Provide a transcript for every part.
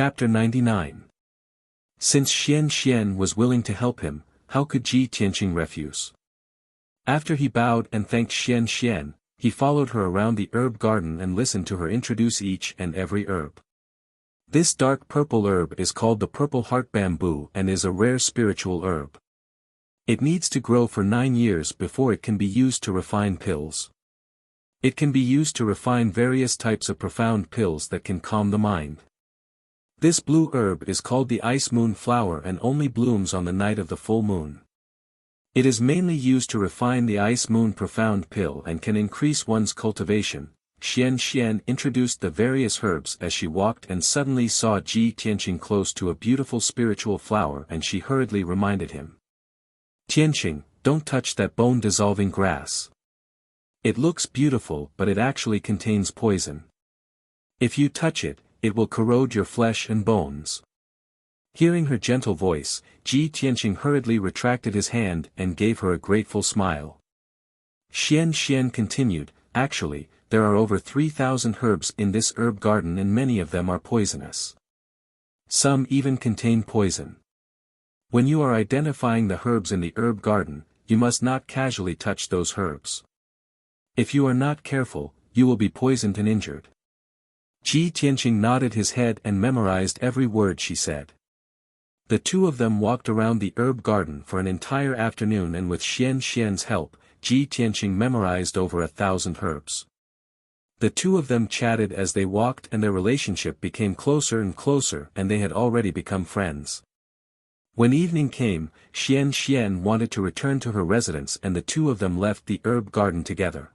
Chapter 99. Since Xian was willing to help him, how could Ji Tianqing refuse? After he bowed and thanked Xian, he followed her around the herb garden and listened to her introduce each and every herb. This dark purple herb is called the purple heart bamboo and is a rare spiritual herb. It needs to grow for 9 years before it can be used to refine pills. It can be used to refine various types of profound pills that can calm the mind. This blue herb is called the ice moon flower and only blooms on the night of the full moon. It is mainly used to refine the ice moon profound pill and can increase one's cultivation. Xian introduced the various herbs as she walked and suddenly saw Ji Tianqing close to a beautiful spiritual flower, and she hurriedly reminded him. Tianqing, don't touch that bone-dissolving grass. It looks beautiful, but it actually contains poison. If you touch it, it will corrode your flesh and bones. Hearing her gentle voice, Ji Tianqing hurriedly retracted his hand and gave her a grateful smile. Xian continued, actually, there are over 3,000 herbs in this herb garden and many of them are poisonous. Some even contain poison. When you are identifying the herbs in the herb garden, you must not casually touch those herbs. If you are not careful, you will be poisoned and injured. Ji Tianqing nodded his head and memorized every word she said. The two of them walked around the herb garden for an entire afternoon, and with Xian's help, Ji Tianqing memorized over 1,000 herbs. The two of them chatted as they walked and their relationship became closer and closer, and they had already become friends. When evening came, Xian wanted to return to her residence and the two of them left the herb garden together.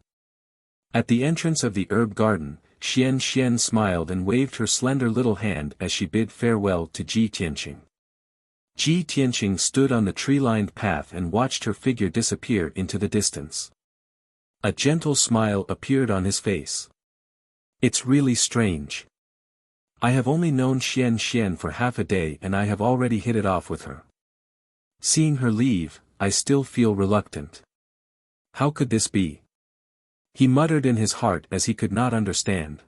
At the entrance of the herb garden, Xian smiled and waved her slender little hand as she bid farewell to Ji Tianqing. Ji Tianqing stood on the tree-lined path and watched her figure disappear into the distance. A gentle smile appeared on his face. It's really strange. I have only known Xian for half a day and I have already hit it off with her. Seeing her leave, I still feel reluctant. How could this be? He muttered in his heart as he could not understand.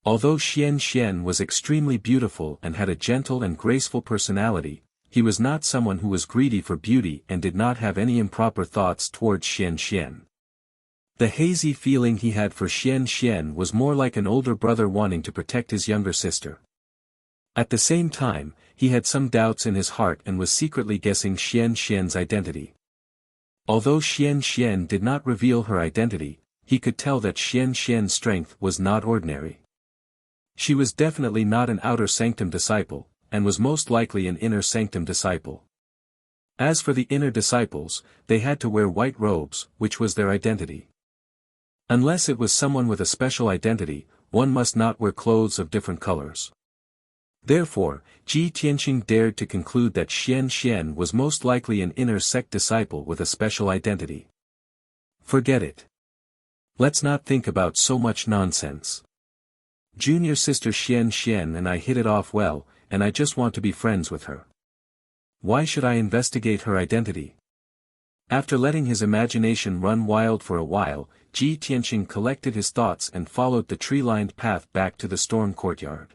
Although Xian was extremely beautiful and had a gentle and graceful personality, he was not someone who was greedy for beauty and did not have any improper thoughts towards Xian. The hazy feeling he had for Xian was more like an older brother wanting to protect his younger sister. At the same time, he had some doubts in his heart and was secretly guessing Xian's identity. Although Xian did not reveal her identity, he could tell that Xian's strength was not ordinary. She was definitely not an outer sanctum disciple, and was most likely an inner sanctum disciple. As for the inner disciples, they had to wear white robes, which was their identity. Unless it was someone with a special identity, one must not wear clothes of different colors. Therefore, Ji Tianqing dared to conclude that Xian was most likely an inner sect disciple with a special identity. Forget it. Let's not think about so much nonsense. Junior sister Xian and I hit it off well, and I just want to be friends with her. Why should I investigate her identity? After letting his imagination run wild for a while, Ji Tianqing collected his thoughts and followed the tree-lined path back to the storm courtyard.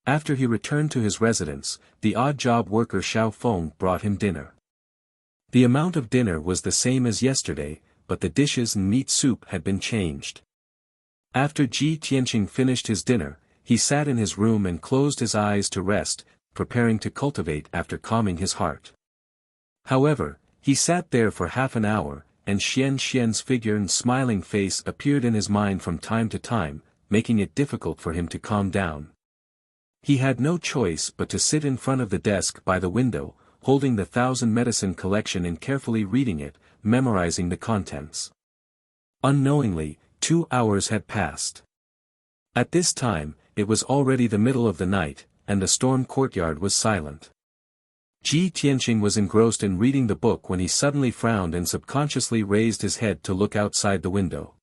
After he returned to his residence, the odd-job worker Xiao Feng brought him dinner. The amount of dinner was the same as yesterday, but the dishes and meat soup had been changed. After Ji Tianqing finished his dinner, he sat in his room and closed his eyes to rest, preparing to cultivate after calming his heart. However, he sat there for half an hour, and Xian's figure and smiling face appeared in his mind from time to time, making it difficult for him to calm down. He had no choice but to sit in front of the desk by the window, holding the 1,000 medicine collection and carefully reading it, memorizing the contents. Unknowingly, 2 hours had passed. At this time, it was already the middle of the night, and the storm courtyard was silent. Ji Tianqing was engrossed in reading the book when he suddenly frowned and subconsciously raised his head to look outside the window.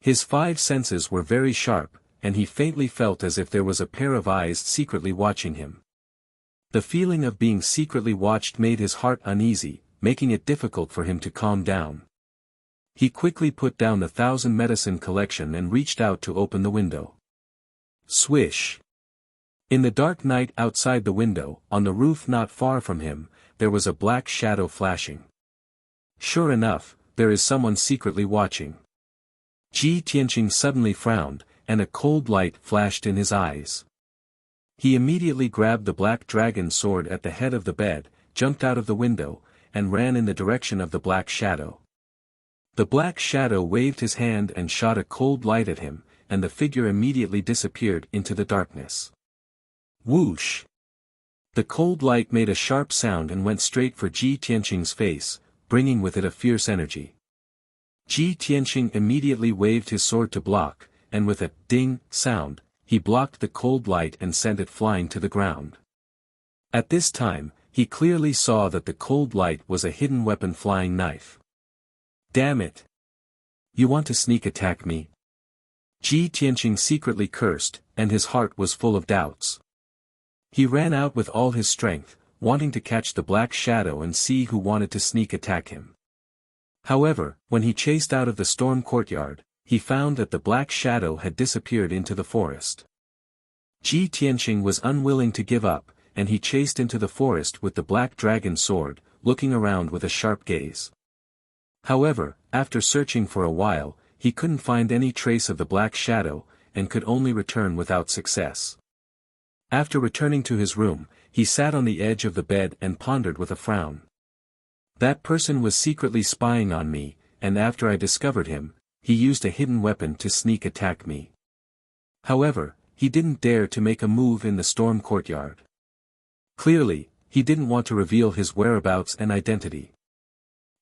His 5 senses were very sharp, and he faintly felt as if there was a pair of eyes secretly watching him. The feeling of being secretly watched made his heart uneasy, making it difficult for him to calm down. He quickly put down the 1,000 medicine collection and reached out to open the window. Swish! In the dark night outside the window, on the roof not far from him, there was a black shadow flashing. Sure enough, there is someone secretly watching. Ji Tianqing suddenly frowned, and a cold light flashed in his eyes. He immediately grabbed the black dragon sword at the head of the bed, jumped out of the window, and ran in the direction of the black shadow. The black shadow waved his hand and shot a cold light at him, and the figure immediately disappeared into the darkness. Whoosh! The cold light made a sharp sound and went straight for Ji Tianqing's face, bringing with it a fierce energy. Ji Tianqing immediately waved his sword to block, and with a ding sound, he blocked the cold light and sent it flying to the ground. At this time, he clearly saw that the cold light was a hidden weapon flying knife. Damn it! You want to sneak attack me? Ji Tianqing secretly cursed, and his heart was full of doubts. He ran out with all his strength, wanting to catch the black shadow and see who wanted to sneak attack him. However, when he chased out of the storm courtyard, he found that the black shadow had disappeared into the forest. Ji Tianqing was unwilling to give up, and he chased into the forest with the black dragon sword, looking around with a sharp gaze. However, after searching for a while, he couldn't find any trace of the black shadow, and could only return without success. After returning to his room, he sat on the edge of the bed and pondered with a frown. That person was secretly spying on me, and after I discovered him, he used a hidden weapon to sneak attack me. However, he didn't dare to make a move in the storm courtyard. Clearly, he didn't want to reveal his whereabouts and identity.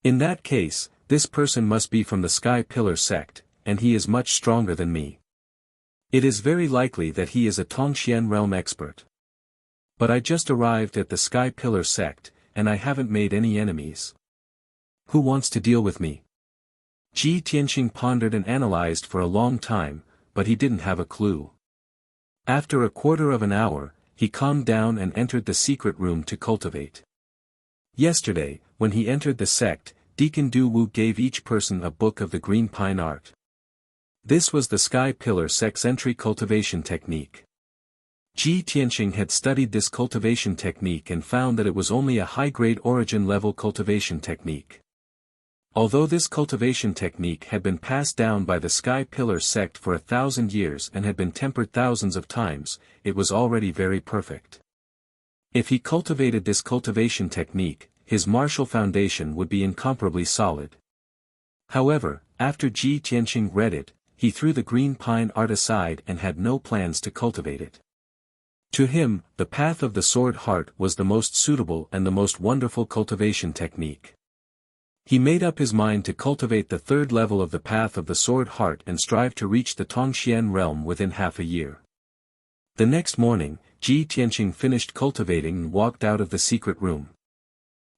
In that case, this person must be from the Sky Pillar sect, and he is much stronger than me. It is very likely that he is a Tongxian realm expert. But I just arrived at the Sky Pillar sect, and I haven't made any enemies. Who wants to deal with me? Ji Tianqing pondered and analyzed for a long time, but he didn't have a clue. After a quarter of an hour, he calmed down and entered the secret room to cultivate. Yesterday, when he entered the sect, Deacon Du Wu gave each person a book of the green pine art. This was the Sky Pillar sect's entry cultivation technique. Ji Tianqing had studied this cultivation technique and found that it was only a high-grade origin-level cultivation technique. Although this cultivation technique had been passed down by the Sky Pillar sect for 1,000 years and had been tempered thousands of times, it was already very perfect. If he cultivated this cultivation technique, his martial foundation would be incomparably solid. However, after Ji Tianqing read it, he threw the green pine art aside and had no plans to cultivate it. To him, the path of the sword heart was the most suitable and the most wonderful cultivation technique. He made up his mind to cultivate the third level of the path of the sword heart and strive to reach the Tongxian realm within half a year. The next morning, Ji Tianqing finished cultivating and walked out of the secret room.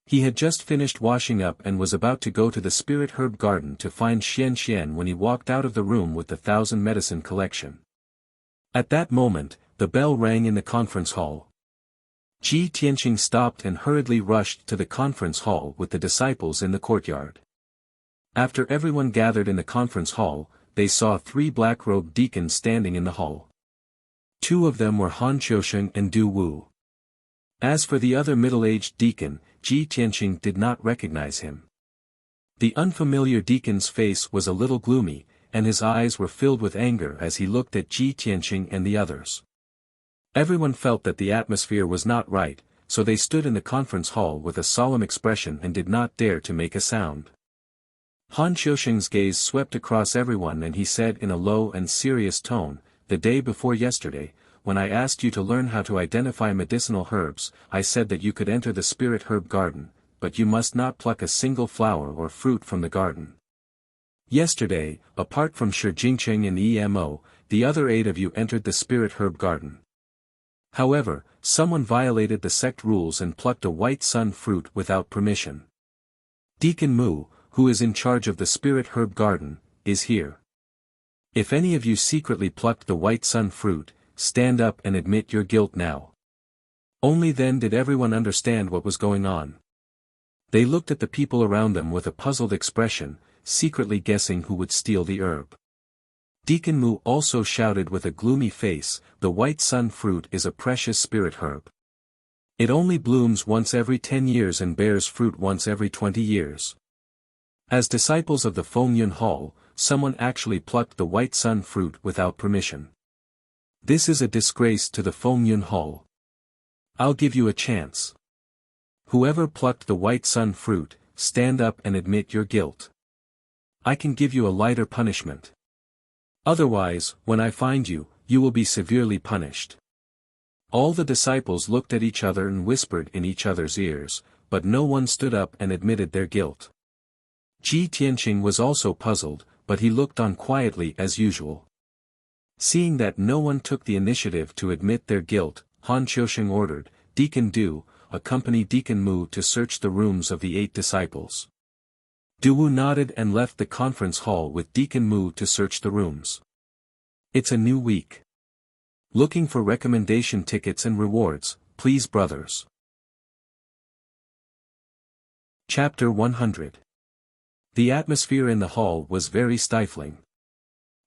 He had just finished washing up and was about to go to the spirit herb garden to find Xian Xian when he walked out of the room with the 1,000 medicine collection. At that moment, the bell rang in the conference hall. Ji Tianqing stopped and hurriedly rushed to the conference hall with the disciples in the courtyard. After everyone gathered in the conference hall, they saw 3 black-robed deacons standing in the hall. 2 of them were Han Qiusheng and Du Wu. As for the other middle-aged deacon, Ji Tianqing did not recognize him. The unfamiliar deacon's face was a little gloomy, and his eyes were filled with anger as he looked at Ji Tianqing and the others. Everyone felt that the atmosphere was not right, so they stood in the conference hall with a solemn expression and did not dare to make a sound. Han Qiusheng's gaze swept across everyone and he said in a low and serious tone, "The day before yesterday, when I asked you to learn how to identify medicinal herbs, I said that you could enter the spirit herb garden, but you must not pluck a single flower or fruit from the garden. Yesterday, apart from Shi Jingcheng and Emo, the other 8 of you entered the spirit herb garden. However, someone violated the sect rules and plucked a white sun fruit without permission. Deacon Mu, who is in charge of the spirit herb garden, is here. If any of you secretly plucked the white sun fruit, stand up and admit your guilt now." Only then did everyone understand what was going on. They looked at the people around them with a puzzled expression, secretly guessing who would steal the herb. Deacon Mu also shouted with a gloomy face, "The white sun fruit is a precious spirit herb. It only blooms once every 10 years and bears fruit once every 20 years. As disciples of the Fengyun Hall, someone actually plucked the white sun fruit without permission. This is a disgrace to the Fengyun Hall. I'll give you a chance. Whoever plucked the white sun fruit, stand up and admit your guilt. I can give you a lighter punishment. Otherwise, when I find you, you will be severely punished." All the disciples looked at each other and whispered in each other's ears, but no one stood up and admitted their guilt. Ji Tianqing was also puzzled, but he looked on quietly as usual. Seeing that no one took the initiative to admit their guilt, Han Qiusheng ordered, "Deacon Du, accompany Deacon Mu to search the rooms of the 8 disciples." Du Wu nodded and left the conference hall with Deacon Mu to search the rooms. It's a new week. Looking for recommendation tickets and rewards, please brothers. Chapter 100. The atmosphere in the hall was very stifling.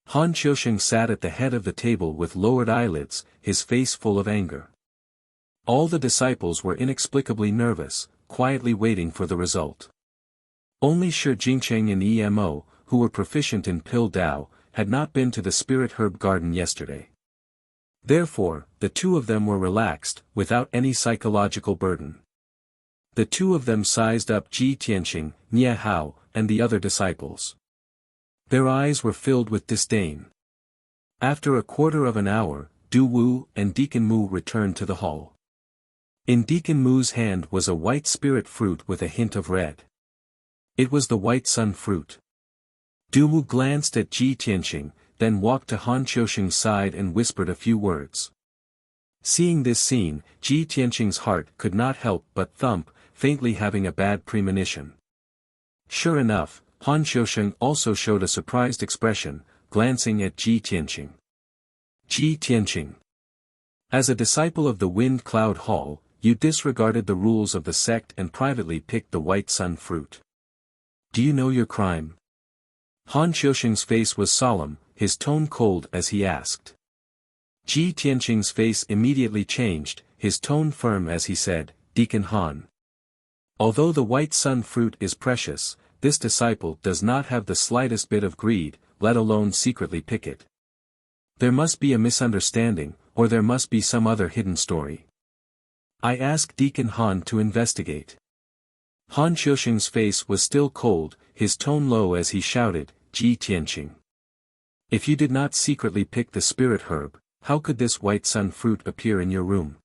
Han Qiusheng sat at the head of the table with lowered eyelids, his face full of anger. All the disciples were inexplicably nervous, quietly waiting for the result. Only Shi Jingcheng and Emo, who were proficient in Pill Dao, had not been to the spirit herb garden yesterday. Therefore, the two of them were relaxed, without any psychological burden. The two of them sized up Ji Tianqing, Nie Hao, and the other disciples. Their eyes were filled with disdain. After a quarter of an hour, Du Wu and Deacon Mu returned to the hall. In Deacon Mu's hand was a white spirit fruit with a hint of red. It was the white sun fruit. Du Wu glanced at Ji Tianqing, then walked to Han Qiusheng's side and whispered a few words. Seeing this scene, Ji Tianqing's heart could not help but thump, faintly having a bad premonition. Sure enough, Han Qiusheng also showed a surprised expression, glancing at Ji Tianqing. Ji Tianqing. As a disciple of the Wind Cloud Hall, you disregarded the rules of the sect and privately picked the white sun fruit. Do you know your crime? Han Qiusheng's face was solemn, his tone cold as he asked. Ji Tianqing's face immediately changed, his tone firm as he said, "Deacon Han. Although the white sun fruit is precious, this disciple does not have the slightest bit of greed, let alone secretly pick it. There must be a misunderstanding, or there must be some other hidden story. I ask Deacon Han to investigate." Han Qiusheng's face was still cold, his tone low as he shouted, "Ji Tianqing. If you did not secretly pick the spirit herb, how could this white sun fruit appear in your room?"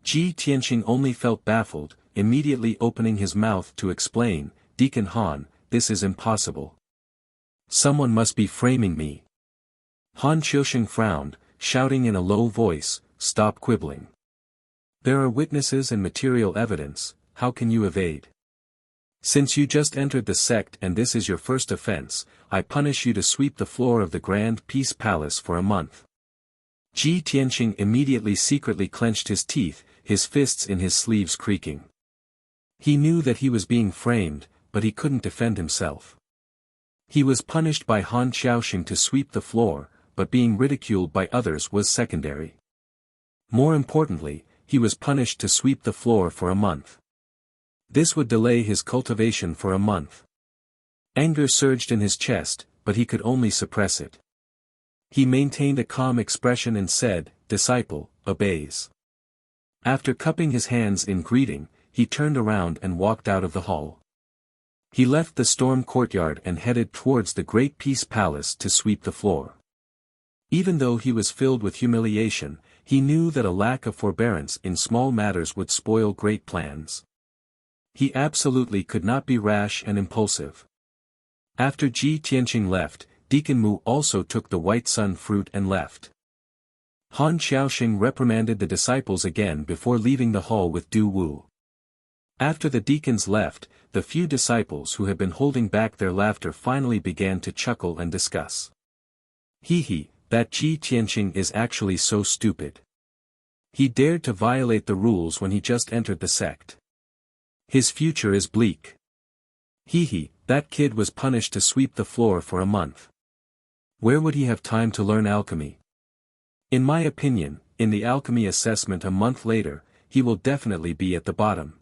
Ji Tianqing only felt baffled, immediately opening his mouth to explain, "Deacon Han, this is impossible. Someone must be framing me." Han Qiusheng frowned, shouting in a low voice, "Stop quibbling. There are witnesses and material evidence, how can you evade? Since you just entered the sect and this is your first offense, I punish you to sweep the floor of the Grand Peace Palace for a month." Ji Tianqing immediately secretly clenched his teeth, his fists in his sleeves creaking. He knew that he was being framed, but he couldn't defend himself. He was punished by Han Qiusheng to sweep the floor, but being ridiculed by others was secondary. More importantly, he was punished to sweep the floor for a month. This would delay his cultivation for a month. Anger surged in his chest, but he could only suppress it. He maintained a calm expression and said, "Disciple, obeys." After cupping his hands in greeting, he turned around and walked out of the hall. He left the storm courtyard and headed towards the Great Peace Palace to sweep the floor. Even though he was filled with humiliation, he knew that a lack of forbearance in small matters would spoil great plans. He absolutely could not be rash and impulsive. After Ji Tianqing left, Deacon Mu also took the white sun fruit and left. Han Qiusheng reprimanded the disciples again before leaving the hall with Du Wu. After the deacons left, the few disciples who had been holding back their laughter finally began to chuckle and discuss. "Hee, that Ji Tianqing is actually so stupid. He dared to violate the rules when he just entered the sect. His future is bleak. Hee, that kid was punished to sweep the floor for a month. Where would he have time to learn alchemy? In my opinion, in the alchemy assessment a month later, he will definitely be at the bottom.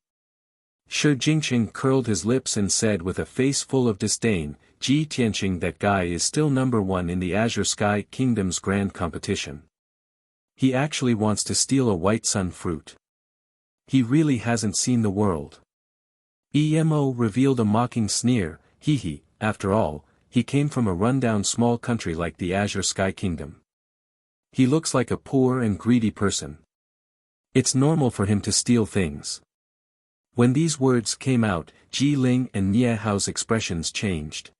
Shi Jingqing curled his lips and said with a face full of disdain, Ji Tianqing, that guy is still number one in the Azure Sky Kingdom's grand competition. He actually wants to steal a white sun fruit. He really hasn't seen the world. Emo revealed a mocking sneer, hee, after all, he came from a rundown small country like the Azure Sky Kingdom. He looks like a poor and greedy person. It's normal for him to steal things. When these words came out, Ji Ling and Nie Hao's expressions changed.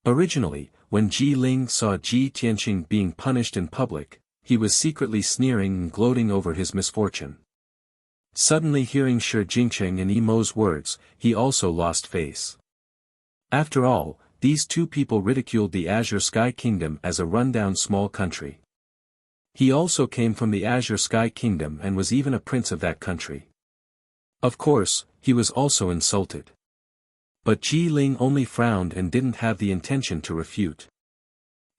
Originally, when Ji Ling saw Ji Tianqing being punished in public, he was secretly sneering and gloating over his misfortune. Suddenly hearing Shi Jingqing and Emo's words, he also lost face. After all, these two people ridiculed the Azure Sky Kingdom as a rundown small country. He also came from the Azure Sky Kingdom and was even a prince of that country. Of course, he was also insulted. But Ji Ling only frowned and didn't have the intention to refute.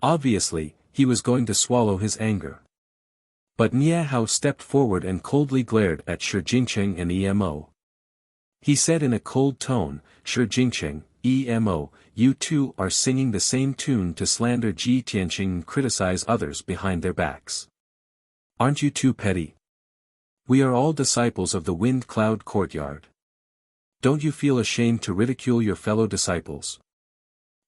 Obviously, he was going to swallow his anger. But Nie Hao stepped forward and coldly glared at Shi Jingqing and Emo. He said in a cold tone, Shi Jingqing, Emo, you two are singing the same tune to slander Ji Tianqing and criticize others behind their backs. Aren't you too petty? We are all disciples of the Wind Cloud Courtyard. Don't you feel ashamed to ridicule your fellow disciples?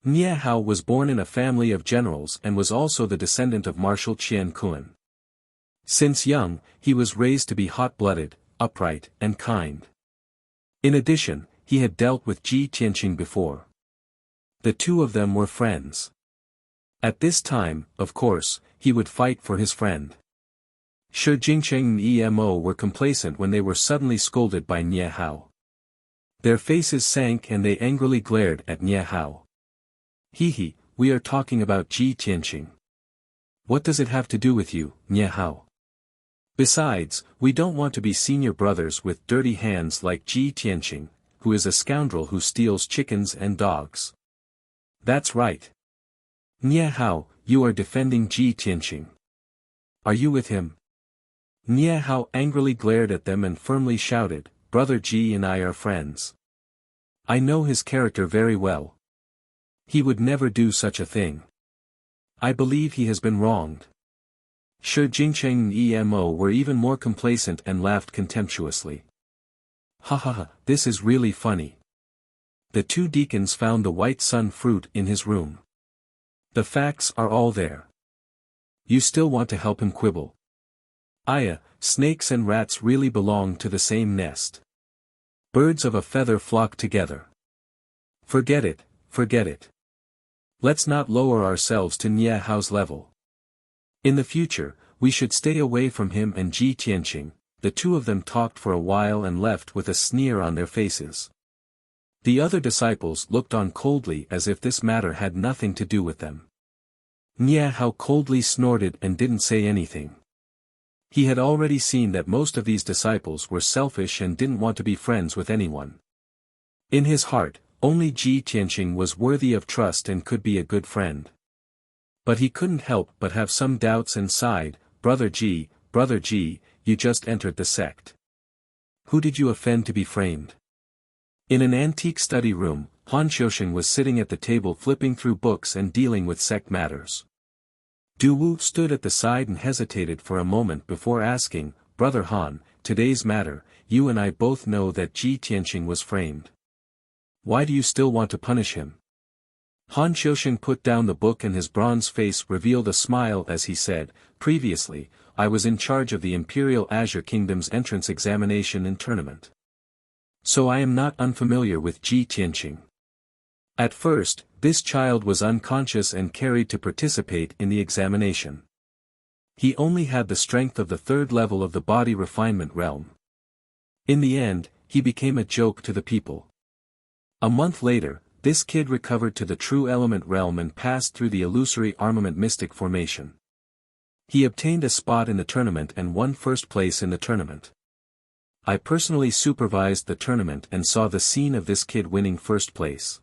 Nie Hao was born in a family of generals and was also the descendant of Marshal Qian Kun. Since young, he was raised to be hot-blooded, upright, and kind. In addition, he had dealt with Ji Tianqing before. The two of them were friends. At this time, of course, he would fight for his friend. Shi Jingqing and Emo were complacent when they were suddenly scolded by Nie Hao. Their faces sank and they angrily glared at Nie Hao. Hee, we are talking about Ji Tianqing. What does it have to do with you, Nie Hao? Besides, we don't want to be senior brothers with dirty hands like Ji Tianqing, who is a scoundrel who steals chickens and dogs. That's right. Nie Hao, you are defending Ji Tianqing. Are you with him? Nie Hao angrily glared at them and firmly shouted, Brother Ji and I are friends. I know his character very well. He would never do such a thing. I believe he has been wronged. Shi Jingqing and Emo were even more complacent and laughed contemptuously. Ha ha ha, this is really funny. The two deacons found the white sun fruit in his room. The facts are all there. You still want to help him quibble? Snakes and rats really belong to the same nest. Birds of a feather flock together. Forget it, forget it. Let's not lower ourselves to Nie Hao's level. In the future, we should stay away from him and Ji Tianqing. The two of them talked for a while and left with a sneer on their faces. The other disciples looked on coldly as if this matter had nothing to do with them. Nie Hao coldly snorted and didn't say anything. He had already seen that most of these disciples were selfish and didn't want to be friends with anyone. In his heart, only Ji Tianqing was worthy of trust and could be a good friend. But he couldn't help but have some doubts and sighed, Brother Ji, you just entered the sect. Who did you offend to be framed? In an antique study room, Han Xiusheng was sitting at the table flipping through books and dealing with sect matters. Du Wu stood at the side and hesitated for a moment before asking, Brother Han, today's matter, you and I both know that Ji Tianqing was framed. Why do you still want to punish him? Han Xiusheng put down the book and his bronze face revealed a smile as he said, Previously, I was in charge of the Imperial Azure Kingdom's entrance examination and tournament. So I am not unfamiliar with Ji Tianqing. At first, this child was unconscious and carried to participate in the examination. He only had the strength of the third level of the body refinement realm. In the end, he became a joke to the people. A month later, this kid recovered to the true element realm and passed through the illusory armament mystic formation. He obtained a spot in the tournament and won first place in the tournament. I personally supervised the tournament and saw the scene of this kid winning first place.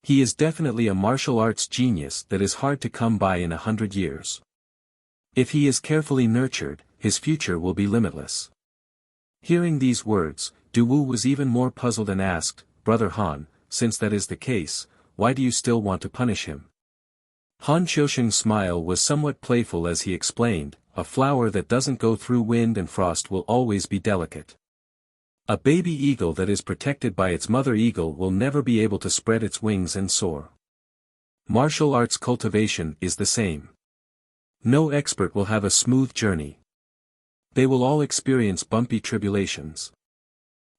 He is definitely a martial arts genius that is hard to come by in 100 years. If he is carefully nurtured, his future will be limitless. Hearing these words, Duwu was even more puzzled and asked, Brother Han, since that is the case, why do you still want to punish him? Han Qiusheng's smile was somewhat playful as he explained, a flower that doesn't go through wind and frost will always be delicate. A baby eagle that is protected by its mother eagle will never be able to spread its wings and soar. Martial arts cultivation is the same. No expert will have a smooth journey. They will all experience bumpy tribulations.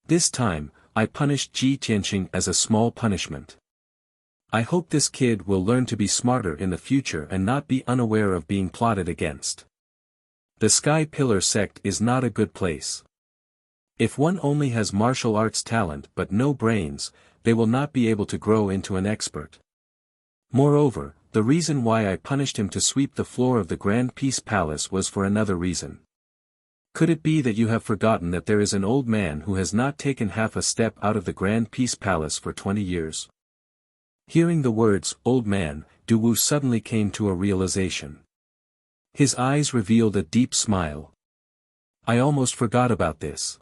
This time, I punished Ji Tianqing as a small punishment. I hope this kid will learn to be smarter in the future and not be unaware of being plotted against. The Sky Pillar sect is not a good place. If one only has martial arts talent but no brains, they will not be able to grow into an expert. Moreover, the reason why I punished him to sweep the floor of the Grand Peace Palace was for another reason. Could it be that you have forgotten that there is an old man who has not taken half a step out of the Grand Peace Palace for 20 years? Hearing the words, old man, Duwu suddenly came to a realization. His eyes revealed a deep smile. I almost forgot about this.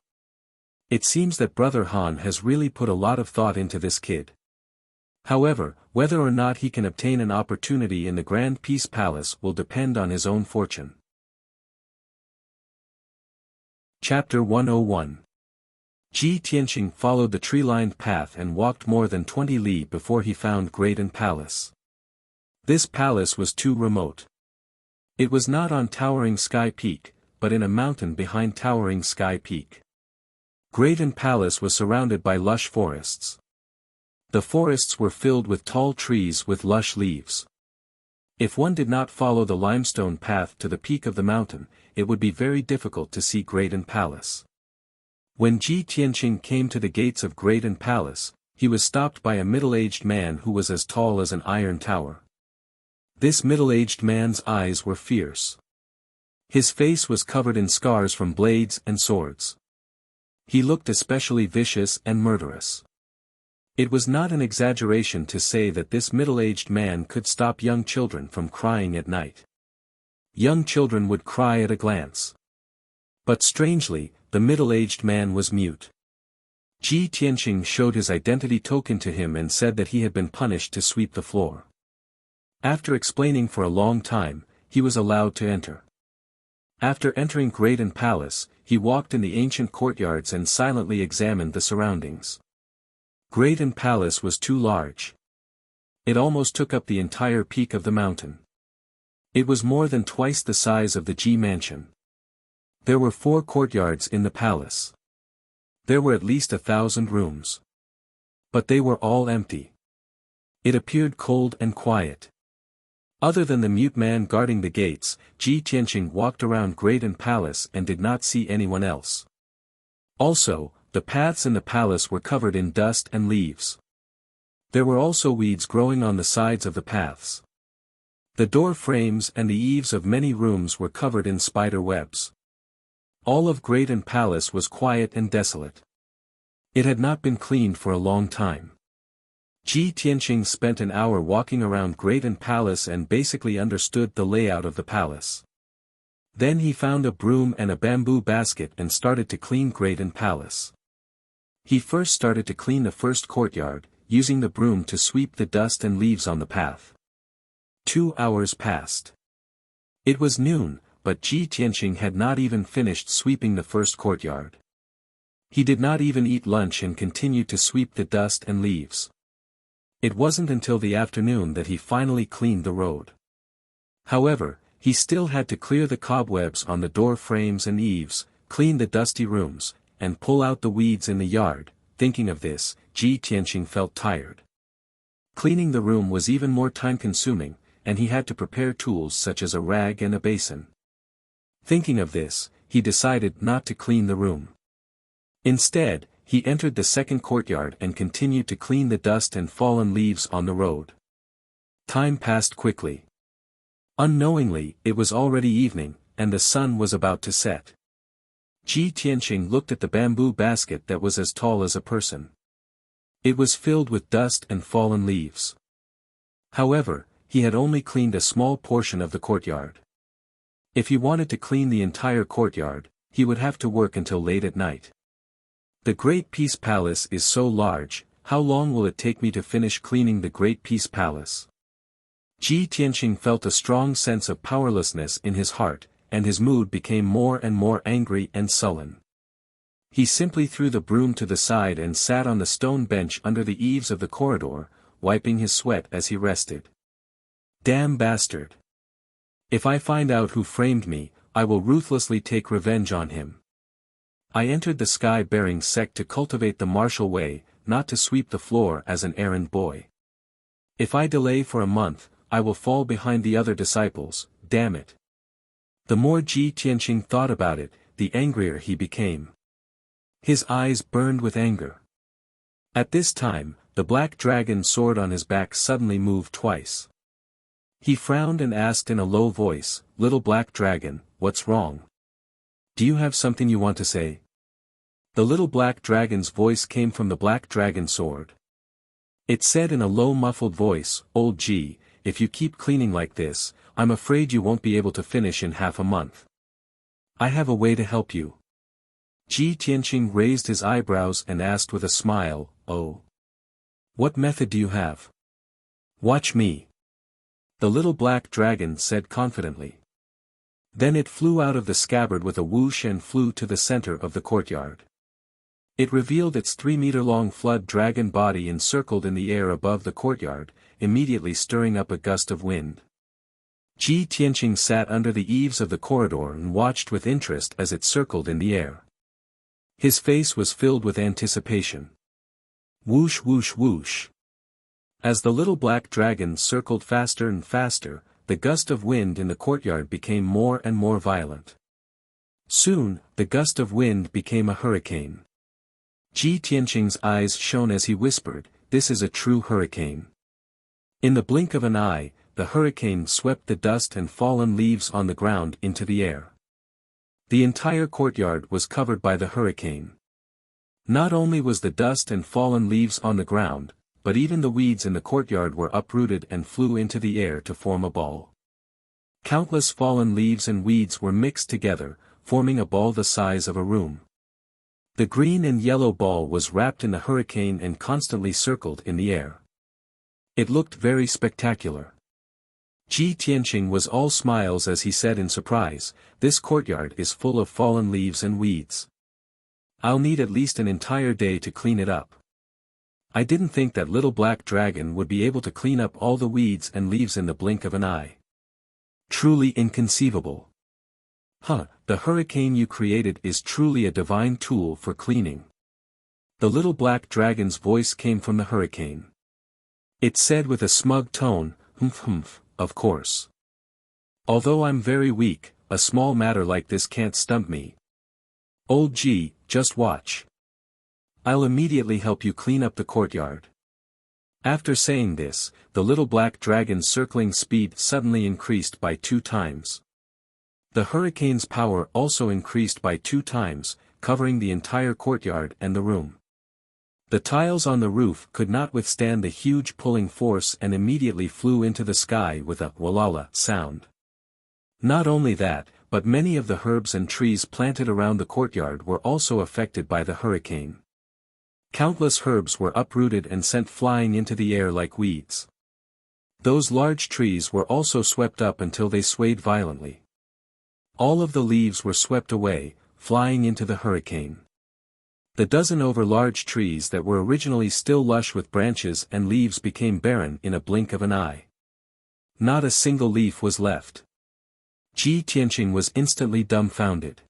It seems that Brother Han has really put a lot of thought into this kid. However, whether or not he can obtain an opportunity in the Grand Peace Palace will depend on his own fortune. Chapter 101. Ji Tianqing followed the tree-lined path and walked more than 20 li before he found Graydon Palace. This palace was too remote. It was not on Towering Sky Peak, but in a mountain behind Towering Sky Peak. Graydon Palace was surrounded by lush forests. The forests were filled with tall trees with lush leaves. If one did not follow the limestone path to the peak of the mountain, it would be very difficult to see Graydon Palace. When Ji Tianqing came to the gates of Graydon Palace, he was stopped by a middle-aged man who was as tall as an iron tower. This middle-aged man's eyes were fierce. His face was covered in scars from blades and swords. He looked especially vicious and murderous. It was not an exaggeration to say that this middle-aged man could stop young children from crying at night. Young children would cry at a glance. But strangely, the middle-aged man was mute. Ji Tianqing showed his identity token to him and said that he had been punished to sweep the floor. After explaining for a long time, he was allowed to enter. After entering Graydon Palace, he walked in the ancient courtyards and silently examined the surroundings. Graydon Palace was too large. It almost took up the entire peak of the mountain. It was more than twice the size of the Ji Mansion. There were 4 courtyards in the palace. There were at least 1,000 rooms. But they were all empty. It appeared cold and quiet. Other than the mute man guarding the gates, Ji Tianqing walked around Graydon Palace and did not see anyone else. Also, the paths in the palace were covered in dust and leaves. There were also weeds growing on the sides of the paths. The door frames and the eaves of many rooms were covered in spider webs. All of Graydon Palace was quiet and desolate. It had not been cleaned for a long time. Ji Tianqing spent an hour walking around Graydon Palace and basically understood the layout of the palace. Then he found a broom and a bamboo basket and started to clean Graydon Palace. He first started to clean the first courtyard, using the broom to sweep the dust and leaves on the path. 2 hours passed. It was noon, but Ji Tianqing had not even finished sweeping the first courtyard. He did not even eat lunch and continued to sweep the dust and leaves. It wasn't until the afternoon that he finally cleaned the road. However, he still had to clear the cobwebs on the door frames and eaves, clean the dusty rooms, and pull out the weeds in the yard. Thinking of this, Ji Tianqing felt tired. Cleaning the room was even more time-consuming, and he had to prepare tools such as a rag and a basin. Thinking of this, he decided not to clean the room. Instead, he entered the second courtyard and continued to clean the dust and fallen leaves on the road. Time passed quickly. Unknowingly, it was already evening, and the sun was about to set. Ji Tianqing looked at the bamboo basket that was as tall as a person. It was filled with dust and fallen leaves. However, he had only cleaned a small portion of the courtyard. If he wanted to clean the entire courtyard, he would have to work until late at night. The Great Peace Palace is so large, how long will it take me to finish cleaning the Great Peace Palace? Ji Tianqing felt a strong sense of powerlessness in his heart, and his mood became more and more angry and sullen. He simply threw the broom to the side and sat on the stone bench under the eaves of the corridor, wiping his sweat as he rested. Damn bastard! If I find out who framed me, I will ruthlessly take revenge on him. I entered the sky-bearing sect to cultivate the martial way, not to sweep the floor as an errand boy. If I delay for a month, I will fall behind the other disciples, damn it. The more Ji Tianqing thought about it, the angrier he became. His eyes burned with anger. At this time, the black dragon sword on his back suddenly moved twice. He frowned and asked in a low voice, "Little black dragon, what's wrong? Do you have something you want to say?" The little black dragon's voice came from the black dragon sword. It said in a low muffled voice, "Old Ji, if you keep cleaning like this, I'm afraid you won't be able to finish in half a month. I have a way to help you." Ji Tianqing raised his eyebrows and asked with a smile, "Oh. What method do you have?" "Watch me." The little black dragon said confidently. Then it flew out of the scabbard with a whoosh and flew to the center of the courtyard. It revealed its 3-meter-long flood dragon body encircled in the air above the courtyard, immediately stirring up a gust of wind. Ji Tianqing sat under the eaves of the corridor and watched with interest as it circled in the air. His face was filled with anticipation. Whoosh whoosh whoosh. As the little black dragon circled faster and faster, the gust of wind in the courtyard became more and more violent. Soon, the gust of wind became a hurricane. Ji Tianqing's eyes shone as he whispered, "This is a true hurricane." In the blink of an eye, the hurricane swept the dust and fallen leaves on the ground into the air. The entire courtyard was covered by the hurricane. Not only was the dust and fallen leaves on the ground, but even the weeds in the courtyard were uprooted and flew into the air to form a ball. Countless fallen leaves and weeds were mixed together, forming a ball the size of a room. The green and yellow ball was wrapped in the hurricane and constantly circled in the air. It looked very spectacular. Ji Tianqing was all smiles as he said in surprise, "This courtyard is full of fallen leaves and weeds. I'll need at least an entire day to clean it up. I didn't think that little black dragon would be able to clean up all the weeds and leaves in the blink of an eye. Truly inconceivable. The hurricane you created is truly a divine tool for cleaning." The little black dragon's voice came from the hurricane. It said with a smug tone, "Humph humph, of course. Although I'm very weak, a small matter like this can't stump me. Old Ji, just watch. I'll immediately help you clean up the courtyard." After saying this, the little black dragon's circling speed suddenly increased by 2 times. The hurricane's power also increased by 2 times, covering the entire courtyard and the room. The tiles on the roof could not withstand the huge pulling force and immediately flew into the sky with a "walala" sound. Not only that, but many of the herbs and trees planted around the courtyard were also affected by the hurricane. Countless herbs were uprooted and sent flying into the air like weeds. Those large trees were also swept up until they swayed violently. All of the leaves were swept away, flying into the hurricane. The dozen over large trees that were originally still lush with branches and leaves became barren in a blink of an eye. Not a single leaf was left. Ji Tianqing was instantly dumbfounded.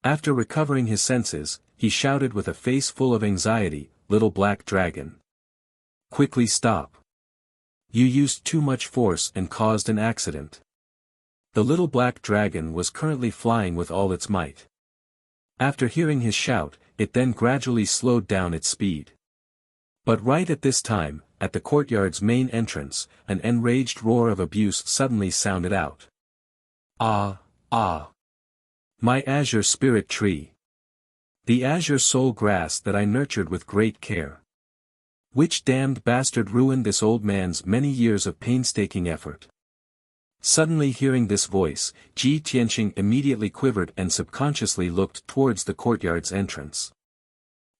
After recovering his senses, he shouted with a face full of anxiety, "Little black dragon. Quickly stop. You used too much force and caused an accident." The little black dragon was currently flying with all its might. After hearing his shout, it then gradually slowed down its speed. But right at this time, at the courtyard's main entrance, an enraged roar of abuse suddenly sounded out. "Ah, ah! My azure spirit tree! The azure soul grass that I nurtured with great care! Which damned bastard ruined this old man's many years of painstaking effort? Suddenly hearing this voice, Ji Tianqing immediately quivered and subconsciously looked towards the courtyard's entrance.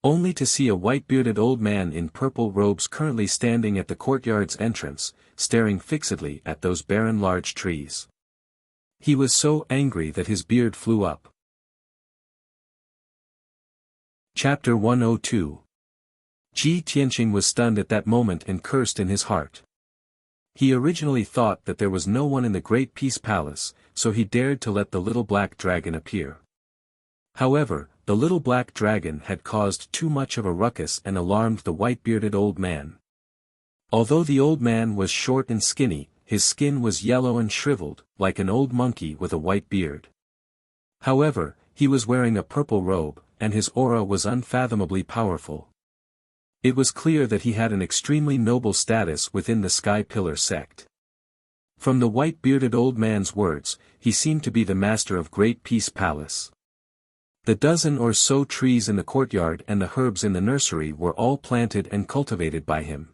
Only to see a white-bearded old man in purple robes currently standing at the courtyard's entrance, staring fixedly at those barren large trees. He was so angry that his beard flew up. Chapter 102. Ji Tianqing was stunned at that moment and cursed in his heart. He originally thought that there was no one in the Great Peace Palace, so he dared to let the little black dragon appear. However, the little black dragon had caused too much of a ruckus and alarmed the white-bearded old man. Although the old man was short and skinny, his skin was yellow and shriveled, like an old monkey with a white beard. However, he was wearing a purple robe, and his aura was unfathomably powerful. It was clear that he had an extremely noble status within the Sky Pillar sect. From the white-bearded old man's words, he seemed to be the master of Great Peace Palace. The dozen or so trees in the courtyard and the herbs in the nursery were all planted and cultivated by him.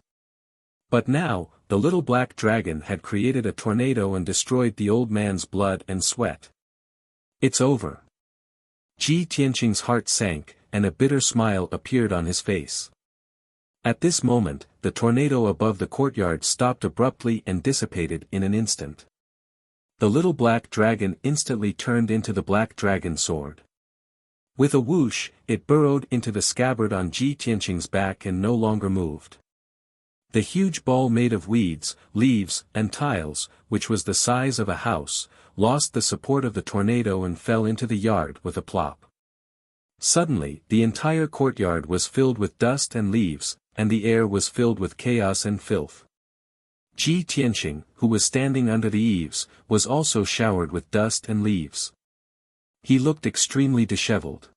But now, the little black dragon had created a tornado and destroyed the old man's blood and sweat. It's over. Ji Tianqing's heart sank, and a bitter smile appeared on his face. At this moment, the tornado above the courtyard stopped abruptly and dissipated in an instant. The little black dragon instantly turned into the black dragon sword. With a whoosh, it burrowed into the scabbard on Ji Tianqing's back and no longer moved. The huge ball made of weeds, leaves, and tiles, which was the size of a house, lost the support of the tornado and fell into the yard with a plop. Suddenly, the entire courtyard was filled with dust and leaves, and the air was filled with chaos and filth. Ji Tianqing, who was standing under the eaves, was also showered with dust and leaves. He looked extremely disheveled.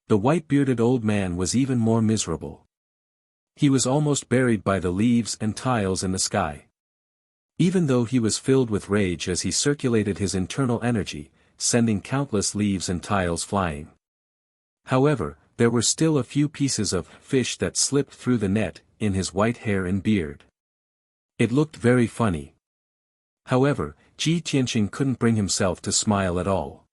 The white-bearded old man was even more miserable. He was almost buried by the leaves and tiles in the sky. Even though he was filled with rage as he circulated his internal energy, sending countless leaves and tiles flying. However, there were still a few pieces of fish that slipped through the net, in his white hair and beard. It looked very funny. However, Ji Tianqing couldn't bring himself to smile at all.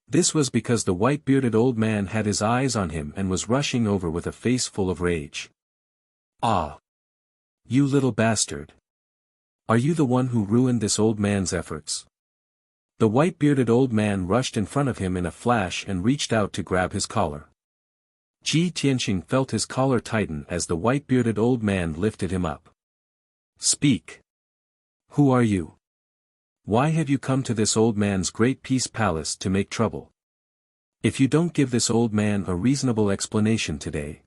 This was because the white-bearded old man had his eyes on him and was rushing over with a face full of rage. Ah! You little bastard! Are you the one who ruined this old man's efforts? The white-bearded old man rushed in front of him in a flash and reached out to grab his collar. Ji Tianqing felt his collar tighten as the white-bearded old man lifted him up. Speak! Who are you? Why have you come to this old man's Great Peace Palace to make trouble? If you don't give this old man a reasonable explanation today.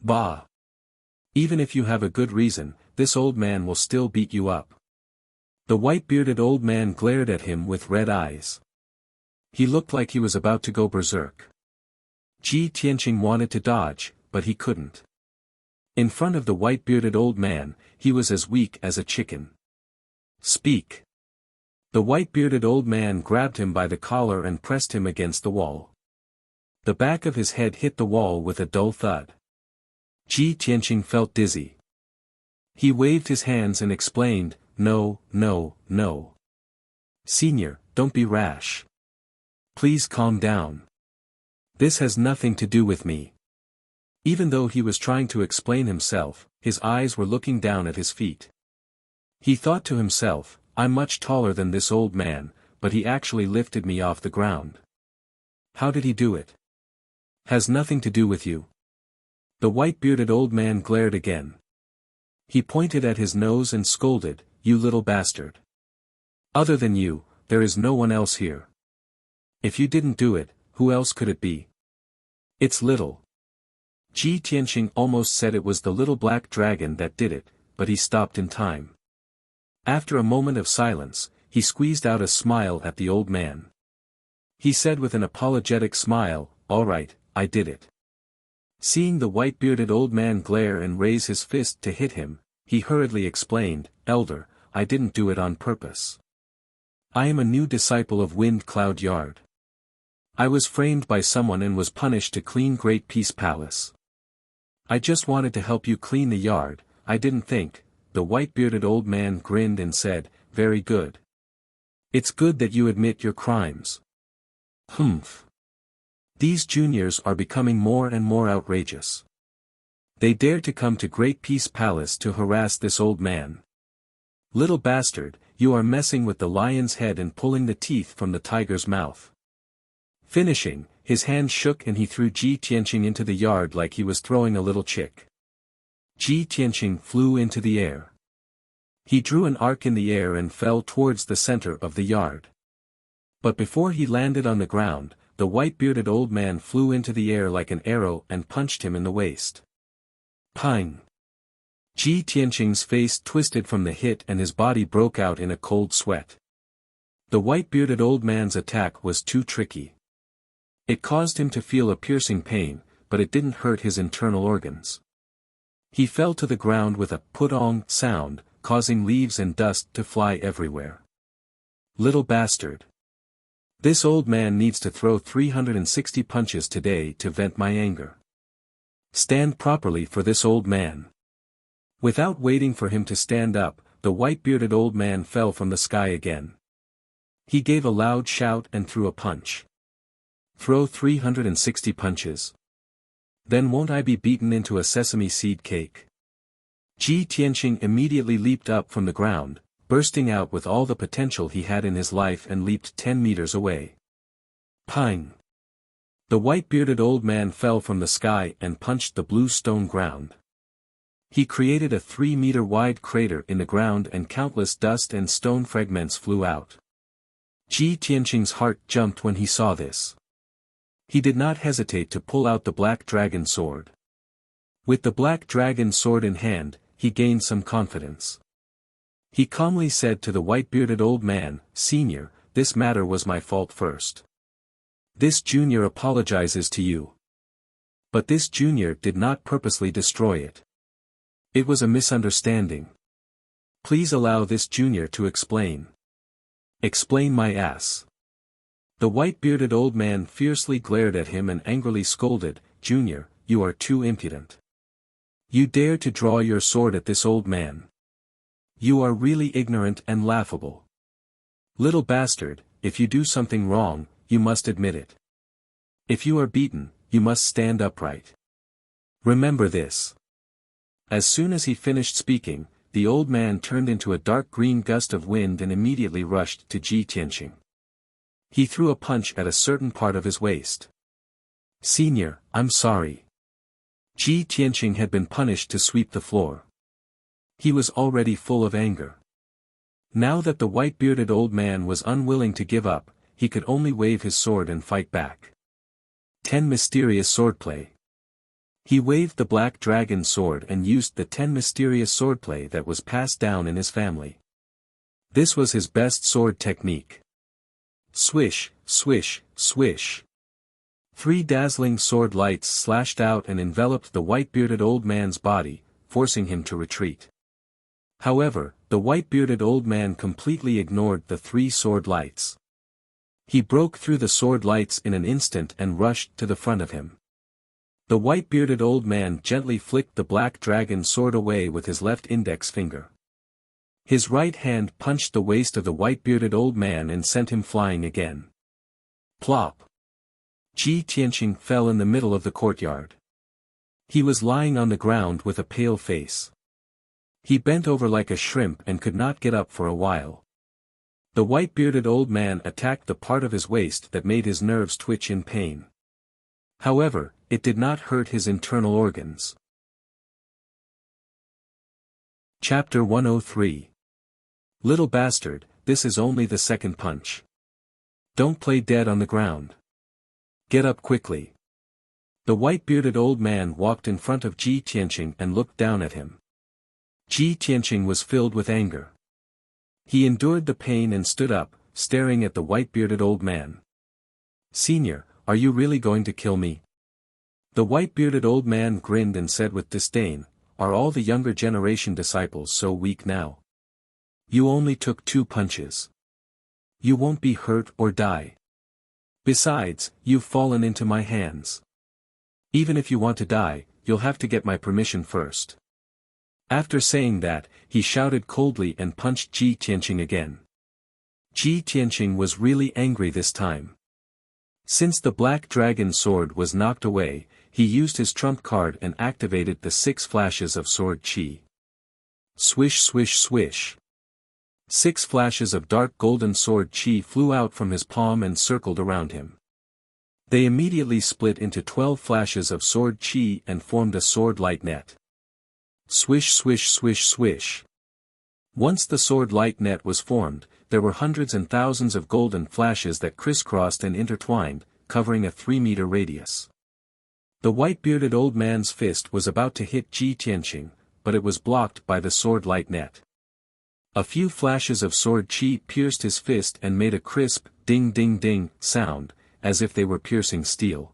Bah! Even if you have a good reason, this old man will still beat you up. The white-bearded old man glared at him with red eyes. He looked like he was about to go berserk. Ji Tianqing wanted to dodge, but he couldn't. In front of the white-bearded old man, he was as weak as a chicken. Speak! The white-bearded old man grabbed him by the collar and pressed him against the wall. The back of his head hit the wall with a dull thud. Ji Tianqing felt dizzy. He waved his hands and explained, No, no, no. Senior, don't be rash. Please calm down. This has nothing to do with me. Even though he was trying to explain himself, his eyes were looking down at his feet. He thought to himself, I'm much taller than this old man, but he actually lifted me off the ground. How did he do it? Has nothing to do with you. The white-bearded old man glared again. He pointed at his nose and scolded, You little bastard. Other than you, there is no one else here. If you didn't do it, who else could it be? It's little. Ji Tianqing almost said it was the little black dragon that did it, but he stopped in time. After a moment of silence, he squeezed out a smile at the old man. He said with an apologetic smile, All right, I did it. Seeing the white-bearded old man glare and raise his fist to hit him, he hurriedly explained, Elder, I didn't do it on purpose. I am a new disciple of Wind Cloud Yard. I was framed by someone and was punished to clean Great Peace Palace. I just wanted to help you clean the yard, I didn't think. The white-bearded old man grinned and said, very good. It's good that you admit your crimes. Humph. These juniors are becoming more and more outrageous. They dare to come to Great Peace Palace to harass this old man. Little bastard, you are messing with the lion's head and pulling the teeth from the tiger's mouth. Finishing, his hand shook and he threw Ji Tianqing into the yard like he was throwing a little chick. Ji Tianqing flew into the air. He drew an arc in the air and fell towards the center of the yard. But before he landed on the ground, the white-bearded old man flew into the air like an arrow and punched him in the waist. Pang! Ji Tianqing's face twisted from the hit and his body broke out in a cold sweat. The white-bearded old man's attack was too tricky. It caused him to feel a piercing pain, but it didn't hurt his internal organs. He fell to the ground with a put-ong sound, causing leaves and dust to fly everywhere. Little bastard. This old man needs to throw 360 punches today to vent my anger. Stand properly for this old man. Without waiting for him to stand up, the white-bearded old man fell from the sky again. He gave a loud shout and threw a punch. Throw 360 punches. Then won't I be beaten into a sesame seed cake? Ji Tianqing immediately leaped up from the ground, bursting out with all the potential he had in his life and leaped 10 meters away. Pang! The white-bearded old man fell from the sky and punched the blue stone ground. He created a 3-meter-wide crater in the ground and countless dust and stone fragments flew out. Ji Tianqing's heart jumped when he saw this. He did not hesitate to pull out the black dragon sword. With the black dragon sword in hand, he gained some confidence. He calmly said to the white-bearded old man, Senior, this matter was my fault first. This junior apologizes to you. But this junior did not purposely destroy it. It was a misunderstanding. Please allow this junior to explain. Explain my ass. The white-bearded old man fiercely glared at him and angrily scolded, Junior, you are too impudent. You dare to draw your sword at this old man. You are really ignorant and laughable. Little bastard, if you do something wrong, you must admit it. If you are beaten, you must stand upright. Remember this. As soon as he finished speaking, the old man turned into a dark green gust of wind and immediately rushed to Ji Tianqing. He threw a punch at a certain part of his waist. Senior, I'm sorry. Ji Tianqing had been punished to sweep the floor. He was already full of anger. Now that the white-bearded old man was unwilling to give up, he could only wave his sword and fight back. 10 mysterious swordplay. He waved the black dragon sword and used the 10 mysterious swordplay that was passed down in his family. This was his best sword technique. Swish, swish, swish. 3 dazzling sword lights slashed out and enveloped the white-bearded old man's body, forcing him to retreat. However, the white-bearded old man completely ignored the 3 sword lights. He broke through the sword lights in an instant and rushed to the front of him. The white-bearded old man gently flicked the black dragon sword away with his left index finger. His right hand punched the waist of the white-bearded old man and sent him flying again. Plop! Ji Tianqing fell in the middle of the courtyard. He was lying on the ground with a pale face. He bent over like a shrimp and could not get up for a while. The white-bearded old man attacked the part of his waist that made his nerves twitch in pain. However, it did not hurt his internal organs. Chapter 103. Little bastard, this is only the second punch. Don't play dead on the ground. Get up quickly. The white-bearded old man walked in front of Ji Tianqing and looked down at him. Ji Tianqing was filled with anger. He endured the pain and stood up, staring at the white-bearded old man. Senior, are you really going to kill me? The white-bearded old man grinned and said with disdain, Are all the younger generation disciples so weak now? You only took 2 punches. You won't be hurt or die. Besides, you've fallen into my hands. Even if you want to die, you'll have to get my permission first. After saying that, he shouted coldly and punched Ji Tianqing again. Ji Tianqing was really angry this time. Since the black dragon sword was knocked away, he used his trump card and activated the 6 flashes of sword chi. Swish swish swish. 6 flashes of dark golden sword chi flew out from his palm and circled around him. They immediately split into 12 flashes of sword chi and formed a sword light net. Swish swish swish swish. Once the sword light net was formed, there were hundreds and thousands of golden flashes that crisscrossed and intertwined, covering a 3-meter radius. The white-bearded old man's fist was about to hit Ji Tianqing, but it was blocked by the sword light net. A few flashes of sword chi pierced his fist and made a crisp, ding-ding-ding sound, as if they were piercing steel.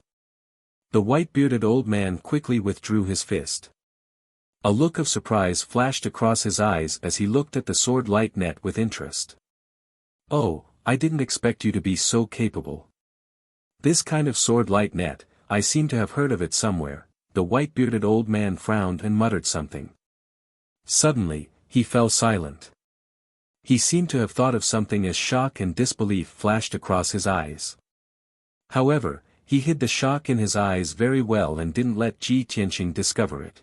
The white-bearded old man quickly withdrew his fist. A look of surprise flashed across his eyes as he looked at the sword light net with interest. "Oh, I didn't expect you to be so capable. This kind of sword light net, I seem to have heard of it somewhere." The white-bearded old man frowned and muttered something. Suddenly, he fell silent. He seemed to have thought of something as shock and disbelief flashed across his eyes. However, he hid the shock in his eyes very well and didn't let Ji Tianqing discover it.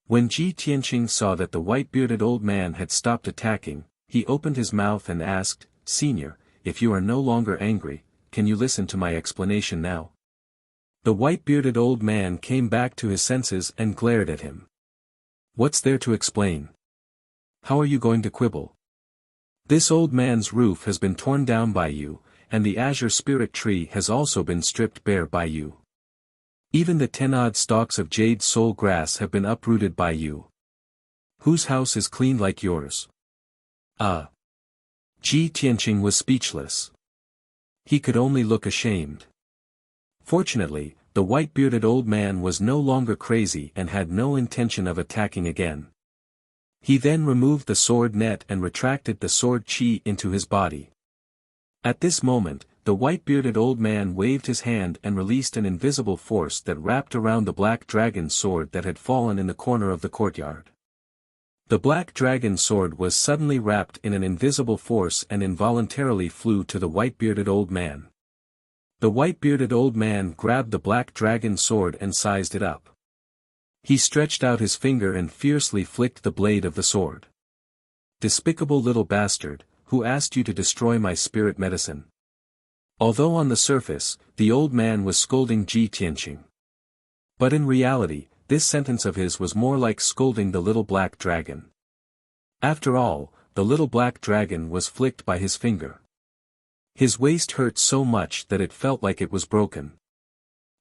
When Ji Tianqing saw that the white-bearded old man had stopped attacking, he opened his mouth and asked, "Senior, if you are no longer angry, can you listen to my explanation now?" The white-bearded old man came back to his senses and glared at him. "What's there to explain? How are you going to quibble? This old man's roof has been torn down by you, and the azure spirit tree has also been stripped bare by you. Even the 10-odd stalks of jade soul grass have been uprooted by you. Whose house is clean like yours?" Ji Tianqing was speechless. He could only look ashamed. Fortunately, the white-bearded old man was no longer crazy and had no intention of attacking again. He then removed the sword net and retracted the sword chi into his body. At this moment, the white-bearded old man waved his hand and released an invisible force that wrapped around the black dragon sword that had fallen in the corner of the courtyard. The black dragon sword was suddenly wrapped in an invisible force and involuntarily flew to the white-bearded old man. The white-bearded old man grabbed the black dragon sword and sized it up. He stretched out his finger and fiercely flicked the blade of the sword. "Despicable little bastard, who asked you to destroy my spirit medicine?" Although on the surface, the old man was scolding Ji Tianqing. But in reality, this sentence of his was more like scolding the little black dragon. After all, the little black dragon was flicked by his finger. His waist hurt so much that it felt like it was broken.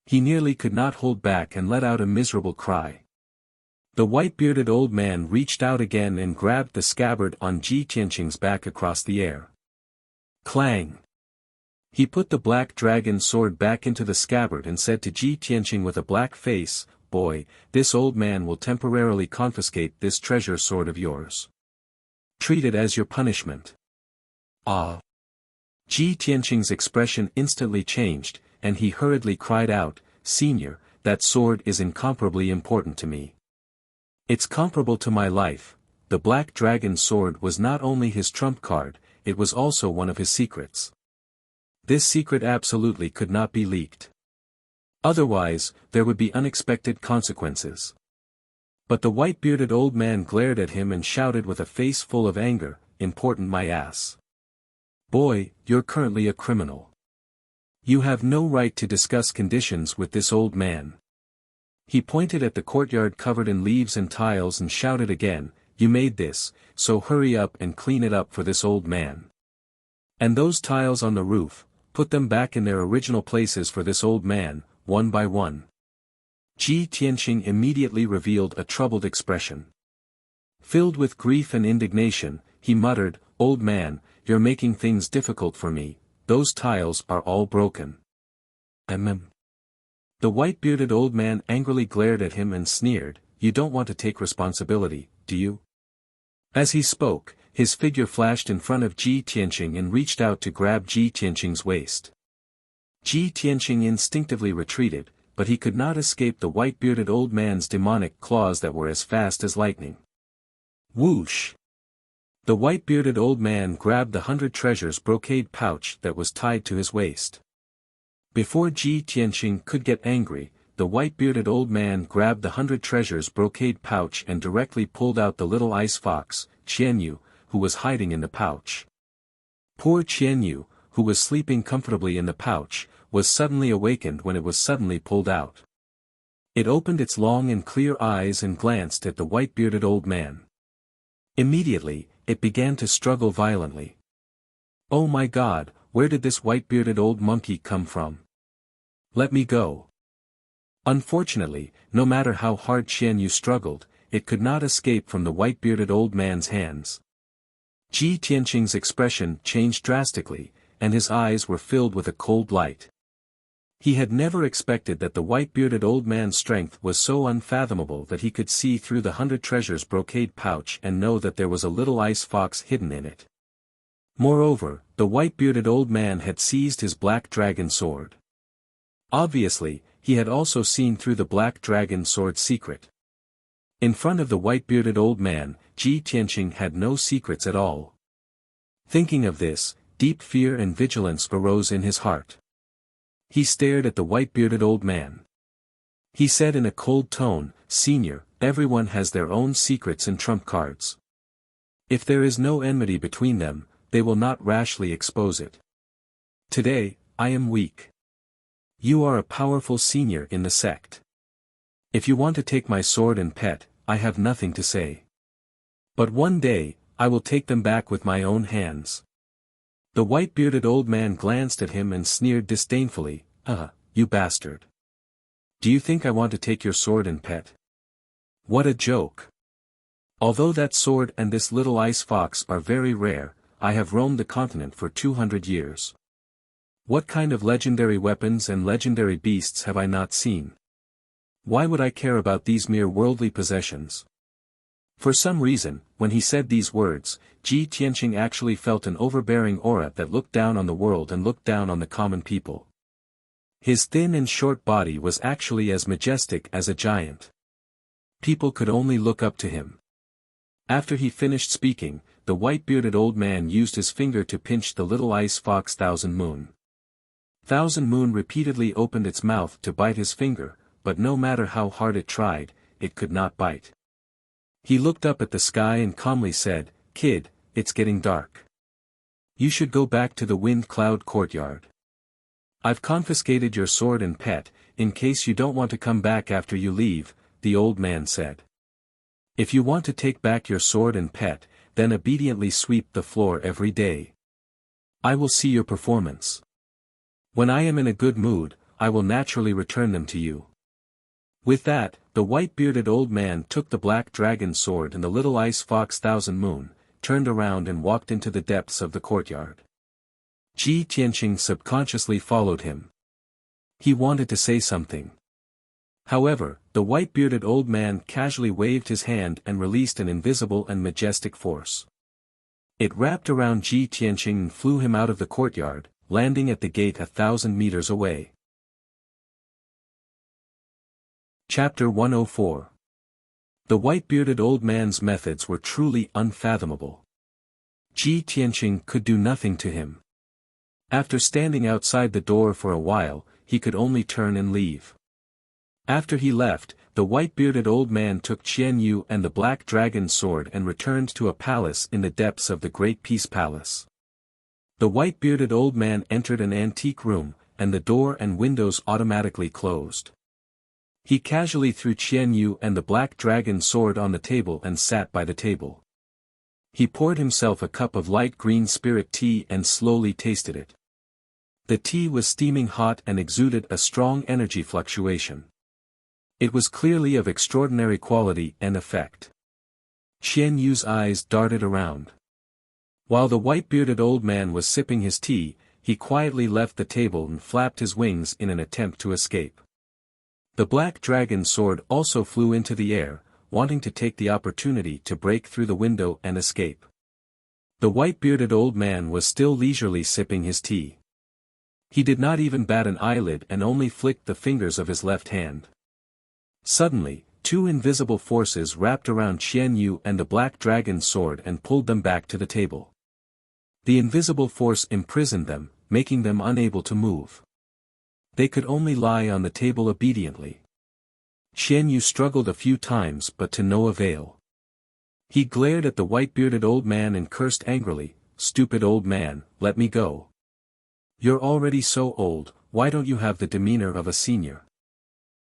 He nearly could not hold back and let out a miserable cry. The white-bearded old man reached out again and grabbed the scabbard on Ji Tianqing's back across the air. Clang! He put the black dragon sword back into the scabbard and said to Ji Tianqing with a black face, "Boy, this old man will temporarily confiscate this treasure sword of yours. Treat it as your punishment." Ji Tianqing's expression instantly changed, and he hurriedly cried out, "Senior, that sword is incomparably important to me. It's comparable to my life." The black dragon sword was not only his trump card, it was also one of his secrets. This secret absolutely could not be leaked. Otherwise, there would be unexpected consequences. But the white-bearded old man glared at him and shouted with a face full of anger, "Important my ass. Boy, you're currently a criminal. You have no right to discuss conditions with this old man." He pointed at the courtyard covered in leaves and tiles and shouted again, "You made this, so hurry up and clean it up for this old man. And those tiles on the roof, put them back in their original places for this old man, one by one." Ji Tianqing immediately revealed a troubled expression. Filled with grief and indignation, he muttered, "Old man, you're making things difficult for me, those tiles are all broken." The white-bearded old man angrily glared at him and sneered, "You don't want to take responsibility, do you?" As he spoke, his figure flashed in front of Ji Tianqing and reached out to grab Ji Tianqing's waist. Ji Tianqing instinctively retreated, but he could not escape the white-bearded old man's demonic claws that were as fast as lightning. Whoosh! The white-bearded old man grabbed the 100 treasures brocade pouch that was tied to his waist. Before Ji Tianqing could get angry, the white-bearded old man grabbed the 100 treasures brocade pouch and directly pulled out the little ice fox, Qianyu, who was hiding in the pouch. Poor Qianyu, who was sleeping comfortably in the pouch, was suddenly awakened when it was suddenly pulled out. It opened its long and clear eyes and glanced at the white-bearded old man. Immediately, it began to struggle violently. "Oh my God, where did this white-bearded old monkey come from? Let me go." Unfortunately, no matter how hard Qianyu struggled, it could not escape from the white-bearded old man's hands. Ji Tianqing's expression changed drastically, and his eyes were filled with a cold light. He had never expected that the white-bearded old man's strength was so unfathomable that he could see through the 100 treasures brocade pouch and know that there was a little ice fox hidden in it. Moreover, the white-bearded old man had seized his black dragon sword. Obviously, he had also seen through the black dragon sword's secret. In front of the white-bearded old man, Ji Tianqing had no secrets at all. Thinking of this, deep fear and vigilance arose in his heart. He stared at the white-bearded old man. He said in a cold tone, "Senior, everyone has their own secrets and trump cards. If there is no enmity between them, they will not rashly expose it. Today, I am weak. You are a powerful senior in the sect. If you want to take my sword and pet, I have nothing to say. But one day, I will take them back with my own hands." The white-bearded old man glanced at him and sneered disdainfully, "You bastard. Do you think I want to take your sword and pet? What a joke. Although that sword and this little ice fox are very rare, I have roamed the continent for 200 years. What kind of legendary weapons and legendary beasts have I not seen? Why would I care about these mere worldly possessions?" For some reason, when he said these words, Ji Tianqing actually felt an overbearing aura that looked down on the world and looked down on the common people. His thin and short body was actually as majestic as a giant. People could only look up to him. After he finished speaking, the white-bearded old man used his finger to pinch the little ice fox Thousand Moon. Thousand Moon repeatedly opened its mouth to bite his finger, but no matter how hard it tried, it could not bite. He looked up at the sky and calmly said, "Kid, it's getting dark. You should go back to the Wind Cloud courtyard. I've confiscated your sword and pet, in case you don't want to come back after you leave," the old man said. "If you want to take back your sword and pet, then obediently sweep the floor every day. I will see your performance. When I am in a good mood, I will naturally return them to you." With that, the white-bearded old man took the black dragon sword and the little ice fox Thousand Moon, turned around and walked into the depths of the courtyard. Ji Tianqing subconsciously followed him. He wanted to say something. However, the white-bearded old man casually waved his hand and released an invisible and majestic force. It wrapped around Ji Tianqing and flew him out of the courtyard, landing at the gate 1,000 meters away. Chapter 104. The white-bearded old man's methods were truly unfathomable. Ji Tianqing could do nothing to him. After standing outside the door for a while, he could only turn and leave. After he left, the white-bearded old man took Qianyu and the black dragon sword and returned to a palace in the depths of the Great Peace Palace. The white-bearded old man entered an antique room, and the door and windows automatically closed. He casually threw Qianyu and the black dragon sword on the table and sat by the table. He poured himself a cup of light green spirit tea and slowly tasted it. The tea was steaming hot and exuded a strong energy fluctuation. It was clearly of extraordinary quality and effect. Qianyu's eyes darted around. While the white-bearded old man was sipping his tea, he quietly left the table and flapped his wings in an attempt to escape. The black dragon sword also flew into the air, wanting to take the opportunity to break through the window and escape. The white-bearded old man was still leisurely sipping his tea. He did not even bat an eyelid and only flicked the fingers of his left hand. Suddenly, two invisible forces wrapped around Qian Yu and the black dragon's sword and pulled them back to the table. The invisible force imprisoned them, making them unable to move. They could only lie on the table obediently. Qian Yu struggled a few times but to no avail. He glared at the white-bearded old man and cursed angrily, "Stupid old man, let me go. You're already so old, why don't you have the demeanor of a senior?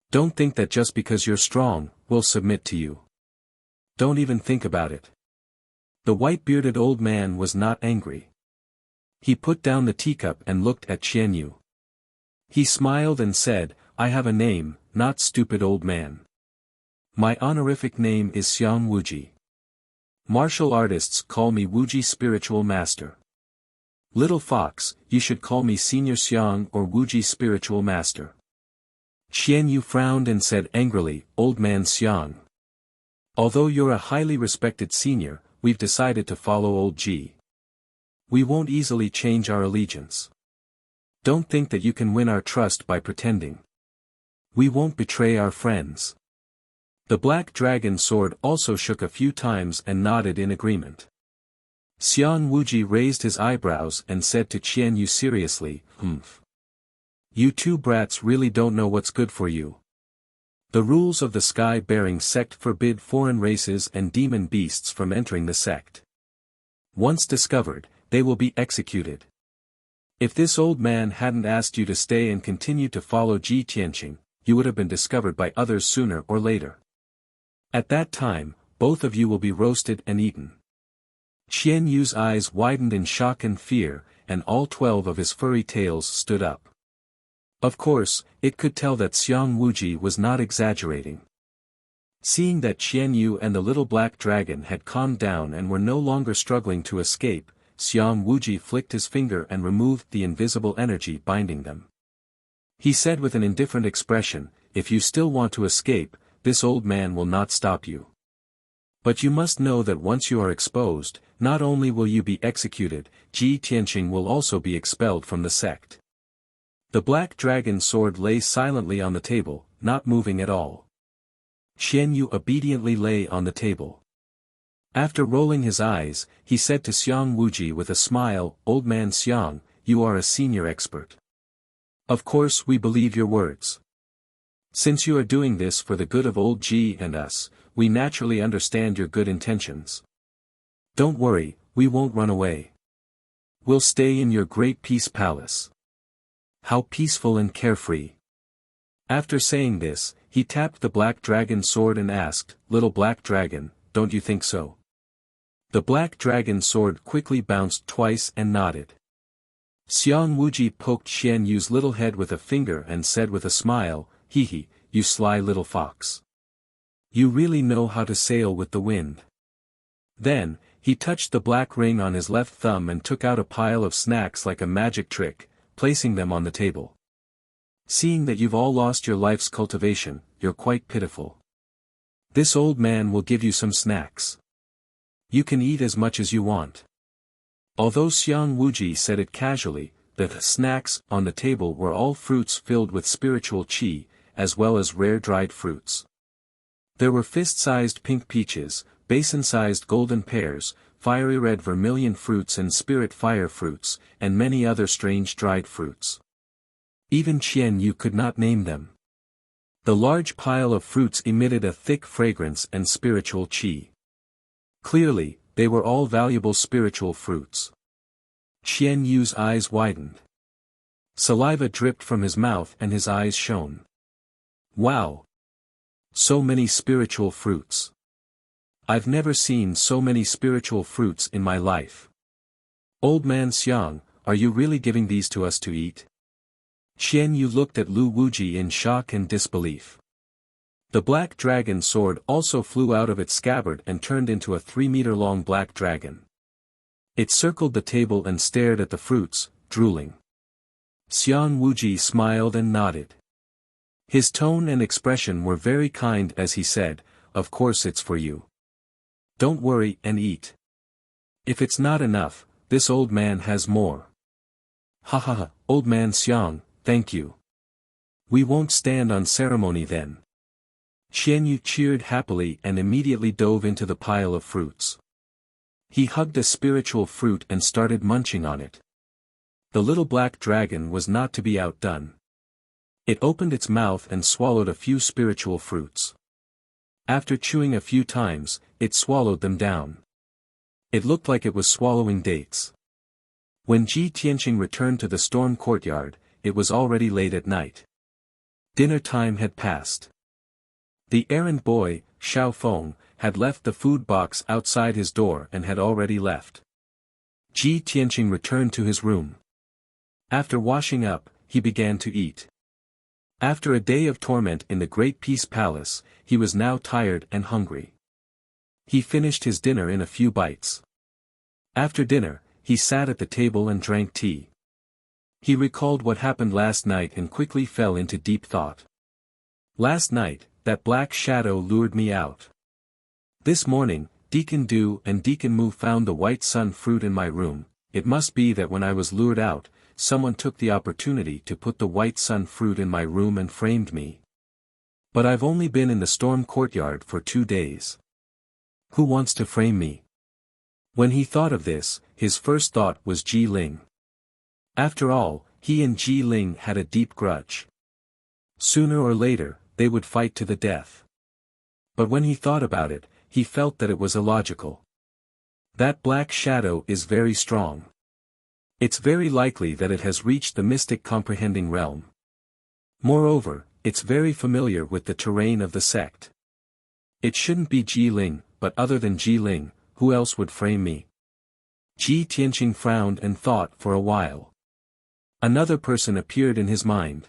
Don't think that just because you're strong, we'll submit to you. Don't even think about it." The white-bearded old man was not angry. He put down the teacup and looked at Qian Yu. He smiled and said, "I have a name, not stupid old man. My honorific name is Xiang Wuji. Martial artists call me Wuji Spiritual Master. Little fox, you should call me Senior Xiang or Wuji Spiritual Master." Qian Yu frowned and said angrily, "Old man Xiang. Although you're a highly respected senior, we've decided to follow old Ji. We won't easily change our allegiance. Don't think that you can win our trust by pretending. We won't betray our friends." The black dragon's sword also shook a few times and nodded in agreement. Xiang Wuji raised his eyebrows and said to Qian Yu seriously, "Humph. You two brats really don't know what's good for you. The rules of the sky-bearing sect forbid foreign races and demon beasts from entering the sect. Once discovered, they will be executed. If this old man hadn't asked you to stay and continue to follow Ji Tianqing, you would have been discovered by others sooner or later. At that time, both of you will be roasted and eaten." Qian Yu's eyes widened in shock and fear, and all 12 of his furry tails stood up. Of course, it could tell that Xiang Wuji was not exaggerating. Seeing that Qian Yu and the little black dragon had calmed down and were no longer struggling to escape, Xiang Wuji flicked his finger and removed the invisible energy binding them. He said with an indifferent expression, "If you still want to escape, this old man will not stop you. But you must know that once you are exposed, not only will you be executed, Ji Tianqing will also be expelled from the sect." The black dragon's sword lay silently on the table, not moving at all. Qian Yu obediently lay on the table. After rolling his eyes, he said to Xiang Wuji with a smile, "Old man Xiang, you are a senior expert. Of course we believe your words. Since you are doing this for the good of old Ji and us, we naturally understand your good intentions. Don't worry, we won't run away. We'll stay in your great peace palace. How peaceful and carefree." After saying this, he tapped the black dragon's sword and asked, "Little black dragon, don't you think so?" The black dragon's sword quickly bounced twice and nodded. Xiang Wuji poked Qian Yu's little head with a finger and said with a smile, "Hee hee, you sly little fox. You really know how to sail with the wind." Then, he touched the black ring on his left thumb and took out a pile of snacks like a magic trick, placing them on the table. "Seeing that you've all lost your life's cultivation, you're quite pitiful. This old man will give you some snacks. You can eat as much as you want." Although Xiang Wuji said it casually, the snacks on the table were all fruits filled with spiritual qi, as well as rare dried fruits. There were fist-sized pink peaches, basin-sized golden pears, fiery red vermilion fruits and spirit fire fruits, and many other strange dried fruits. Even Qian Yu could not name them. The large pile of fruits emitted a thick fragrance and spiritual qi. Clearly, they were all valuable spiritual fruits. Qian Yu's eyes widened. Saliva dripped from his mouth and his eyes shone. Wow! So many spiritual fruits. I've never seen so many spiritual fruits in my life. Old man Xiang, are you really giving these to us to eat? Qian Yu looked at Lu Wuji in shock and disbelief. The black dragon sword also flew out of its scabbard and turned into a 3-meter-long black dragon. It circled the table and stared at the fruits, drooling. Xiang Wuji smiled and nodded. His tone and expression were very kind as he said, "Of course it's for you. Don't worry and eat. If it's not enough, this old man has more." Ha ha ha, old man Xiang, thank you. We won't stand on ceremony then. Xian Yu cheered happily and immediately dove into the pile of fruits. He hugged a spiritual fruit and started munching on it. The little black dragon was not to be outdone. It opened its mouth and swallowed a few spiritual fruits. After chewing a few times, it swallowed them down. It looked like it was swallowing dates. When Ji Tianqing returned to the storm courtyard, it was already late at night. Dinner time had passed. The errand boy, Xiao Feng, had left the food box outside his door and had already left. Ji Tianqing returned to his room. After washing up, he began to eat. After a day of torment in the Great Peace Palace, he was now tired and hungry. He finished his dinner in a few bites. After dinner, he sat at the table and drank tea. He recalled what happened last night and quickly fell into deep thought. Last night, that black shadow lured me out. This morning, Deacon Du and Deacon Mu found the white sun fruit in my room. It must be that when I was lured out, someone took the opportunity to put the white sun fruit in my room and framed me. But I've only been in the storm courtyard for 2 days. Who wants to frame me? When he thought of this, his first thought was Ji Ling. After all, he and Ji Ling had a deep grudge. Sooner or later, they would fight to the death. But when he thought about it, he felt that it was illogical. That black shadow is very strong. It's very likely that it has reached the mystic comprehending realm. Moreover, it's very familiar with the terrain of the sect. It shouldn't be Ji Ling, but other than Ji Ling, who else would frame me? Ji Tianqing frowned and thought for a while. Another person appeared in his mind.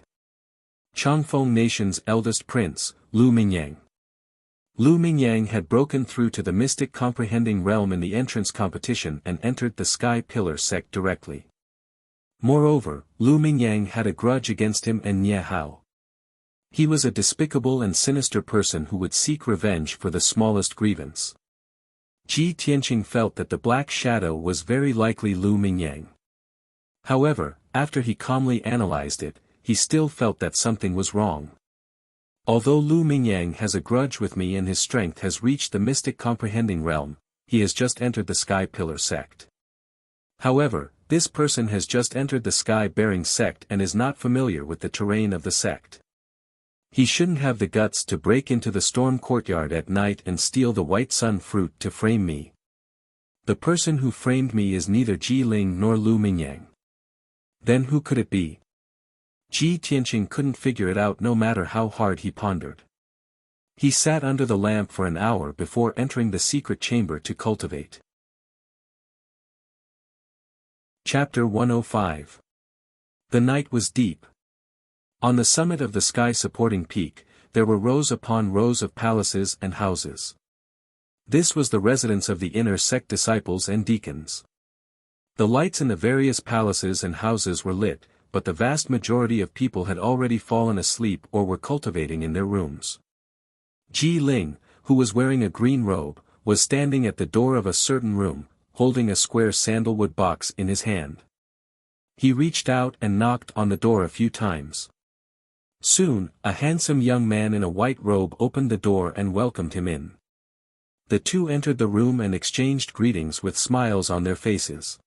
Changfeng Nation's eldest prince, Lu Mingyang. Lu Mingyang had broken through to the mystic comprehending realm in the entrance competition and entered the Sky Pillar sect directly. Moreover, Lu Mingyang had a grudge against him and Nie Hao. He was a despicable and sinister person who would seek revenge for the smallest grievance. Ji Tianqing felt that the black shadow was very likely Lu Mingyang. However, after he calmly analyzed it, he still felt that something was wrong. Although Lu Mingyang has a grudge with me and his strength has reached the mystic comprehending realm, he has just entered the Sky Pillar sect. However, this person has just entered the Sky Bearing sect and is not familiar with the terrain of the sect. He shouldn't have the guts to break into the storm courtyard at night and steal the white sun fruit to frame me. The person who framed me is neither Ji Ling nor Lu Mingyang. Then who could it be? Ji Tianqing couldn't figure it out no matter how hard he pondered. He sat under the lamp for an hour before entering the secret chamber to cultivate. Chapter 105. The night was deep. On the summit of the sky-supporting peak, there were rows upon rows of palaces and houses. This was the residence of the inner sect disciples and deacons. The lights in the various palaces and houses were lit, but the vast majority of people had already fallen asleep or were cultivating in their rooms. Ji Ling, who was wearing a green robe, was standing at the door of a certain room, holding a square sandalwood box in his hand. He reached out and knocked on the door a few times. Soon, a handsome young man in a white robe opened the door and welcomed him in. The two entered the room and exchanged greetings with smiles on their faces.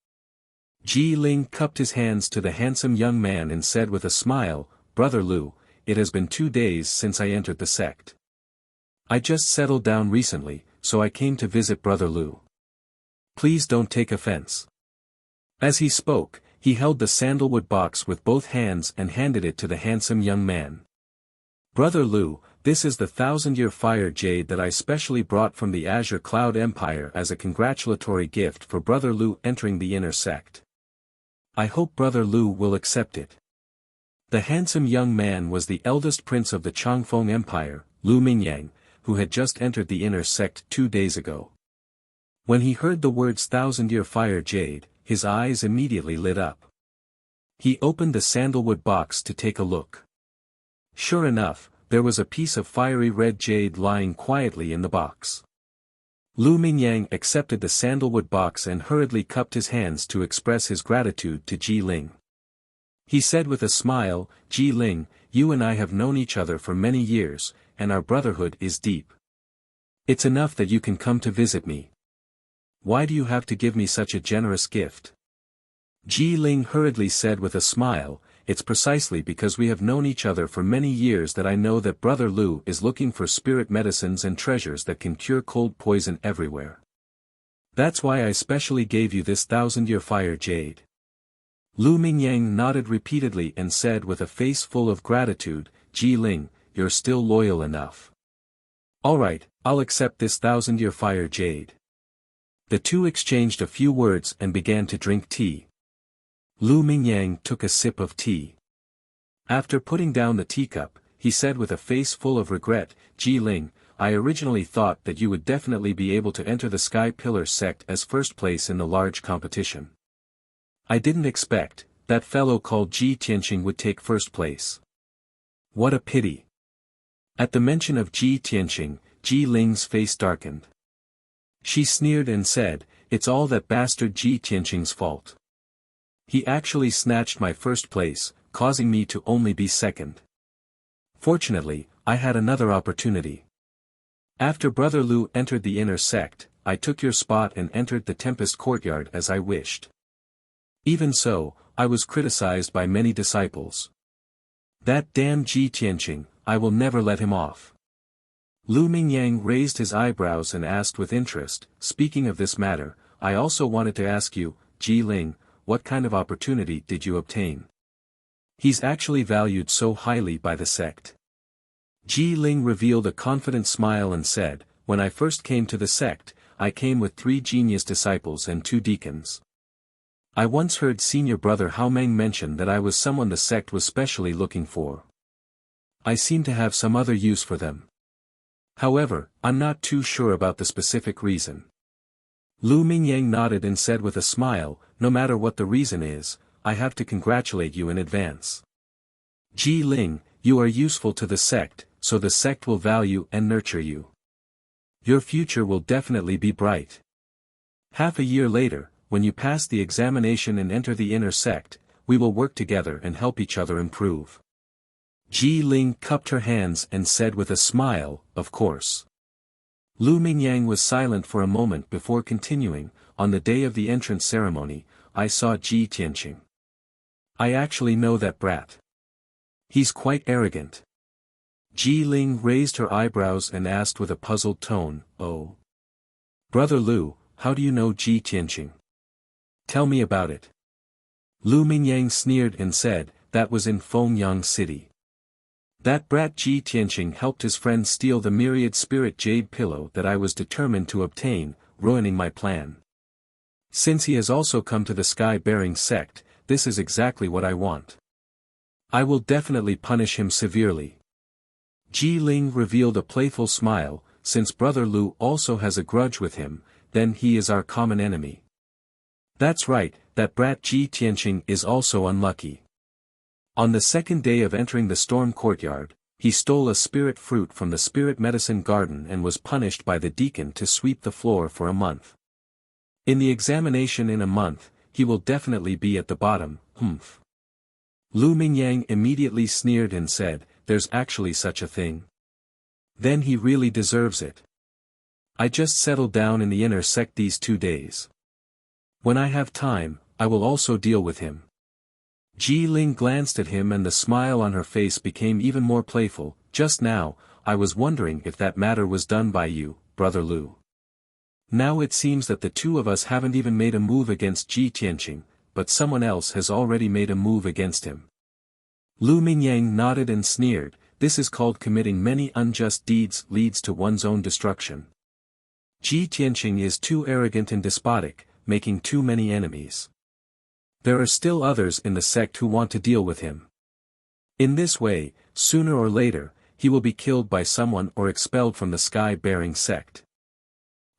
Ji Ling cupped his hands to the handsome young man and said with a smile, "Brother Lu, it has been 2 days since I entered the sect. I just settled down recently, so I came to visit Brother Lu. Please don't take offense." As he spoke, he held the sandalwood box with both hands and handed it to the handsome young man. "Brother Lu, this is the 1,000-year fire jade that I specially brought from the Azure Cloud Empire as a congratulatory gift for Brother Lu entering the inner sect. I hope Brother Lu will accept it." The handsome young man was the eldest prince of the Changfeng Empire, Lu Mingyang, who had just entered the inner sect 2 days ago. When he heard the words 1,000-year fire jade, his eyes immediately lit up. He opened the sandalwood box to take a look. Sure enough, there was a piece of fiery red jade lying quietly in the box. Lu Mingyang accepted the sandalwood box and hurriedly cupped his hands to express his gratitude to Ji Ling. He said with a smile, Ji Ling, you and I have known each other for many years, and our brotherhood is deep. It's enough that you can come to visit me. Why do you have to give me such a generous gift? Ji Ling hurriedly said with a smile, it's precisely because we have known each other for many years that I know that Brother Lu is looking for spirit medicines and treasures that can cure cold poison everywhere. That's why I specially gave you this 1,000-year fire jade. Lu Mingyang nodded repeatedly and said with a face full of gratitude, Ji Ling, you're still loyal enough. Alright, I'll accept this 1,000-year fire jade. The two exchanged a few words and began to drink tea. Lu Mingyang took a sip of tea. After putting down the teacup, he said with a face full of regret, Ji Ling, I originally thought that you would definitely be able to enter the Sky Pillar sect as first place in the large competition. I didn't expect that fellow called Ji Tianqing would take first place. What a pity. At the mention of Ji Tianqing, Ji Ling's face darkened. She sneered and said, it's all that bastard Ji Tianqing's fault. He actually snatched my first place, causing me to only be second. Fortunately, I had another opportunity. After Brother Lu entered the inner sect, I took your spot and entered the Tempest Courtyard as I wished. Even so, I was criticized by many disciples. That damn Ji Tianqing, I will never let him off. Lu Mingyang raised his eyebrows and asked with interest, speaking of this matter, I also wanted to ask you, Ji Ling, what kind of opportunity did you obtain? He's actually valued so highly by the sect. Ji Ling revealed a confident smile and said, when I first came to the sect, I came with 3 genius disciples and 2 deacons. I once heard senior brother Hao Meng mention that I was someone the sect was specially looking for. I seem to have some other use for them. However, I'm not too sure about the specific reason. Lu Mingyang nodded and said with a smile, no matter what the reason is, I have to congratulate you in advance. Ji Ling, you are useful to the sect, so the sect will value and nurture you. Your future will definitely be bright. Half a year later, when you pass the examination and enter the inner sect, we will work together and help each other improve. Ji Ling cupped her hands and said with a smile, of course. Lu Mingyang was silent for a moment before continuing, on the day of the entrance ceremony, I saw Ji Tianqing. I actually know that brat. He's quite arrogant. Ji Ling raised her eyebrows and asked with a puzzled tone, oh. Brother Lu, how do you know Ji Tianqing? Tell me about it. Lu Mingyang sneered and said, that was in Fengyang City. That brat Ji Tianqing helped his friend steal the myriad spirit jade pillow that I was determined to obtain, ruining my plan. Since he has also come to the sky-bearing sect, this is exactly what I want. I will definitely punish him severely. Ji Ling revealed a playful smile, since Brother Lu also has a grudge with him, then he is our common enemy. That's right, that brat Ji Tianqing is also unlucky. On the second day of entering the storm courtyard, he stole a spirit fruit from the spirit medicine garden and was punished by the deacon to sweep the floor for a month. In the examination in a month, he will definitely be at the bottom, humph. Lu Mingyang immediately sneered and said, there's actually such a thing. Then he really deserves it. I just settled down in the inner sect these 2 days. When I have time, I will also deal with him. Ji Ling glanced at him and the smile on her face became even more playful. Just now, I was wondering if that matter was done by you, Brother Lu. Now it seems that the two of us haven't even made a move against Ji Tianqing, but someone else has already made a move against him. Lu Mingyang nodded and sneered, this is called committing many unjust deeds leads to one's own destruction. Ji Tianqing is too arrogant and despotic, making too many enemies. There are still others in the sect who want to deal with him. In this way, sooner or later, he will be killed by someone or expelled from the sky-bearing sect.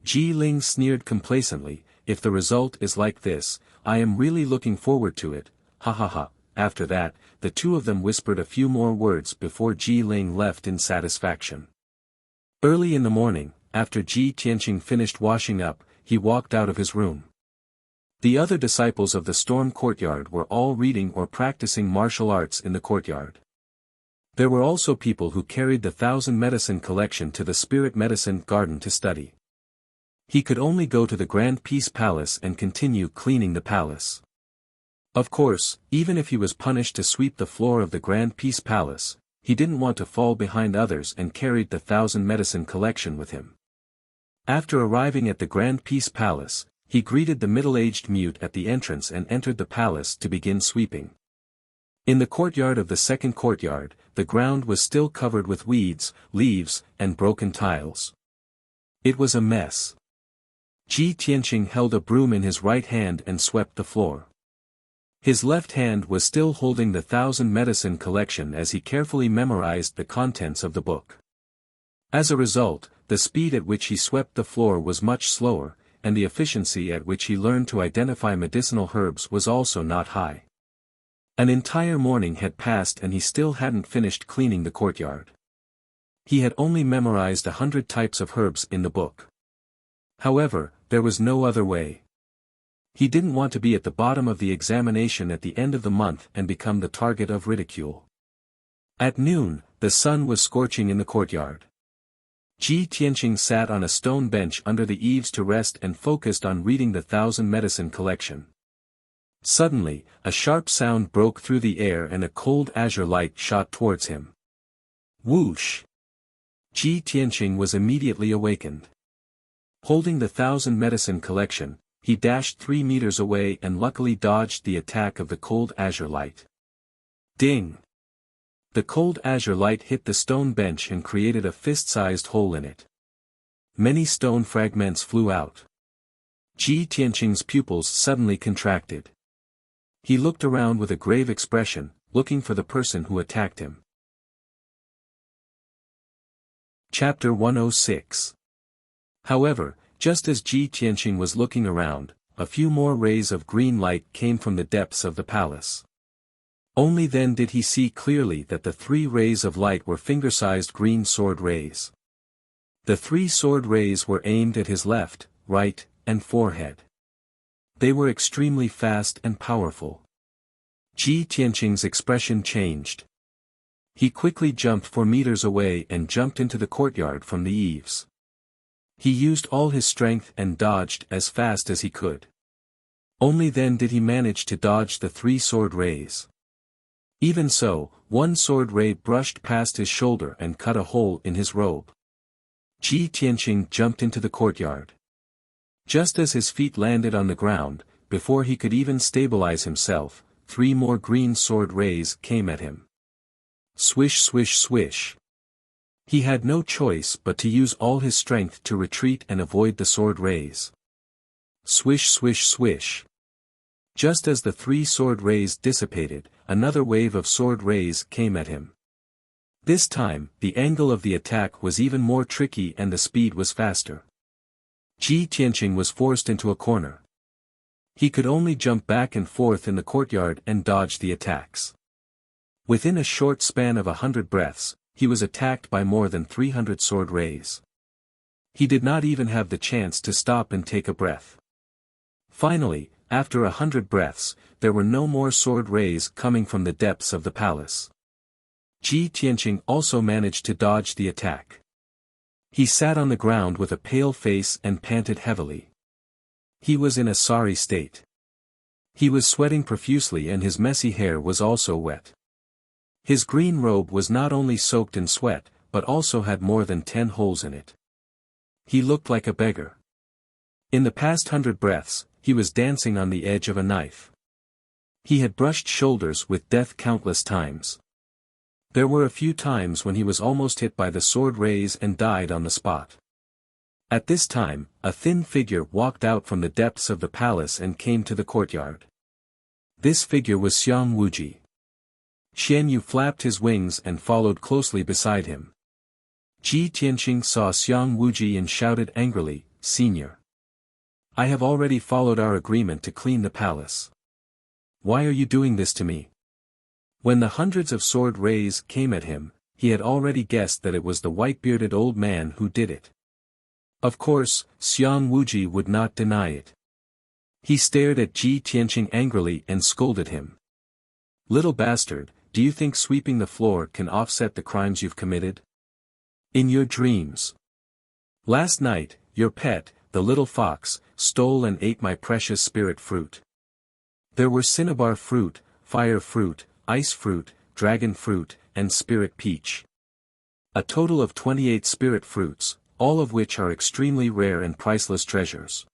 Ji Ling sneered complacently, if the result is like this, I am really looking forward to it, ha ha ha. After that, the two of them whispered a few more words before Ji Ling left in satisfaction. Early in the morning, after Ji Tianqing finished washing up, he walked out of his room. The other disciples of the storm courtyard were all reading or practicing martial arts in the courtyard. There were also people who carried the 1,000 medicine collection to the spirit medicine garden to study. He could only go to the Grand Peace Palace and continue cleaning the palace. Of course, even if he was punished to sweep the floor of the Grand Peace Palace, he didn't want to fall behind others and carried the 1,000 medicine collection with him. After arriving at the Grand Peace Palace, he greeted the middle-aged mute at the entrance and entered the palace to begin sweeping. In the courtyard of the second courtyard, the ground was still covered with weeds, leaves, and broken tiles. It was a mess. Ji Tianqing held a broom in his right hand and swept the floor. His left hand was still holding the 1,000 medicine collection as he carefully memorized the contents of the book. As a result, the speed at which he swept the floor was much slower, and the efficiency at which he learned to identify medicinal herbs was also not high. An entire morning had passed and he still hadn't finished cleaning the courtyard. He had only memorized 100 types of herbs in the book. However, there was no other way. He didn't want to be at the bottom of the examination at the end of the month and become the target of ridicule. At noon, the sun was scorching in the courtyard. Ji Tianqing sat on a stone bench under the eaves to rest and focused on reading the 1,000 medicine collection. Suddenly, a sharp sound broke through the air and a cold azure light shot towards him. Whoosh! Ji Tianqing was immediately awakened. Holding the 1,000 medicine collection, he dashed 3 meters away and luckily dodged the attack of the cold azure light. Ding! The cold azure light hit the stone bench and created a fist-sized hole in it. Many stone fragments flew out. Ji Tianqing's pupils suddenly contracted. He looked around with a grave expression, looking for the person who attacked him. Chapter 106. However, just as Ji Tianqing was looking around, a few more rays of green light came from the depths of the palace. Only then did he see clearly that the 3 rays of light were finger-sized green sword rays. The 3 sword rays were aimed at his left, right, and forehead. They were extremely fast and powerful. Ji Tianqing's expression changed. He quickly jumped 4 meters away and jumped into the courtyard from the eaves. He used all his strength and dodged as fast as he could. Only then did he manage to dodge the 3 sword rays. Even so, 1 sword ray brushed past his shoulder and cut a hole in his robe. Ji Tianqing jumped into the courtyard. Just as his feet landed on the ground, before he could even stabilize himself, 3 more green sword rays came at him. Swish swish swish. He had no choice but to use all his strength to retreat and avoid the sword rays. Swish swish swish. Just as the 3 sword rays dissipated, another wave of sword rays came at him. This time, the angle of the attack was even more tricky and the speed was faster. Ji Tianqing was forced into a corner. He could only jump back and forth in the courtyard and dodge the attacks. Within a short span of 100 breaths, he was attacked by more than 300 sword rays. He did not even have the chance to stop and take a breath. Finally, after 100 breaths, there were no more sword rays coming from the depths of the palace. Ji Tianqing also managed to dodge the attack. He sat on the ground with a pale face and panted heavily. He was in a sorry state. He was sweating profusely and his messy hair was also wet. His green robe was not only soaked in sweat, but also had more than 10 holes in it. He looked like a beggar. In the past 100 breaths, he was dancing on the edge of a knife. He had brushed shoulders with death countless times. There were a few times when he was almost hit by the sword rays and died on the spot. At this time, a thin figure walked out from the depths of the palace and came to the courtyard. This figure was Xiang Wuji. Xian Yu flapped his wings and followed closely beside him. Ji Tianqing saw Xiang Wuji and shouted angrily, "Senior! I have already followed our agreement to clean the palace. Why are you doing this to me?" When the hundreds of sword rays came at him, he had already guessed that it was the white-bearded old man who did it. Of course, Xiang Wuji would not deny it. He stared at Ji Tianqing angrily and scolded him. Little bastard, do you think sweeping the floor can offset the crimes you've committed? In your dreams. Last night, your pet, the little fox, stole and ate my precious spirit fruit. There were cinnabar fruit, fire fruit, ice fruit, dragon fruit, and spirit peach. A total of 28 spirit fruits, all of which are extremely rare and priceless treasures.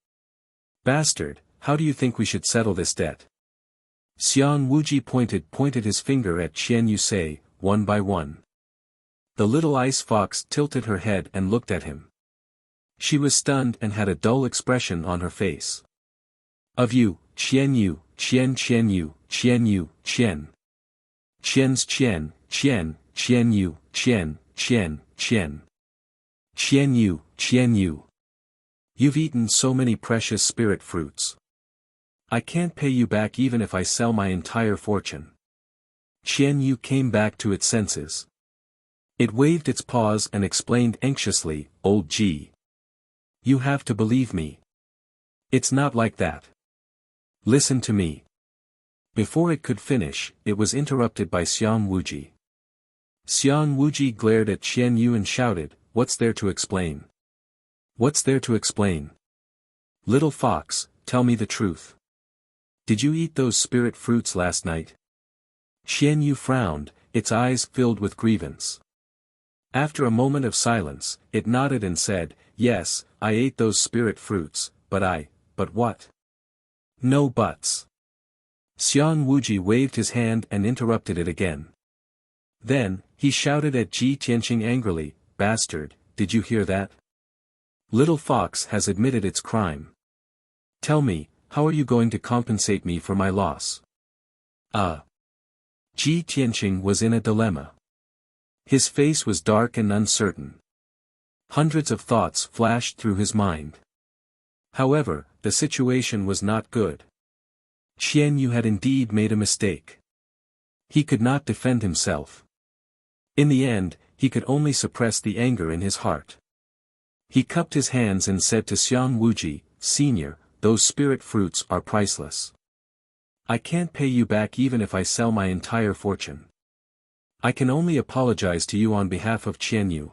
Bastard, how do you think we should settle this debt? Xian Wuji pointed his finger at Qian Yusei, one by one. The little ice fox tilted her head and looked at him. She was stunned and had a dull expression on her face. Of you, Qian Yu, Qian Yu, Qian Yu, Qian. Qian's Qian, Qian, Qian Yu, Qian, Qian, Qian. Qian Yu, Qian Yu. You've eaten so many precious spirit fruits. I can't pay you back even if I sell my entire fortune. Qian Yu came back to its senses. It waved its paws and explained anxiously, Old Ji. You have to believe me. It's not like that. Listen to me. Before it could finish, it was interrupted by Xian Wuji. Xian Wuji glared at Qian Yu and shouted, What's there to explain? What's there to explain? Little fox, tell me the truth. Did you eat those spirit fruits last night? Qian Yu frowned, its eyes filled with grievance. After a moment of silence, it nodded and said, Yes, I ate those spirit fruits, but what? No buts. Xian Wuji waved his hand and interrupted it again. Then, he shouted at Ji Tianqing angrily, Bastard, did you hear that? Little Fox has admitted its crime. Tell me, how are you going to compensate me for my loss? Ji Tianqing was in a dilemma. His face was dark and uncertain. Hundreds of thoughts flashed through his mind. However, the situation was not good. Qian Yu had indeed made a mistake. He could not defend himself. In the end, he could only suppress the anger in his heart. He cupped his hands and said to Xian Wuji, Senior, those spirit fruits are priceless. I can't pay you back even if I sell my entire fortune. I can only apologize to you on behalf of Qian Yu.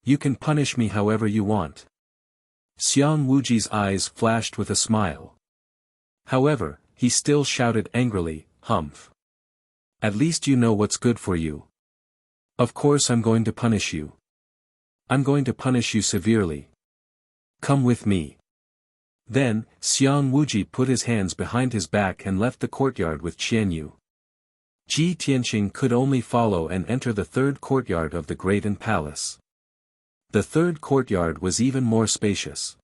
You can punish me however you want. Xian Wuji's eyes flashed with a smile. However, he still shouted angrily, Humph. At least you know what's good for you. Of course I'm going to punish you. I'm going to punish you severely. Come with me. Then, Xian Wuji put his hands behind his back and left the courtyard with Qian Yu. Ji Tianqing could only follow and enter the third courtyard of the Great Palace. The third courtyard was even more spacious.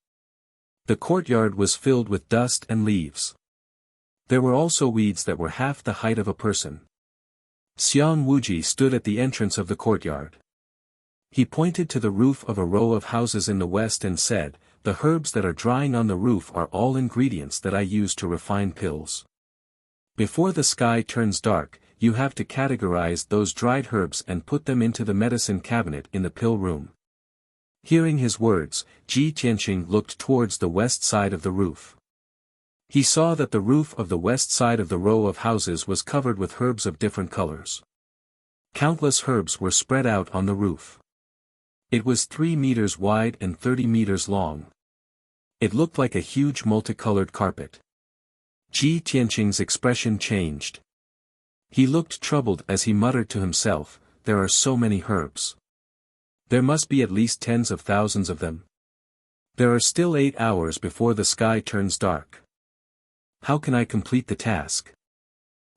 The courtyard was filled with dust and leaves. There were also weeds that were half the height of a person. Xian Wuji stood at the entrance of the courtyard. He pointed to the roof of a row of houses in the west and said, The herbs that are drying on the roof are all ingredients that I use to refine pills. Before the sky turns dark, you have to categorize those dried herbs and put them into the medicine cabinet in the pill room. Hearing his words, Ji Tianqing looked towards the west side of the roof. He saw that the roof of the west side of the row of houses was covered with herbs of different colors. Countless herbs were spread out on the roof. It was 3 meters wide and 30 meters long. It looked like a huge multicolored carpet. Ji Tianqing's expression changed. He looked troubled as he muttered to himself, There are so many herbs. There must be at least tens of thousands of them. There are still 8 hours before the sky turns dark. How can I complete the task?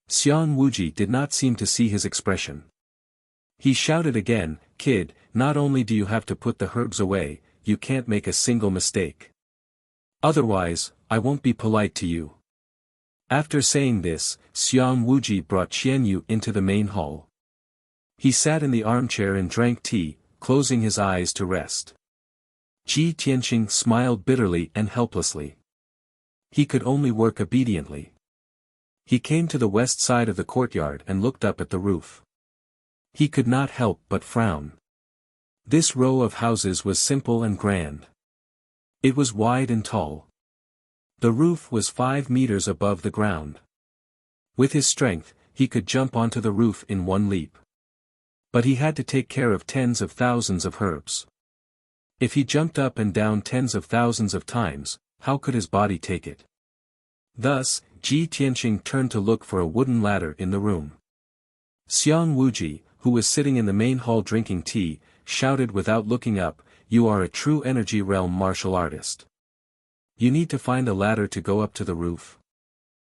Xian Wuji did not seem to see his expression. He shouted again, Kid, not only do you have to put the herbs away, you can't make a single mistake. Otherwise, I won't be polite to you. After saying this, Xian Wuji brought Qian Yu into the main hall. He sat in the armchair and drank tea, closing his eyes to rest. Ji Tianqing smiled bitterly and helplessly. He could only work obediently. He came to the west side of the courtyard and looked up at the roof. He could not help but frown. This row of houses was simple and grand. It was wide and tall. The roof was 5 meters above the ground. With his strength, he could jump onto the roof in one leap. But he had to take care of tens of thousands of herbs. If he jumped up and down tens of thousands of times, how could his body take it? Thus, Ji Tianqing turned to look for a wooden ladder in the room. Xiang Wuji, who was sitting in the main hall drinking tea, shouted without looking up, "You are a true energy realm martial artist. You need to find a ladder to go up to the roof.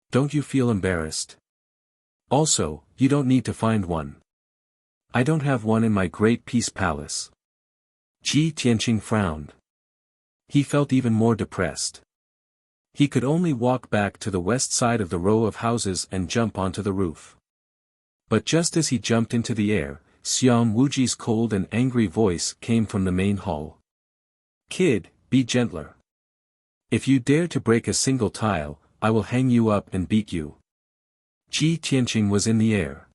Don't you feel embarrassed? Also, you don't need to find one. I don't have one in my Great Peace Palace." Ji Tianqing frowned. He felt even more depressed. He could only walk back to the west side of the row of houses and jump onto the roof. But just as he jumped into the air, Xiang Wuji's cold and angry voice came from the main hall. "Kid, be gentler. If you dare to break a single tile, I will hang you up and beat you." Ji Tianqing was in the air.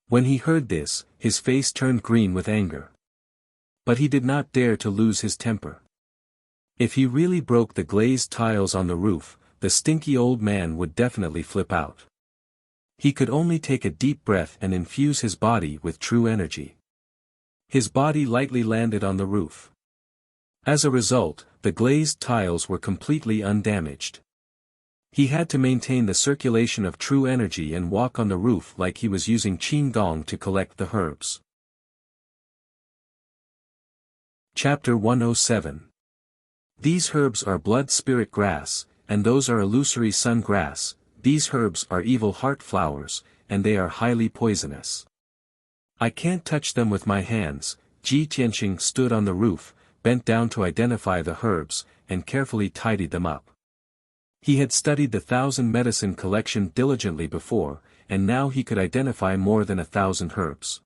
When he heard this, his face turned green with anger. But he did not dare to lose his temper. If he really broke the glazed tiles on the roof, the stinky old man would definitely flip out. He could only take a deep breath and infuse his body with true energy. His body lightly landed on the roof. As a result, the glazed tiles were completely undamaged. He had to maintain the circulation of true energy and walk on the roof like he was using qin gong to collect the herbs. Chapter 107. These herbs are blood spirit grass, and those are illusory sun grass. These herbs are evil heart flowers, and they are highly poisonous. I can't touch them with my hands. Ji Tianqing stood on the roof, bent down to identify the herbs, and carefully tidied them up. He had studied the 1,000 medicine collection diligently before, and now he could identify more than 1,000 herbs.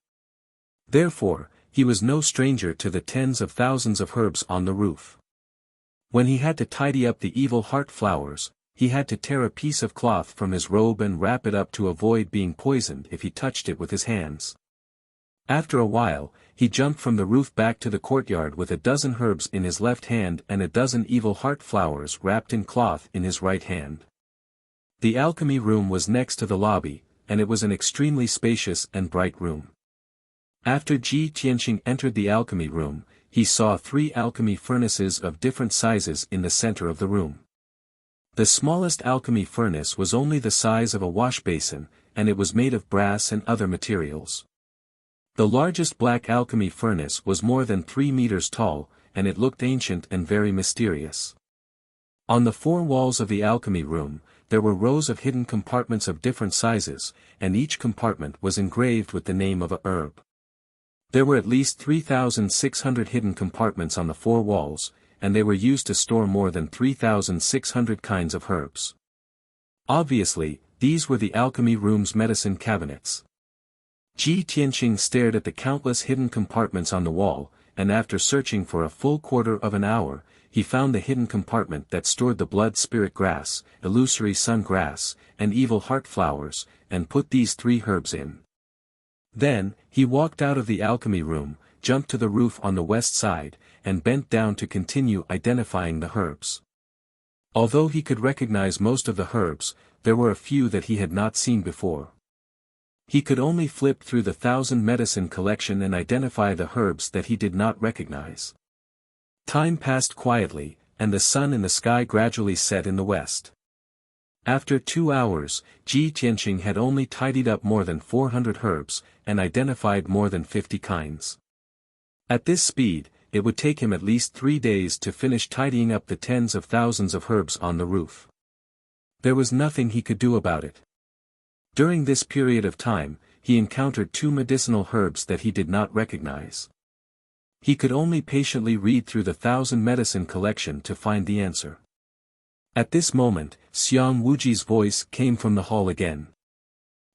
Therefore, he was no stranger to the tens of thousands of herbs on the roof. When he had to tidy up the evil heart flowers, he had to tear a piece of cloth from his robe and wrap it up to avoid being poisoned if he touched it with his hands. After a while, he jumped from the roof back to the courtyard with a dozen herbs in his left hand and a dozen evil heart flowers wrapped in cloth in his right hand. The alchemy room was next to the lobby, and it was an extremely spacious and bright room. After Ji Tianqing entered the alchemy room, he saw 3 alchemy furnaces of different sizes in the center of the room. The smallest alchemy furnace was only the size of a wash basin, and it was made of brass and other materials. The largest black alchemy furnace was more than 3 meters tall, and it looked ancient and very mysterious. On the 4 walls of the alchemy room, there were rows of hidden compartments of different sizes, and each compartment was engraved with the name of a herb. There were at least 3,600 hidden compartments on the 4 walls, and they were used to store more than 3,600 kinds of herbs. Obviously, these were the alchemy room's medicine cabinets. Ji Tianqing stared at the countless hidden compartments on the wall, and after searching for a full quarter of an hour, he found the hidden compartment that stored the blood spirit grass, illusory sun grass, and evil heart flowers, and put these 3 herbs in. Then, he walked out of the alchemy room, jumped to the roof on the west side, and bent down to continue identifying the herbs. Although he could recognize most of the herbs, there were a few that he had not seen before. He could only flip through the 1,000 medicine collection and identify the herbs that he did not recognize. Time passed quietly, and the sun in the sky gradually set in the west. After 2 hours, Ji Tianqing had only tidied up more than 400 herbs, and identified more than 50 kinds. At this speed, it would take him at least 3 days to finish tidying up the tens of thousands of herbs on the roof. There was nothing he could do about it. During this period of time, he encountered 2 medicinal herbs that he did not recognize. He could only patiently read through the 1,000 medicine collection to find the answer. At this moment, Xiang Wuji's voice came from the hall again.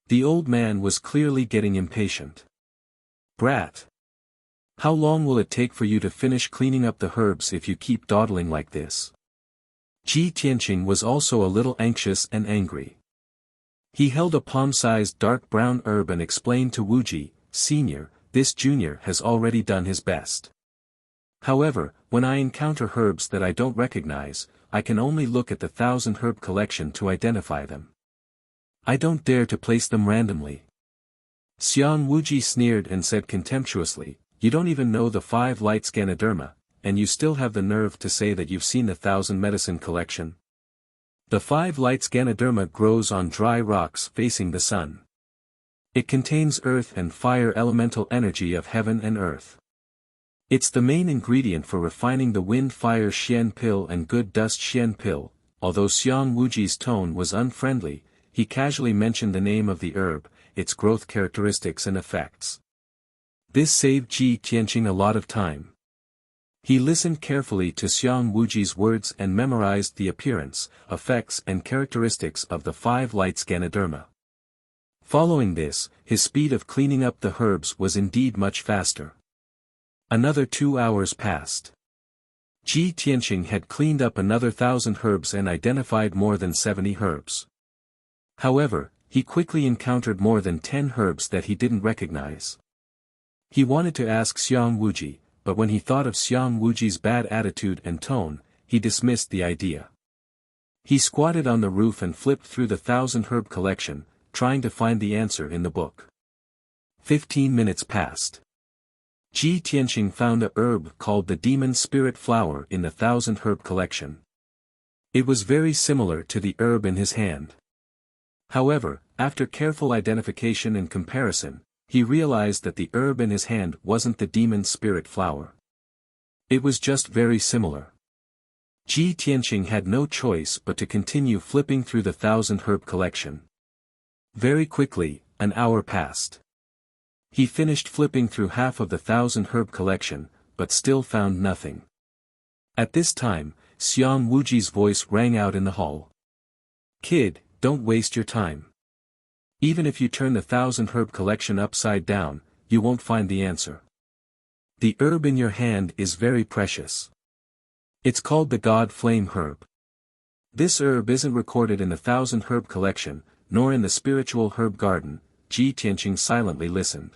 The old man was clearly getting impatient. "Brat! How long will it take for you to finish cleaning up the herbs if you keep dawdling like this?" Ji Tianqing was also a little anxious and angry. He held a palm-sized dark brown herb and explained to Wuji, "Senior, this junior has already done his best. However, when I encounter herbs that I don't recognize, I can only look at the 1,000 herb collection to identify them. I don't dare to place them randomly. Xiang Wuji sneered and said contemptuously, you don't even know the 5 lights Ganoderma, and you still have the nerve to say that you've seen the 1,000 medicine collection? The 5 lights Ganoderma grows on dry rocks facing the sun. It contains earth and fire elemental energy of heaven and earth. It's the main ingredient for refining the wind fire Xian pill and good dust Xian pill. Although Xiang Wuji's tone was unfriendly, he casually mentioned the name of the herb, its growth characteristics and effects. This saved Ji Tianqing a lot of time. He listened carefully to Xiang Wuji's words and memorized the appearance, effects and characteristics of the 5 lights Ganoderma. Following this, his speed of cleaning up the herbs was indeed much faster. Another 2 hours passed. Ji Tianqing had cleaned up another 1,000 herbs and identified more than 70 herbs. However, he quickly encountered more than 10 herbs that he didn't recognize. He wanted to ask Xiang Wuji, but when he thought of Xiang Wuji's bad attitude and tone, he dismissed the idea. He squatted on the roof and flipped through the 1,000 herb collection, trying to find the answer in the book. 15 minutes passed. Ji Tianqing found a herb called the demon spirit flower in the 1,000 herb collection. It was very similar to the herb in his hand. However, after careful identification and comparison, he realized that the herb in his hand wasn't the demon spirit flower. It was just very similar. Ji Tianqing had no choice but to continue flipping through the 1,000 herb collection. Very quickly, an hour passed. He finished flipping through half of the 1,000 herb collection, but still found nothing. At this time, Xiang Wuji's voice rang out in the hall. Kid, don't waste your time. Even if you turn the 1,000 herb collection upside down, you won't find the answer. The herb in your hand is very precious. It's called the God Flame herb. This herb isn't recorded in the 1,000 herb collection, nor in the spiritual herb garden. Ji Tianqing silently listened.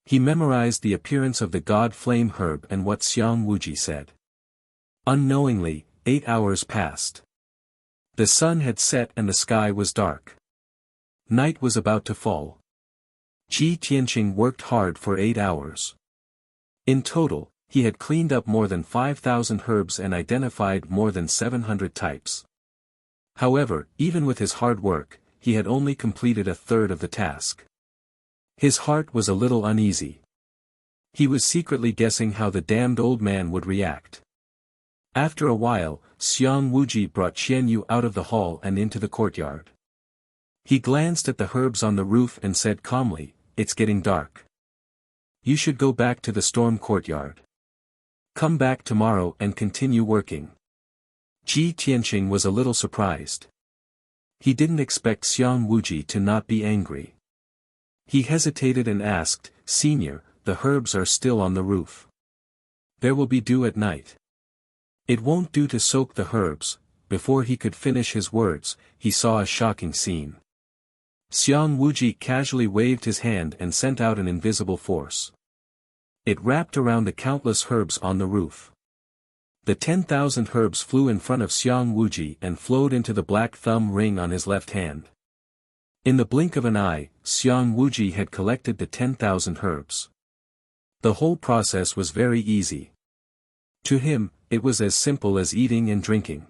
He memorized the appearance of the God Flame herb and what Xiang Wuji said. Unknowingly, 8 hours passed. The sun had set and the sky was dark. Night was about to fall. Ji Tianqing worked hard for 8 hours. In total, he had cleaned up more than 5,000 herbs and identified more than 700 types. However, even with his hard work, he had only completed a third of the task. His heart was a little uneasy. He was secretly guessing how the damned old man would react. After a while, Xiang Wuji brought Qian Yu out of the hall and into the courtyard. He glanced at the herbs on the roof and said calmly, "It's getting dark. You should go back to the storm courtyard. Come back tomorrow and continue working." Ji Tianqing was a little surprised. He didn't expect Xiang Wuji to not be angry. He hesitated and asked, "Senior, the herbs are still on the roof. There will be dew at night. It won't do to soak the herbs." Before he could finish his words, he saw a shocking scene. Xiang Wuji casually waved his hand and sent out an invisible force. It wrapped around the countless herbs on the roof. The 10,000 herbs flew in front of Xiang Wuji and flowed into the black thumb ring on his left hand. In the blink of an eye, Xiang Wuji had collected the 10,000 herbs. The whole process was very easy. To him, it was as simple as eating and drinking.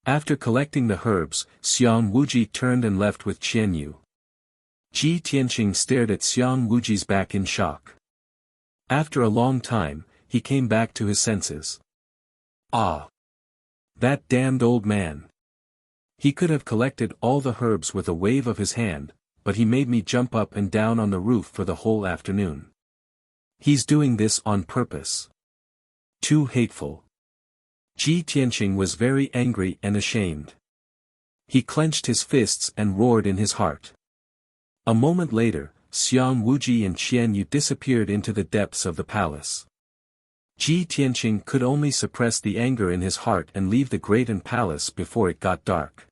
After collecting the herbs, Xiang Wuji turned and left with Qian Yu. Ji Tianqing stared at Xiang Wuji's back in shock. After a long time, he came back to his senses. Ah! That damned old man! He could have collected all the herbs with a wave of his hand, but he made me jump up and down on the roof for the whole afternoon. He's doing this on purpose. Too hateful. Ji Tianqing was very angry and ashamed. He clenched his fists and roared in his heart. A moment later, Xiang Wuji and Qian Yu disappeared into the depths of the palace. Ji Tianqing could only suppress the anger in his heart and leave the great palace before it got dark.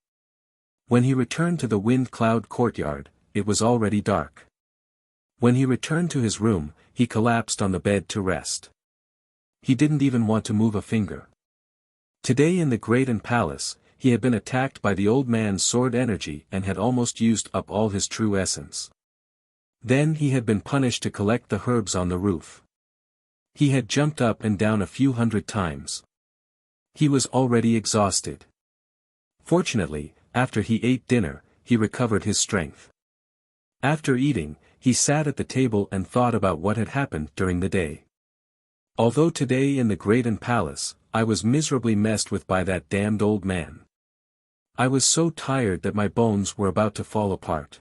When he returned to the wind cloud courtyard, it was already dark. When he returned to his room, he collapsed on the bed to rest. He didn't even want to move a finger. Today in the Great Palace, he had been attacked by the old man's sword energy and had almost used up all his true essence. Then he had been punished to collect the herbs on the roof. He had jumped up and down a few hundred times. He was already exhausted. Fortunately, after he ate dinner, he recovered his strength. After eating, he sat at the table and thought about what had happened during the day. Although today in the Great Palace, I was miserably messed with by that damned old man. I was so tired that my bones were about to fall apart.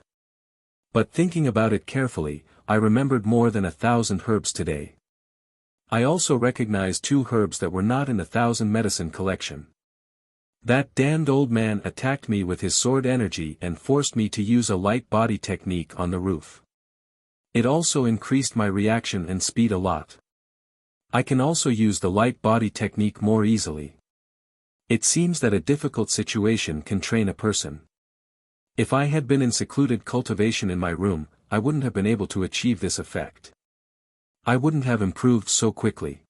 But thinking about it carefully, I remembered more than 1,000 herbs today. I also recognized 2 herbs that were not in the 1,000 medicine collection. That damned old man attacked me with his sword energy and forced me to use a light body technique on the roof. It also increased my reaction and speed a lot. I can also use the light body technique more easily. It seems that a difficult situation can train a person. If I had been in secluded cultivation in my room, I wouldn't have been able to achieve this effect. I wouldn't have improved so quickly.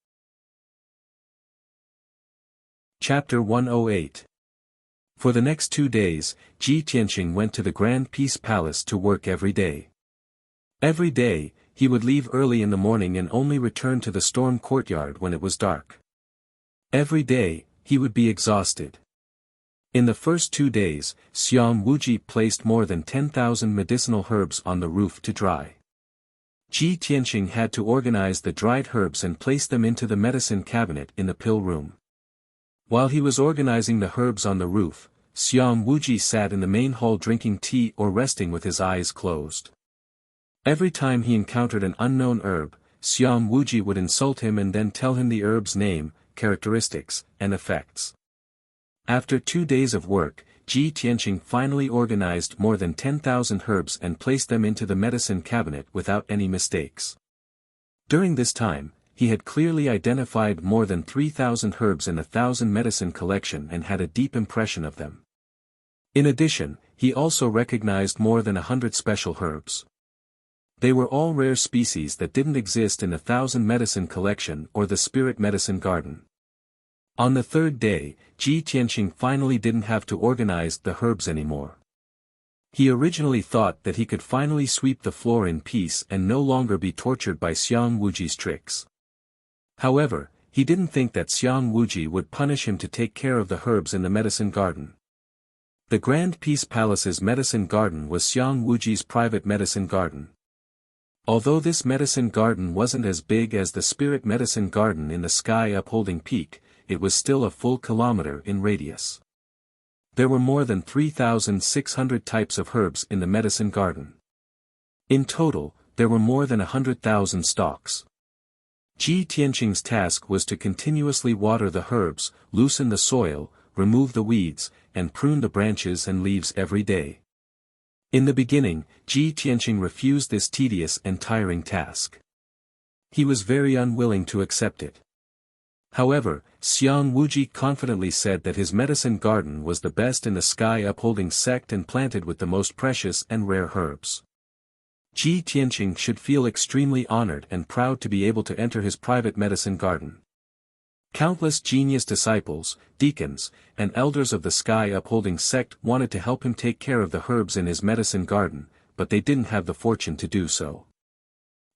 Chapter 108. For the next 2 days, Ji Tianqing went to the Grand Peace Palace to work every day. Every day, he would leave early in the morning and only return to the storm courtyard when it was dark. Every day, he would be exhausted. In the first 2 days, Xiang Wuji placed more than 10,000 medicinal herbs on the roof to dry. Ji Tianqing had to organize the dried herbs and place them into the medicine cabinet in the pill room. While he was organizing the herbs on the roof, Xiang Wuji sat in the main hall drinking tea or resting with his eyes closed. Every time he encountered an unknown herb, Xiang Wuji would insult him and then tell him the herb's name, characteristics, and effects. After 2 days of work, Ji Tianqing finally organized more than 10,000 herbs and placed them into the medicine cabinet without any mistakes. During this time, he had clearly identified more than 3,000 herbs in the 1,000 medicine collection and had a deep impression of them. In addition, he also recognized more than 100 special herbs. They were all rare species that didn't exist in the 1,000 medicine collection or the spirit medicine garden. On the 3rd day, Ji Tianqing finally didn't have to organize the herbs anymore. He originally thought that he could finally sweep the floor in peace and no longer be tortured by Xiang Wuji's tricks. However, he didn't think that Xiang Wuji would punish him to take care of the herbs in the medicine garden. The Grand Peace Palace's medicine garden was Xiang Wuji's private medicine garden. Although this medicine garden wasn't as big as the spirit medicine garden in the sky upholding peak, it was still a full kilometer in radius. There were more than 3,600 types of herbs in the medicine garden. In total, there were more than 100,000 stalks. Ji Tianqing's task was to continuously water the herbs, loosen the soil, remove the weeds, and prune the branches and leaves every day. In the beginning, Ji Tianqing refused this tedious and tiring task. He was very unwilling to accept it. However, Xiang Wuji confidently said that his medicine garden was the best in the sky upholding sect and planted with the most precious and rare herbs. Ji Tianqing should feel extremely honored and proud to be able to enter his private medicine garden. Countless genius disciples, deacons, and elders of the sky upholding sect wanted to help him take care of the herbs in his medicine garden, but they didn't have the fortune to do so.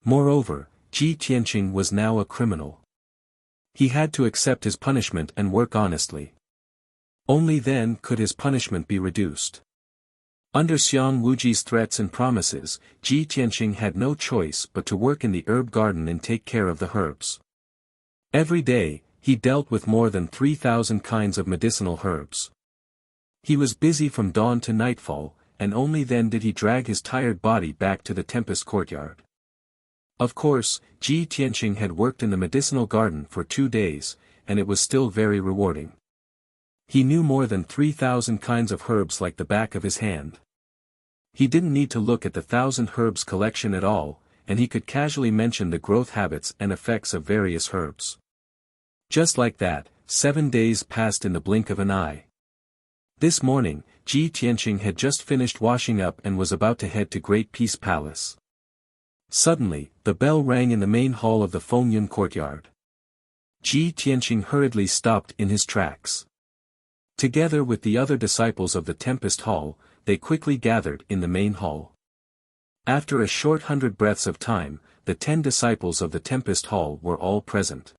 Moreover, Ji Tianqing was now a criminal. He had to accept his punishment and work honestly. Only then could his punishment be reduced. Under Xiang Wuji's threats and promises, Ji Tianqing had no choice but to work in the herb garden and take care of the herbs. Every day, he dealt with more than 3,000 kinds of medicinal herbs. He was busy from dawn to nightfall, and only then did he drag his tired body back to the Tempest courtyard. Of course, Ji Tianqing had worked in the medicinal garden for 2 days, and it was still very rewarding. He knew more than 3,000 kinds of herbs like the back of his hand. He didn't need to look at the 1,000 herbs collection at all, and he could casually mention the growth habits and effects of various herbs. Just like that, 7 days passed in the blink of an eye. This morning, Ji Tianqing had just finished washing up and was about to head to Great Peace Palace. Suddenly, the bell rang in the main hall of the Fengyun courtyard. Ji Tianqing hurriedly stopped in his tracks. Together with the other disciples of the Tempest Hall, they quickly gathered in the main hall. After a short 100 breaths of time, the 10 disciples of the Tempest Hall were all present.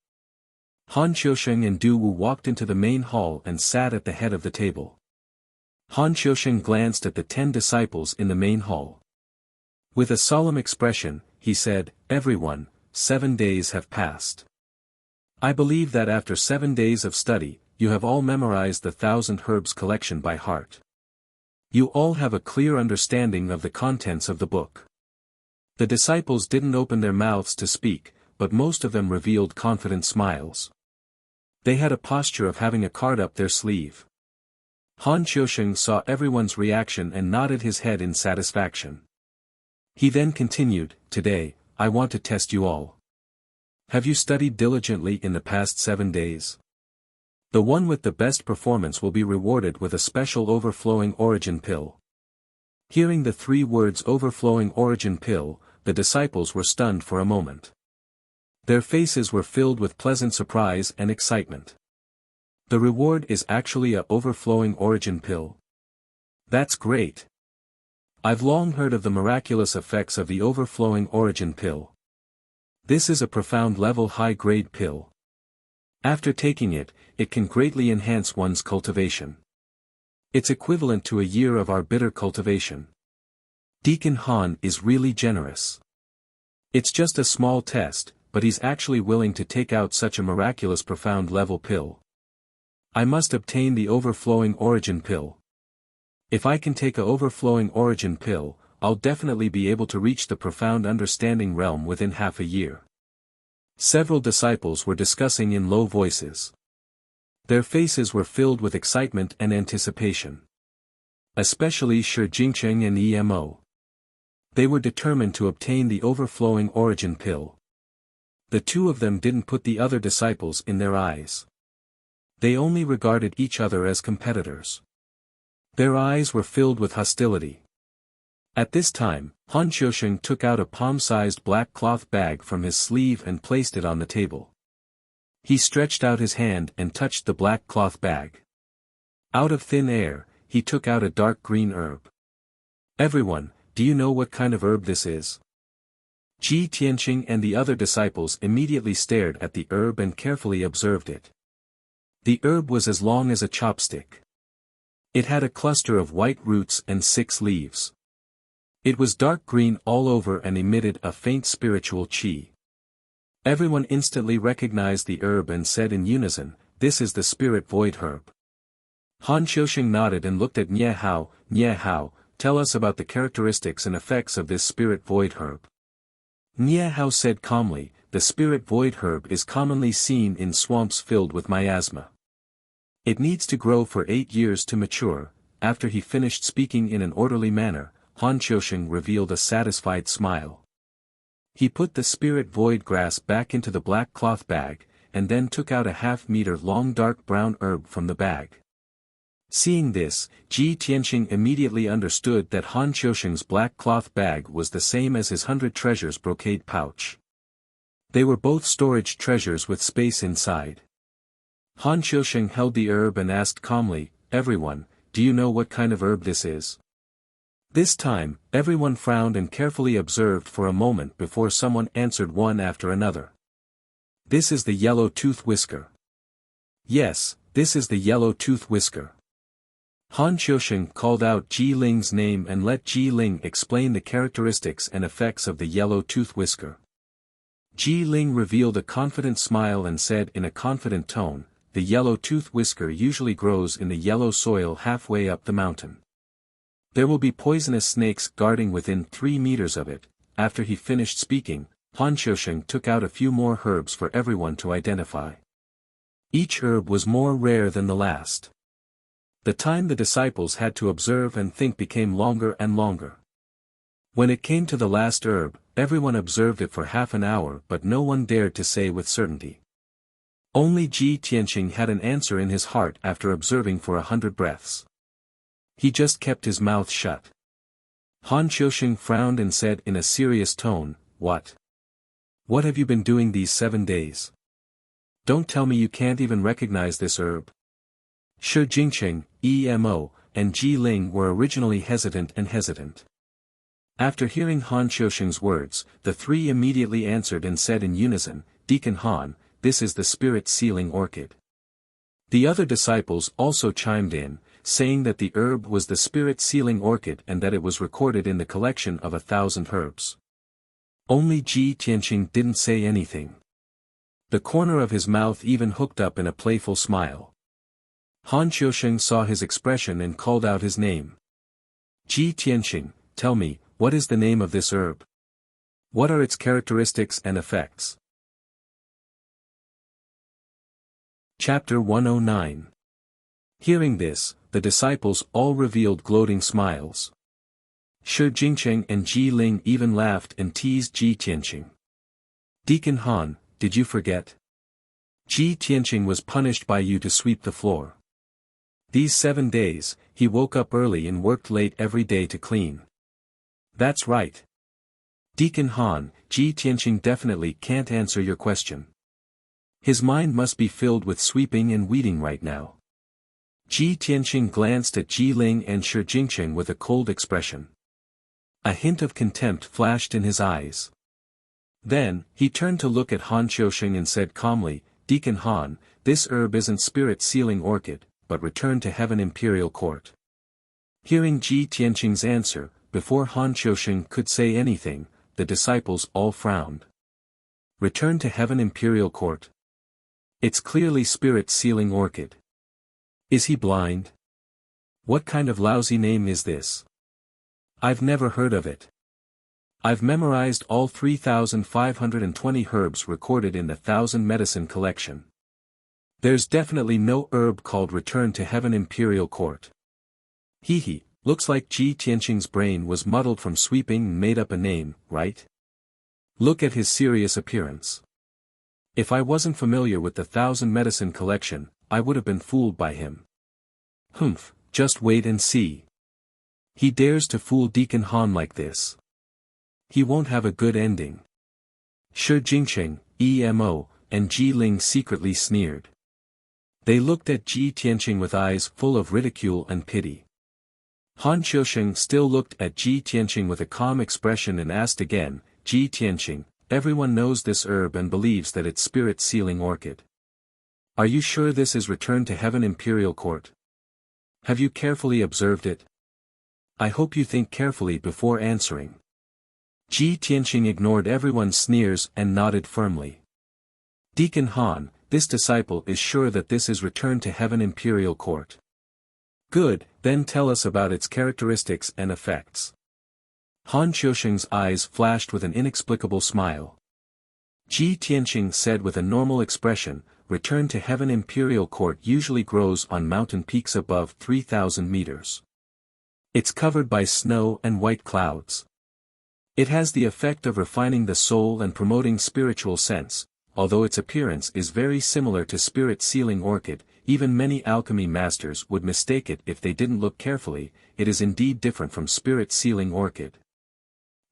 Han Qiusheng and Du Wu walked into the main hall and sat at the head of the table. Han Qiusheng glanced at the 10 disciples in the main hall. With a solemn expression, he said, "Everyone, 7 days have passed. I believe that after 7 days of study, you have all memorized the 1,000 Herbs collection by heart. You all have a clear understanding of the contents of the book." The disciples didn't open their mouths to speak, but most of them revealed confident smiles. They had a posture of having a card up their sleeve. Han Qiusheng saw everyone's reaction and nodded his head in satisfaction. He then continued, "Today, I want to test you all. Have you studied diligently in the past 7 days? The one with the best performance will be rewarded with a special overflowing origin pill." Hearing the 3 words overflowing origin pill, the disciples were stunned for a moment. Their faces were filled with pleasant surprise and excitement. The reward is actually a overflowing origin pill. That's great. I've long heard of the miraculous effects of the overflowing origin pill. This is a profound level high-grade pill. After taking it, it can greatly enhance one's cultivation. It's equivalent to a year of our bitter cultivation. Deacon Han is really generous. It's just a small test, but he's actually willing to take out such a miraculous profound level pill. I must obtain the overflowing origin pill. If I can take a overflowing origin pill, I'll definitely be able to reach the profound understanding realm within half a year. Several disciples were discussing in low voices. Their faces were filled with excitement and anticipation. Especially Shi Jingcheng and Emo. They were determined to obtain the overflowing origin pill. The 2 of them didn't put the other disciples in their eyes. They only regarded each other as competitors. Their eyes were filled with hostility. At this time, Han Qiusheng took out a palm-sized black cloth bag from his sleeve and placed it on the table. He stretched out his hand and touched the black cloth bag. Out of thin air, he took out a dark green herb. "Everyone, do you know what kind of herb this is?" Ji Tianqing and the other disciples immediately stared at the herb and carefully observed it. The herb was as long as a chopstick. It had a cluster of white roots and 6 leaves. It was dark green all over and emitted a faint spiritual qi. Everyone instantly recognized the herb and said in unison, "This is the spirit void herb." Han Qiusheng nodded and looked at Nie Hao. "Nie Hao, tell us about the characteristics and effects of this spirit void herb." Nie Hao said calmly, "The spirit void herb is commonly seen in swamps filled with miasma. It needs to grow for 8 years to mature." After he finished speaking in an orderly manner, Han Qiusheng revealed a satisfied smile. He put the spirit void grass back into the black cloth bag, and then took out a half-meter long dark brown herb from the bag. Seeing this, Ji Tianqing immediately understood that Han Qiusheng's black cloth bag was the same as his 100 treasures brocade pouch. They were both storage treasures with space inside. Han Qiusheng held the herb and asked calmly, "Everyone, do you know what kind of herb this is?" This time, everyone frowned and carefully observed for a moment before someone answered one after another. "This is the yellow tooth whisker." "Yes, this is the yellow tooth whisker." Han Qiusheng called out Ji Ling's name and let Ji Ling explain the characteristics and effects of the yellow tooth whisker. Ji Ling revealed a confident smile and said in a confident tone, "The yellow tooth whisker usually grows in the yellow soil halfway up the mountain. There will be poisonous snakes guarding within 3 meters of it." After he finished speaking, Han Qiusheng took out a few more herbs for everyone to identify. Each herb was more rare than the last. The time the disciples had to observe and think became longer and longer. When it came to the last herb, everyone observed it for half an hour but no one dared to say with certainty. Only Ji Tianqing had an answer in his heart after observing for 100 breaths. He just kept his mouth shut. Han Qiusheng frowned and said in a serious tone, "What? What have you been doing these 7 days?" Don't tell me you can't even recognize this herb. Shi Jingqing, Emo, and Ji Ling were originally hesitant. After hearing Han Qiusheng's words, the three immediately answered and said in unison, Deacon Han, this is the spirit sealing orchid. The other disciples also chimed in, saying that the herb was the spirit sealing orchid and that it was recorded in the collection of 1,000 herbs. Only Ji Tianqing didn't say anything. The corner of his mouth even hooked up in a playful smile. Han Qiusheng saw his expression and called out his name. Ji Tianqing, tell me, what is the name of this herb? What are its characteristics and effects? Chapter 109. Hearing this, the disciples all revealed gloating smiles. Shi Jingqing and Ji Ling even laughed and teased Ji Tianqing. Deacon Han, did you forget? Ji Tianqing was punished by you to sweep the floor. These 7 days, he woke up early and worked late every day to clean. That's right. Deacon Han, Ji Tianqing definitely can't answer your question. His mind must be filled with sweeping and weeding right now. Ji Tianqing glanced at Ji Ling and Shi Jingqing with a cold expression. A hint of contempt flashed in his eyes. Then, he turned to look at Han Qiusheng and said calmly, Deacon Han, this herb isn't spirit-sealing orchid, but return to heaven imperial court. Hearing Ji Tianqing's answer, before Han Qiusheng could say anything, the disciples all frowned. Return to heaven imperial court? It's clearly spirit-sealing orchid. Is he blind? What kind of lousy name is this? I've never heard of it. I've memorized all 3,520 herbs recorded in the 1,000 medicine collection. There's definitely no herb called Return to Heaven Imperial Court. Hee, looks like Ji Tianqing's brain was muddled from sweeping and made up a name, right? Look at his serious appearance. If I wasn't familiar with the 1,000 medicine collection, I would have been fooled by him. Humph, just wait and see. He dares to fool Deacon Han like this. He won't have a good ending. Shi Jingqing, Emo, and Ji Ling secretly sneered. They looked at Ji Tianqing with eyes full of ridicule and pity. Han Qiusheng still looked at Ji Tianqing with a calm expression and asked again, Ji Tianqing, everyone knows this herb and believes that it's spirit-sealing orchid. Are you sure this is Return to Heaven Imperial Court? Have you carefully observed it? I hope you think carefully before answering. Ji Tianqing ignored everyone's sneers and nodded firmly. Deacon Han, this disciple is sure that this is Return to Heaven Imperial Court. Good, then tell us about its characteristics and effects. Han Qiusheng's eyes flashed with an inexplicable smile. Ji Tianqing said with a normal expression, Return to Heaven Imperial Court usually grows on mountain peaks above 3,000 meters. It's covered by snow and white clouds. It has the effect of refining the soul and promoting spiritual sense. Although its appearance is very similar to spirit-sealing orchid, even many alchemy masters would mistake it if they didn't look carefully. It is indeed different from spirit-sealing orchid.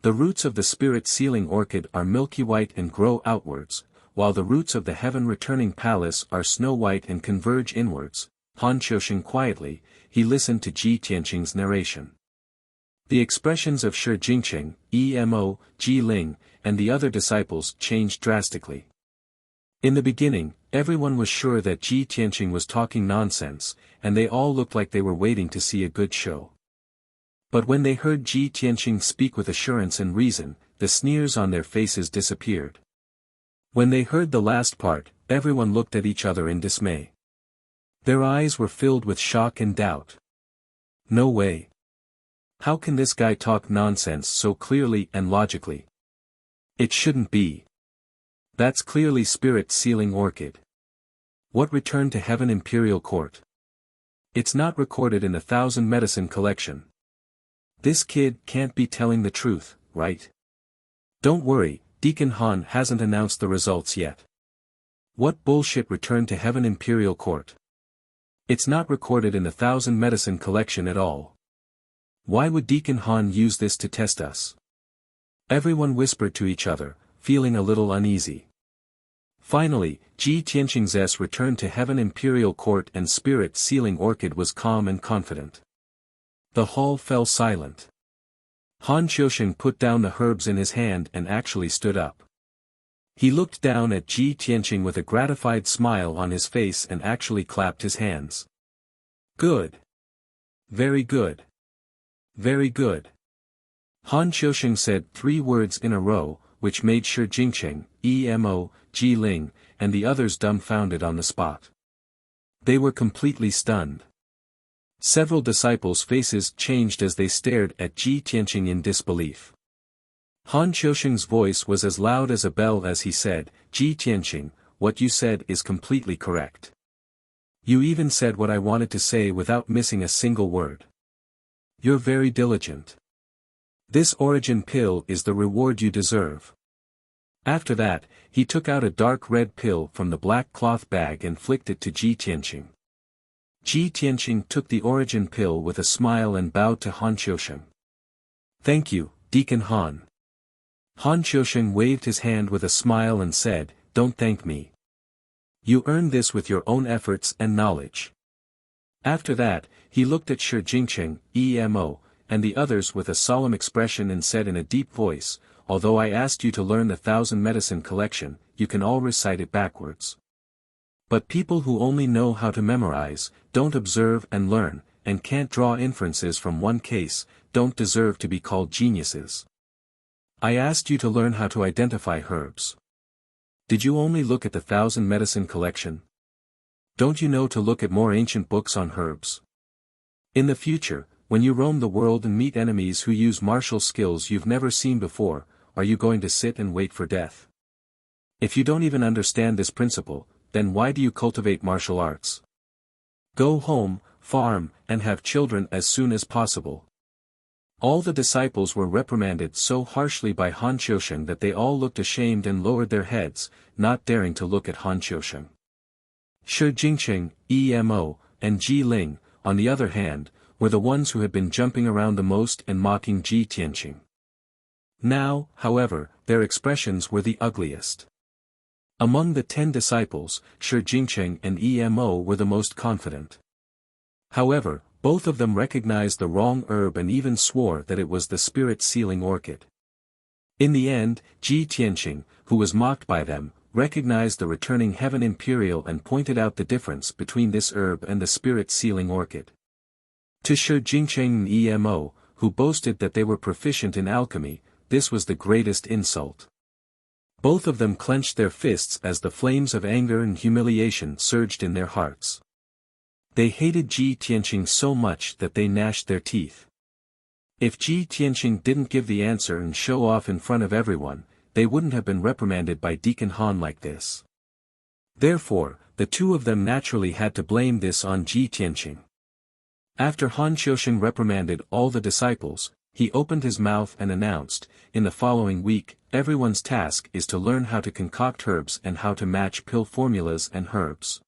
The roots of the spirit-sealing orchid are milky white and grow outwards, while the roots of the heaven-returning palace are snow-white and converge inwards. Han Qiusheng quietly, he listened to Ji Tianqing's narration. The expressions of Shi Jingqing, Emo, Ji Ling, and the other disciples changed drastically. In the beginning, everyone was sure that Ji Tianqing was talking nonsense, and they all looked like they were waiting to see a good show. But when they heard Ji Tianqing speak with assurance and reason, the sneers on their faces disappeared. When they heard the last part, everyone looked at each other in dismay. Their eyes were filled with shock and doubt. No way. How can this guy talk nonsense so clearly and logically? It shouldn't be. That's clearly spirit-sealing orchid. What Return to Heaven Imperial Court? It's not recorded in the 1,000 medicine collection. This kid can't be telling the truth, right? Don't worry, Deacon Han hasn't announced the results yet. What bullshit Return to Heaven Imperial Court? It's not recorded in the 1,000 medicine collection at all. Why would Deacon Han use this to test us? Everyone whispered to each other, feeling a little uneasy. Finally, Ji Tianqing's return to Heaven Imperial Court and Spirit Sealing Orchid was calm and confident. The hall fell silent. Han Qiusheng put down the herbs in his hand and actually stood up. He looked down at Ji Tianqing with a gratified smile on his face and actually clapped his hands. Good. Very good. Very good. Han Qiusheng said 3 words in a row, which made Shi Jingqing, Emo, Ji Ling, and the others dumbfounded on the spot. They were completely stunned. Several disciples' faces changed as they stared at Ji Tianqing in disbelief. Han Qiusheng's voice was as loud as a bell as he said, Ji Tianqing, what you said is completely correct. You even said what I wanted to say without missing a single word. You're very diligent. This origin pill is the reward you deserve. After that, he took out a dark red pill from the black cloth bag and flicked it to Ji Tianqing. Ji Tianqing took the origin pill with a smile and bowed to Han Qiusheng. Thank you, Deacon Han. Han Qiusheng waved his hand with a smile and said, Don't thank me. You earned this with your own efforts and knowledge. After that, he looked at Shi Jingqing, Emo, and the others with a solemn expression and said in a deep voice, Although I asked you to learn the 1,000 medicine collection, you can all recite it backwards. But people who only know how to memorize, don't observe and learn, and can't draw inferences from one case, don't deserve to be called geniuses. I asked you to learn how to identify herbs. Did you only look at the 1,000 medicine collection? Don't you know to look at more ancient books on herbs? In the future, when you roam the world and meet enemies who use martial skills you've never seen before, are you going to sit and wait for death? If you don't even understand this principle, then why do you cultivate martial arts? Go home, farm, and have children as soon as possible. All the disciples were reprimanded so harshly by Han Qiusheng that they all looked ashamed and lowered their heads, not daring to look at Han Qiusheng. Shi Jingqing, Emo, and Ji Ling, on the other hand, were the ones who had been jumping around the most and mocking Ji Tianqing. Now, however, their expressions were the ugliest. Among the 10 disciples, Shi Jingqing and Emo were the most confident. However, both of them recognized the wrong herb and even swore that it was the spirit-sealing orchid. In the end, Ji Tianqing, who was mocked by them, recognized the returning Heaven Imperial and pointed out the difference between this herb and the spirit-sealing orchid. To Shi Jingqing and Emo, who boasted that they were proficient in alchemy, this was the greatest insult. Both of them clenched their fists as the flames of anger and humiliation surged in their hearts. They hated Ji Tianqing so much that they gnashed their teeth. If Ji Tianqing didn't give the answer and show off in front of everyone, they wouldn't have been reprimanded by Deacon Han like this. Therefore, the two of them naturally had to blame this on Ji Tianqing. After Han Qiusheng reprimanded all the disciples, he opened his mouth and announced, in the following week, everyone's task is to learn how to concoct herbs and how to match pill formulas and herbs.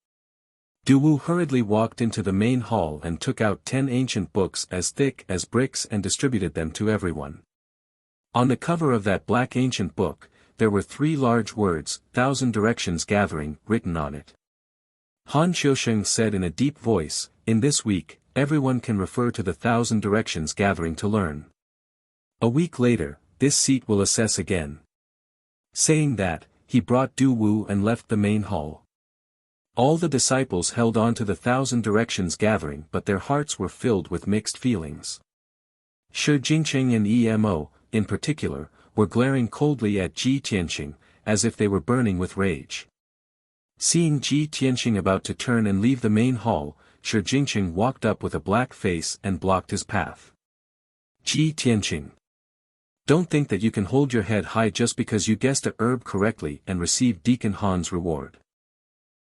Duwu hurriedly walked into the main hall and took out 10 ancient books as thick as bricks and distributed them to everyone. On the cover of that black ancient book, there were 3 large words, 1,000 Directions Gathering, written on it. Han Qiusheng said in a deep voice, In this week, everyone can refer to the 1,000 Directions Gathering to learn. A week later, this seat will assess again. Saying that, he brought Duwu and left the main hall. All the disciples held on to the 1,000 Directions Gathering, but their hearts were filled with mixed feelings. Shi Jingqing and Emo, in particular, were glaring coldly at Ji Tianqing, as if they were burning with rage. Seeing Ji Tianqing about to turn and leave the main hall, Shi Jingqing walked up with a black face and blocked his path. Ji Tianqing. Don't think that you can hold your head high just because you guessed a herb correctly and received Deacon Han's reward.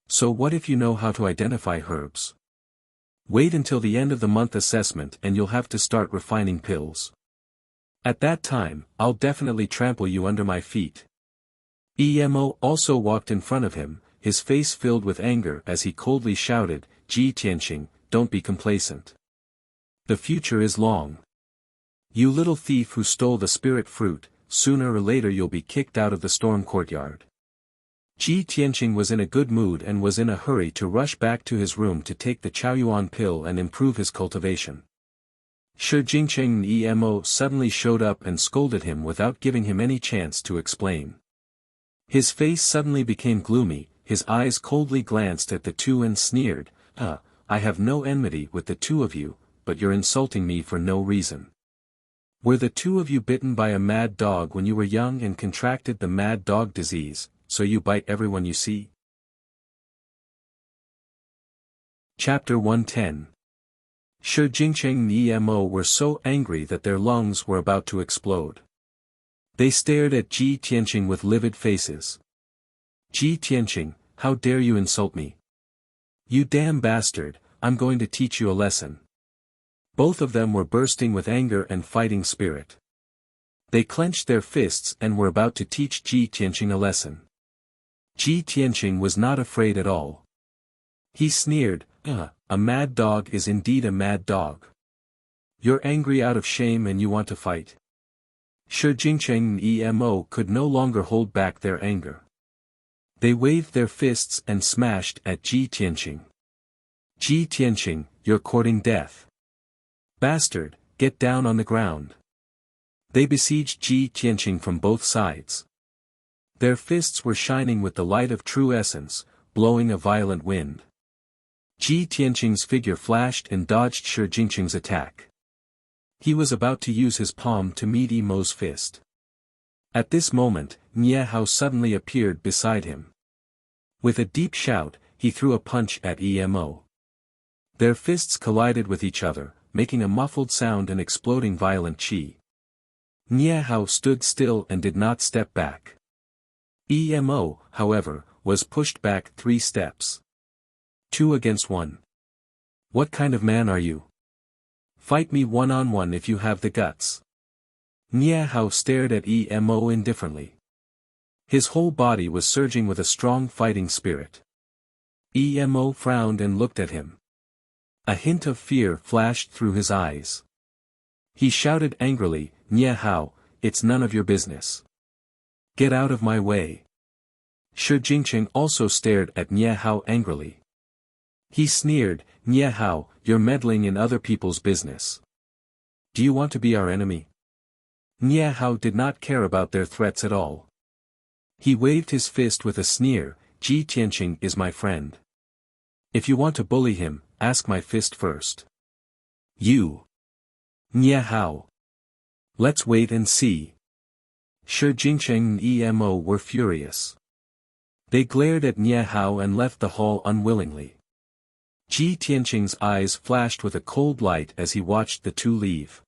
So what if you know how to identify herbs? Wait until the end of the month assessment and you'll have to start refining pills. At that time, I'll definitely trample you under my feet. Emo also walked in front of him, his face filled with anger as he coldly shouted, Ji Tianqing, don't be complacent. The future is long. You little thief who stole the spirit fruit, sooner or later you'll be kicked out of the storm courtyard. Ji Tianqing was in a good mood and was in a hurry to rush back to his room to take the Chaoyuan pill and improve his cultivation. Shi Jingcheng Emo suddenly showed up and scolded him without giving him any chance to explain. His face suddenly became gloomy, his eyes coldly glanced at the two and sneered, I have no enmity with the two of you, but you're insulting me for no reason. Were the two of you bitten by a mad dog when you were young and contracted the mad dog disease, so you bite everyone you see? Chapter 110. Shi Jingcheng and Emo were so angry that their lungs were about to explode. They stared at Ji Tianqing with livid faces. Ji Tianqing, how dare you insult me? You damn bastard, I'm going to teach you a lesson. Both of them were bursting with anger and fighting spirit. They clenched their fists and were about to teach Ji Tianqing a lesson. Ji Tianqing was not afraid at all. He sneered, a mad dog is indeed a mad dog. You're angry out of shame and you want to fight. Shi Jingcheng and Emo could no longer hold back their anger. They waved their fists and smashed at Ji Tianqing. Ji Tianqing, you're courting death. Bastard, get down on the ground. They besieged Ji Tianqing from both sides. Their fists were shining with the light of true essence, blowing a violent wind. Ji Tianqing's figure flashed and dodged Shi Jingcheng's attack. He was about to use his palm to meet Emo's fist. At this moment, Nie Hao suddenly appeared beside him. With a deep shout, he threw a punch at Emo. Their fists collided with each other, making a muffled sound and exploding violent qi. Nie Hao stood still and did not step back. Emo, however, was pushed back 3 steps. 2 against 1. What kind of man are you? Fight me one-on-one if you have the guts. Nie Hao stared at Emo indifferently. His whole body was surging with a strong fighting spirit. Emo frowned and looked at him. A hint of fear flashed through his eyes. He shouted angrily, Nie Hao, it's none of your business. Get out of my way. Shi Jingcheng also stared at Nie Hao angrily. He sneered, Nie Hao, you're meddling in other people's business. Do you want to be our enemy? Nie Hao did not care about their threats at all. He waved his fist with a sneer, Ji Tianqing is my friend. If you want to bully him, ask my fist first. You. Nie Hao. Let's wait and see. Shi Jingcheng and Emo were furious. They glared at Nie Hao and left the hall unwillingly. Ji Tianqing's eyes flashed with a cold light as he watched the two leave.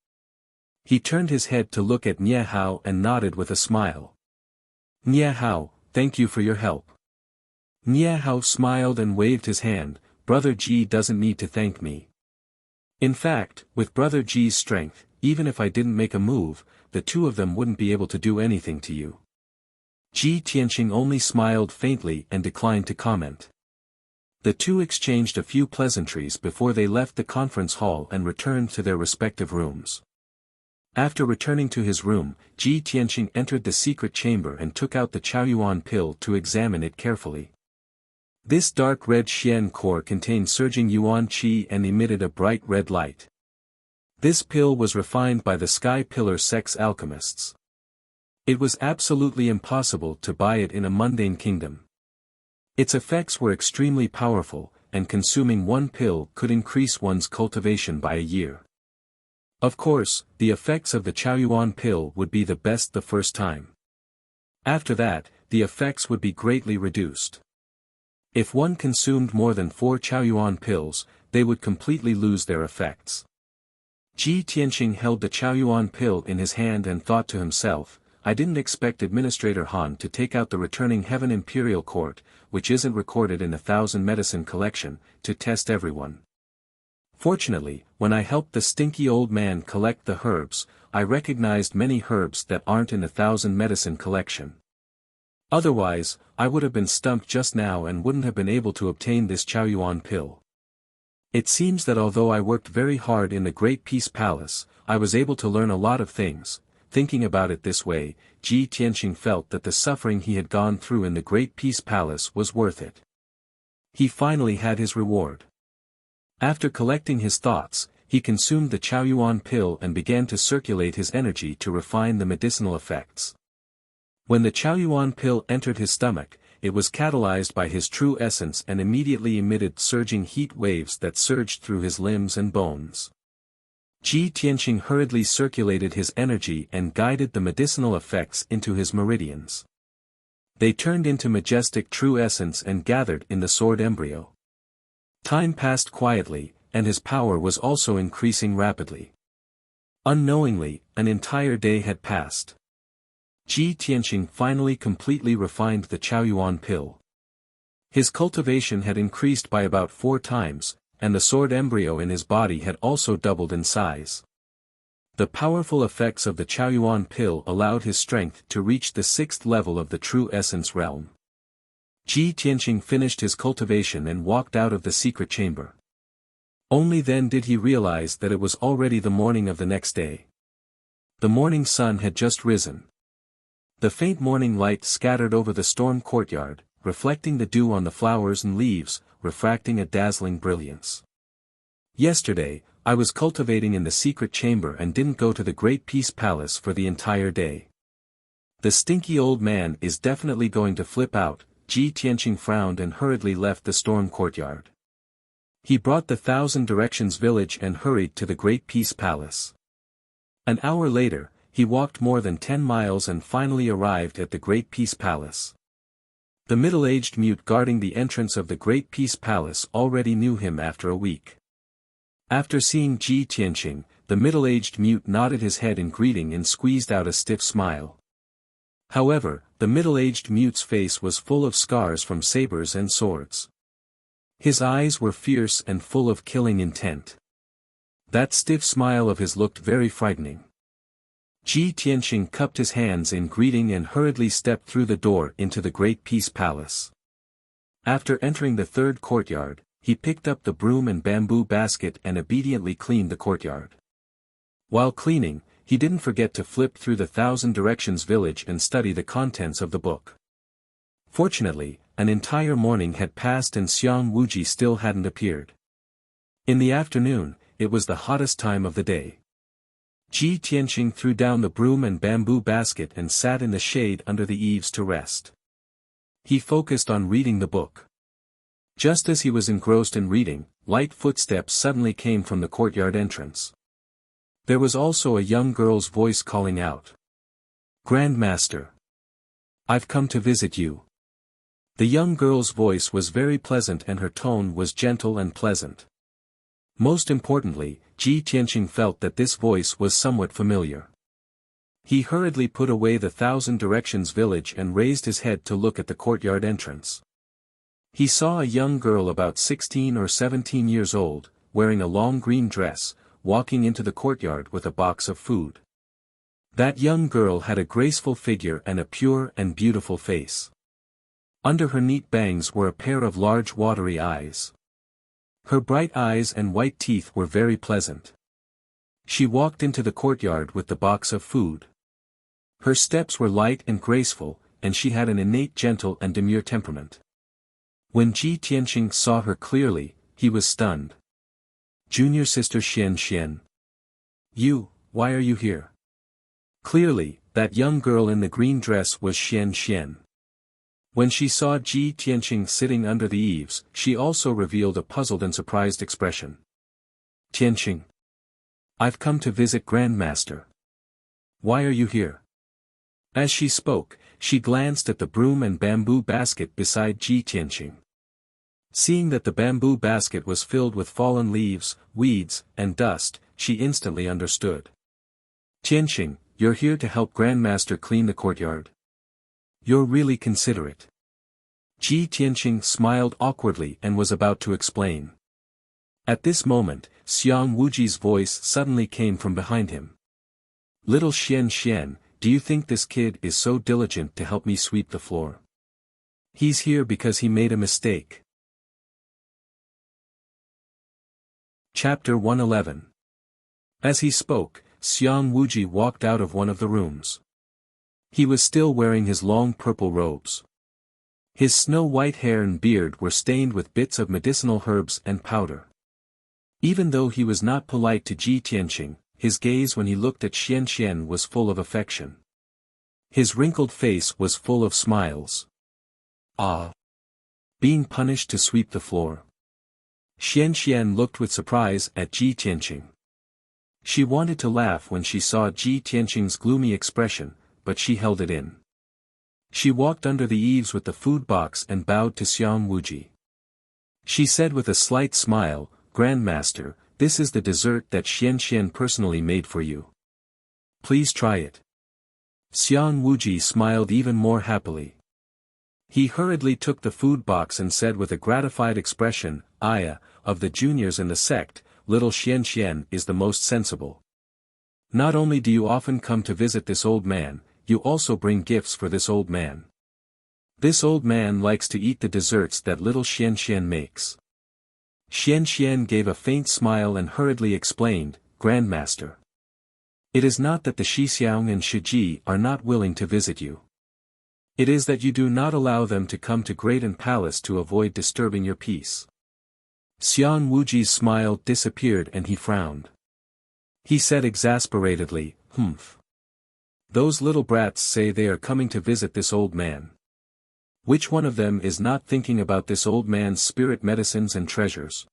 He turned his head to look at Nie Hao and nodded with a smile. Nie Hao, thank you for your help. Nie Hao smiled and waved his hand, Brother Ji doesn't need to thank me. In fact, with Brother Ji's strength, even if I didn't make a move, the two of them wouldn't be able to do anything to you. Ji Tianqing only smiled faintly and declined to comment. The two exchanged a few pleasantries before they left the conference hall and returned to their respective rooms. After returning to his room, Ji Tianqing entered the secret chamber and took out the Chaoyuan pill to examine it carefully. This dark red Xian core contained surging yuan qi and emitted a bright red light. This pill was refined by the Sky Pillar Sect's alchemists. It was absolutely impossible to buy it in a mundane kingdom. Its effects were extremely powerful, and consuming one pill could increase one's cultivation by a year. Of course, the effects of the Chaoyuan pill would be the best the first time. After that, the effects would be greatly reduced. If one consumed more than 4 Chaoyuan pills, they would completely lose their effects. Ji Tianqing held the Chaoyuan pill in his hand and thought to himself, I didn't expect Administrator Han to take out the returning Heaven Imperial Court, which isn't recorded in the 1000 medicine collection, to test everyone. Fortunately, when I helped the stinky old man collect the herbs, I recognized many herbs that aren't in the 1000 medicine collection. Otherwise, I would have been stumped just now and wouldn't have been able to obtain this Chaoyuan pill. It seems that although I worked very hard in the Great Peace Palace, I was able to learn a lot of things, thinking about it this way, Ji Tianqing felt that the suffering he had gone through in the Great Peace Palace was worth it. He finally had his reward. After collecting his thoughts, he consumed the Chaoyuan pill and began to circulate his energy to refine the medicinal effects. When the Chaoyuan pill entered his stomach, it was catalyzed by his true essence and immediately emitted surging heat waves that surged through his limbs and bones. Ji Tianqing hurriedly circulated his energy and guided the medicinal effects into his meridians. They turned into majestic true essence and gathered in the sword embryo. Time passed quietly, and his power was also increasing rapidly. Unknowingly, an entire day had passed. Ji Tianqing finally completely refined the Chaoyuan pill. His cultivation had increased by about 4 times, and the sword embryo in his body had also doubled in size. The powerful effects of the Chaoyuan pill allowed his strength to reach the 6th level of the true essence realm. Ji Tianqing finished his cultivation and walked out of the secret chamber. Only then did he realize that it was already the morning of the next day. The morning sun had just risen. The faint morning light scattered over the storm courtyard, reflecting the dew on the flowers and leaves, refracting a dazzling brilliance. Yesterday, I was cultivating in the secret chamber and didn't go to the Great Peace Palace for the entire day. The stinky old man is definitely going to flip out. Ji Tianqing frowned and hurriedly left the storm courtyard. He brought the 1,000 Directions village and hurried to the Great Peace Palace. An hour later, he walked more than 10 miles and finally arrived at the Great Peace Palace. The middle-aged mute guarding the entrance of the Great Peace Palace already knew him after a week. After seeing Ji Tianqing, the middle-aged mute nodded his head in greeting and squeezed out a stiff smile. However, the middle-aged mute's face was full of scars from sabers and swords. His eyes were fierce and full of killing intent. That stiff smile of his looked very frightening. Ji Tianqing cupped his hands in greeting and hurriedly stepped through the door into the Great Peace Palace. After entering the 3rd courtyard, he picked up the broom and bamboo basket and obediently cleaned the courtyard. While cleaning, he didn't forget to flip through the 1,000 Directions village and study the contents of the book. Fortunately, an entire morning had passed and Xiang Wuji still hadn't appeared. In the afternoon, it was the hottest time of the day. Ji Tianqing threw down the broom and bamboo basket and sat in the shade under the eaves to rest. He focused on reading the book. Just as he was engrossed in reading, light footsteps suddenly came from the courtyard entrance. There was also a young girl's voice calling out. "Grandmaster! I've come to visit you." The young girl's voice was very pleasant and her tone was gentle and pleasant. Most importantly, Ji Tianqing felt that this voice was somewhat familiar. He hurriedly put away the 1,000 Directions village and raised his head to look at the courtyard entrance. He saw a young girl about 16 or 17 years old, wearing a long green dress, walking into the courtyard with a box of food. That young girl had a graceful figure and a pure and beautiful face. Under her neat bangs were a pair of large watery eyes. Her bright eyes and white teeth were very pleasant. She walked into the courtyard with the box of food. Her steps were light and graceful, and she had an innate gentle and demure temperament. When Ji Tianqing saw her clearly, he was stunned. "Junior sister Xian Xian. Why are you here?" Clearly, that young girl in the green dress was Xian Xian. When she saw Ji Tianqing sitting under the eaves, she also revealed a puzzled and surprised expression. "Tianqing. I've come to visit Grandmaster. Why are you here?" As she spoke, she glanced at the broom and bamboo basket beside Ji Tianqing. Seeing that the bamboo basket was filled with fallen leaves, weeds, and dust, she instantly understood. "Tianqing, you're here to help Grandmaster clean the courtyard? You're really considerate." Ji Tianqing smiled awkwardly and was about to explain. At this moment, Xiang Wuji's voice suddenly came from behind him. "Little Xian Xian, do you think this kid is so diligent to help me sweep the floor? He's here because he made a mistake." Chapter 111. As he spoke, Xiang Wuji walked out of one of the rooms. He was still wearing his long purple robes. His snow-white hair and beard were stained with bits of medicinal herbs and powder. Even though he was not polite to Ji Tianqing, his gaze when he looked at Xian Xian was full of affection. His wrinkled face was full of smiles. Ah! Being punished to sweep the floor. Xian Xian looked with surprise at Ji Tianqing. She wanted to laugh when she saw Ji Tianqing's gloomy expression, but she held it in. She walked under the eaves with the food box and bowed to Xiang Wuji. She said with a slight smile, "Grandmaster, this is the dessert that Xian Xian personally made for you. Please try it." Xiang Wuji smiled even more happily. He hurriedly took the food box and said with a gratified expression, "Aya, of the juniors in the sect, little Xian Xian is the most sensible. Not only do you often come to visit this old man, you also bring gifts for this old man. This old man likes to eat the desserts that little Xian Xian makes." Xian Xian gave a faint smile and hurriedly explained, "Grandmaster. It is not that the Shixiang and Shiji are not willing to visit you. It is that you do not allow them to come to Great Palace to avoid disturbing your peace." Xiang Wuji's smile disappeared and he frowned. He said exasperatedly, "Humph. Those little brats say they are coming to visit this old man. Which one of them is not thinking about this old man's spirit medicines and treasures?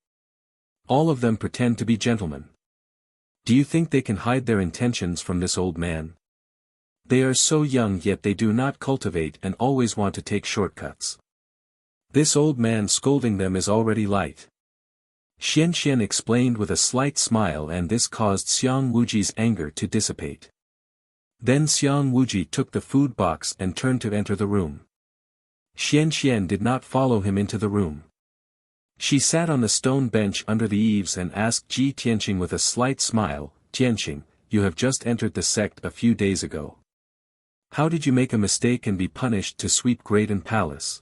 All of them pretend to be gentlemen. Do you think they can hide their intentions from this old man? They are so young yet they do not cultivate and always want to take shortcuts. This old man scolding them is already light." Xian Xian explained with a slight smile, and this caused Xiang Wuji's anger to dissipate. Then Xiang Wuji took the food box and turned to enter the room. Xian Xian did not follow him into the room. She sat on the stone bench under the eaves and asked Ji Tianqing with a slight smile, "Tianqing, you have just entered the sect a few days ago. How did you make a mistake and be punished to sweep Great Palace?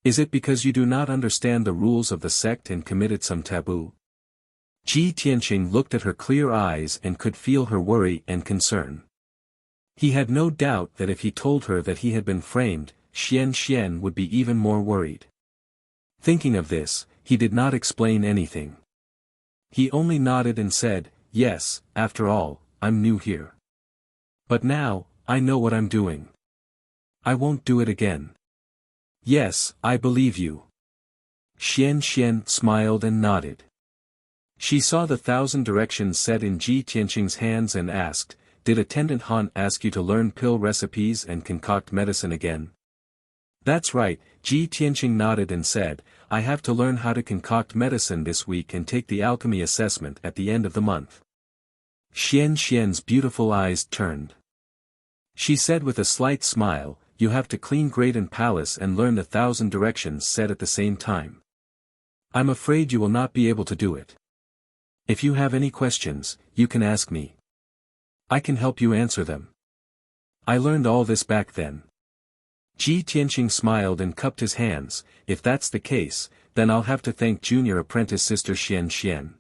Is it because you do not understand the rules of the sect and committed some taboo?" Ji Tianqing looked at her clear eyes and could feel her worry and concern. He had no doubt that if he told her that he had been framed, Xian Xian would be even more worried. Thinking of this, he did not explain anything. He only nodded and said, "Yes, after all, I'm new here. But now, I know what I'm doing. I won't do it again." "Yes, I believe you." Xian Xian smiled and nodded. She saw the 1,000 directions set in Ji Tianqing's hands and asked, "Did Attendant Han ask you to learn pill recipes and concoct medicine again?" "That's right," Ji Tianqing nodded and said, "I have to learn how to concoct medicine this week and take the alchemy assessment at the end of the month." Xian Xian's beautiful eyes turned. She said with a slight smile, "You have to clean Great Palace and learn the 1,000 directions said at the same time. I'm afraid you will not be able to do it. If you have any questions, you can ask me. I can help you answer them. I learned all this back then." Ji Tianqing smiled and cupped his hands. "If that's the case, then I'll have to thank junior apprentice sister Xian Xian."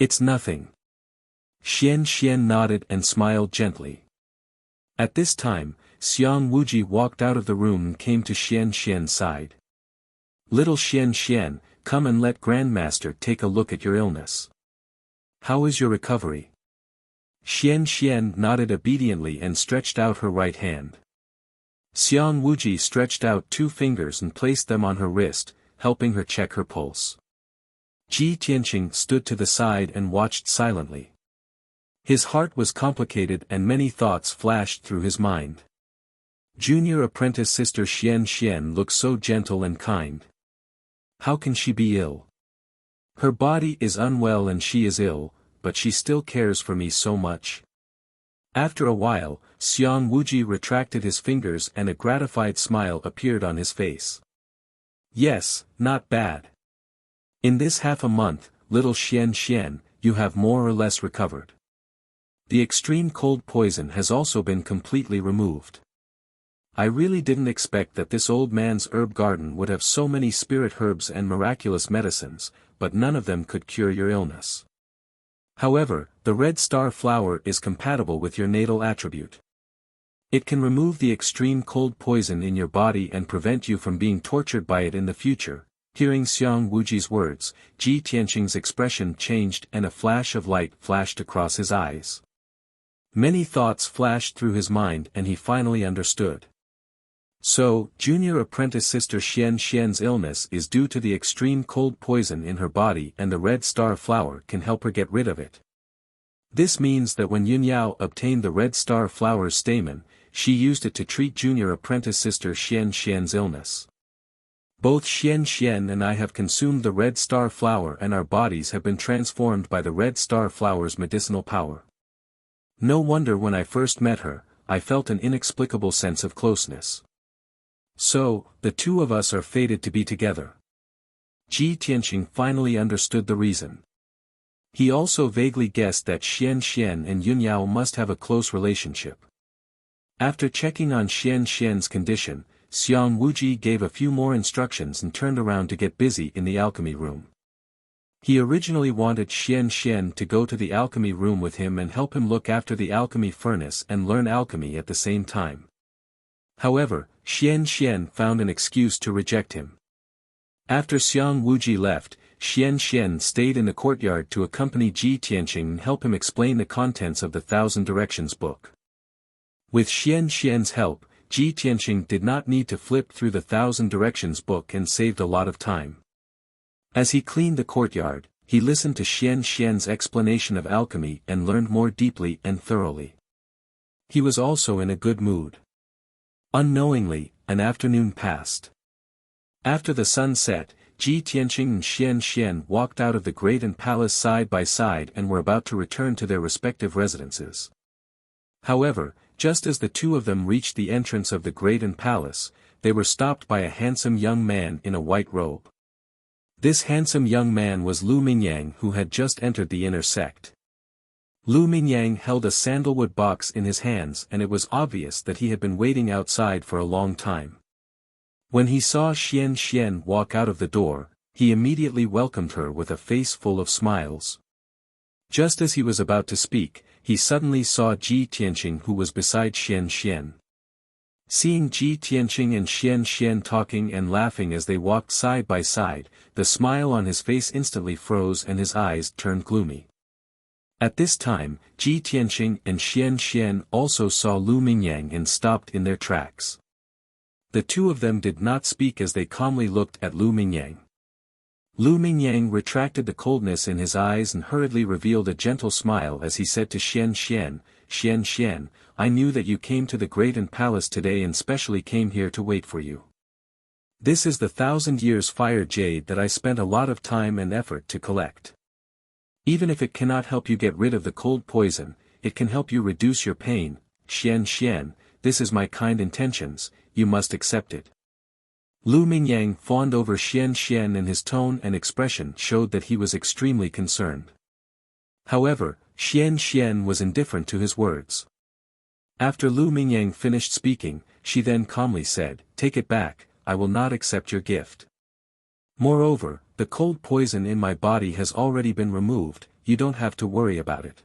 "It's nothing." Xian Xian nodded and smiled gently. At this time, Xiang Wuji walked out of the room and came to Xian Xian's side. "Little Xian Xian, come and let Grandmaster take a look at your illness. How is your recovery?" Xian Xian nodded obediently and stretched out her right hand. Xiang Wuji stretched out 2 fingers and placed them on her wrist, helping her check her pulse. Ji Tianqing stood to the side and watched silently. His heart was complicated and many thoughts flashed through his mind. Junior apprentice sister Xian Xian looks so gentle and kind. How can she be ill? Her body is unwell and she is ill, but she still cares for me so much. After a while, Xiang Wuji retracted his fingers and a gratified smile appeared on his face. "Yes, not bad. In this half a month, little Xian Xian, you have more or less recovered. The extreme cold poison has also been completely removed. I really didn't expect that this old man's herb garden would have so many spirit herbs and miraculous medicines, but none of them could cure your illness. However, the red star flower is compatible with your natal attribute. It can remove the extreme cold poison in your body and prevent you from being tortured by it in the future. Hearing Xiang Wuji's words, Ji Tianqing's expression changed and a flash of light flashed across his eyes. Many thoughts flashed through his mind and he finally understood. So, junior apprentice sister Xian Xian's illness is due to the extreme cold poison in her body and the red star flower can help her get rid of it. This means that when Yunyao obtained the red star flower's stamen, she used it to treat junior apprentice sister Xian Xian's illness. Both Xian Xian and I have consumed the red star flower and our bodies have been transformed by the red star flower's medicinal power. No wonder when I first met her, I felt an inexplicable sense of closeness. So, the two of us are fated to be together. Ji Tianqing finally understood the reason. He also vaguely guessed that Xian Xian and Yunyao must have a close relationship. After checking on Xian Xian's condition, Xiang Wuji gave a few more instructions and turned around to get busy in the alchemy room. He originally wanted Xian Xian to go to the alchemy room with him and help him look after the alchemy furnace and learn alchemy at the same time. However, Xian Xian found an excuse to reject him. After Xiang Wuji left, Xian Xian stayed in the courtyard to accompany Ji Tianqing and help him explain the contents of the Thousand Directions book. With Xian Xian's help, Ji Tianqing did not need to flip through the Thousand Directions book and saved a lot of time. As he cleaned the courtyard, he listened to Xian Xian's explanation of alchemy and learned more deeply and thoroughly. He was also in a good mood. Unknowingly, an afternoon passed. After the sun set, Ji Tianqing and Xian Xian walked out of the Great Palace side by side and were about to return to their respective residences. However, just as the two of them reached the entrance of the Great Palace, they were stopped by a handsome young man in a white robe. This handsome young man was Lu Mingyang, who had just entered the inner sect. Lu Mingyang held a sandalwood box in his hands and it was obvious that he had been waiting outside for a long time. When he saw Xian Xian walk out of the door, he immediately welcomed her with a face full of smiles. Just as he was about to speak, he suddenly saw Ji Tianqing who was beside Xian Xian. Seeing Ji Tianqing and Xian Xian talking and laughing as they walked side by side, the smile on his face instantly froze and his eyes turned gloomy. At this time, Ji Tianqing and Xian Xian also saw Lu Mingyang and stopped in their tracks. The two of them did not speak as they calmly looked at Lu Mingyang. Lu Mingyang retracted the coldness in his eyes and hurriedly revealed a gentle smile as he said to Xian Xian, "Xian Xian, I knew that you came to the Great Palace today and specially came here to wait for you. This is the 1,000 years fire jade that I spent a lot of time and effort to collect. Even if it cannot help you get rid of the cold poison, it can help you reduce your pain. Xian Xian, this is my kind intentions, you must accept it." Lu Mingyang fawned over Xian Xian and his tone and expression showed that he was extremely concerned. However, Xian Xian was indifferent to his words. After Lu Mingyang finished speaking, she then calmly said, "Take it back, I will not accept your gift. Moreover, the cold poison in my body has already been removed, you don't have to worry about it."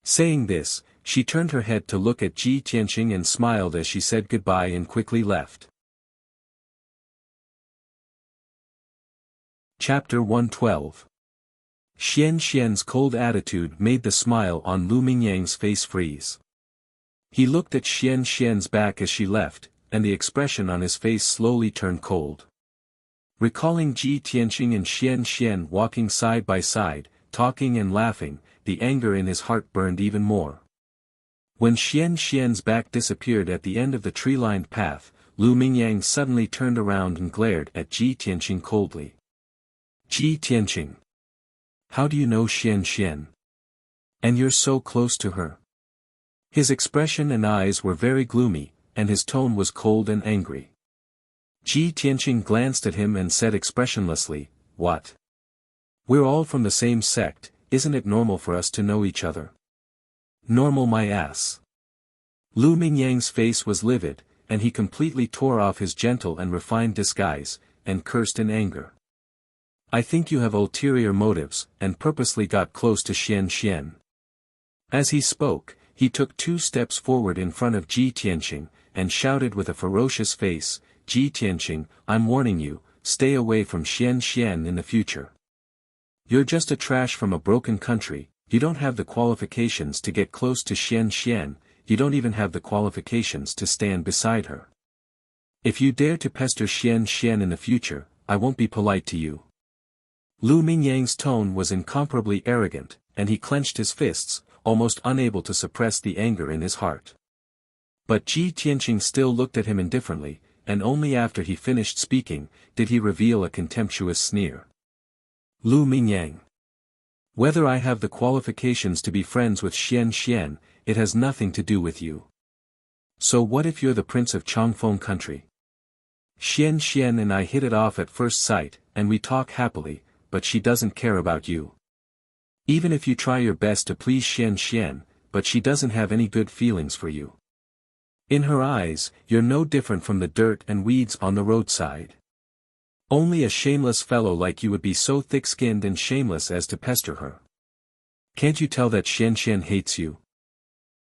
Saying this, she turned her head to look at Ji Tianqing and smiled as she said goodbye and quickly left. Chapter 112. Xian Xian's cold attitude made the smile on Lu Mingyang's face freeze. He looked at Xian Xian's back as she left, and the expression on his face slowly turned cold. Recalling Ji Tianqing and Xian Xian walking side by side, talking and laughing, the anger in his heart burned even more. When Xian Xian's back disappeared at the end of the tree-lined path, Lu Mingyang suddenly turned around and glared at Ji Tianqing coldly. "Ji Tianqing. How do you know Xian Xian? And you're so close to her?" His expression and eyes were very gloomy, and his tone was cold and angry. Ji Tianqing glanced at him and said expressionlessly, "What? We're all from the same sect, isn't it normal for us to know each other?" "Normal my ass." Lu Mingyang's face was livid, and he completely tore off his gentle and refined disguise, and cursed in anger. I think you have ulterior motives, and purposely got close to Xian Xian. As he spoke, he took 2 steps forward in front of Ji Tianqing, and shouted with a ferocious face, Ji Tianqing, I'm warning you, stay away from Xian Xian in the future. You're just a trash from a broken country, you don't have the qualifications to get close to Xian Xian, you don't even have the qualifications to stand beside her. If you dare to pester Xian Xian in the future, I won't be polite to you. Lu Mingyang's tone was incomparably arrogant, and he clenched his fists, almost unable to suppress the anger in his heart. But Ji Tianqing still looked at him indifferently, and only after he finished speaking, did he reveal a contemptuous sneer. Lu Mingyang. Whether I have the qualifications to be friends with Xian Xian, it has nothing to do with you. So what if you're the prince of Changfeng country? Xian Xian and I hit it off at first sight, and we talk happily, but she doesn't care about you. Even if you try your best to please Xian Xian, but she doesn't have any good feelings for you. In her eyes, you're no different from the dirt and weeds on the roadside. Only a shameless fellow like you would be so thick-skinned and shameless as to pester her. Can't you tell that Xian Xian hates you?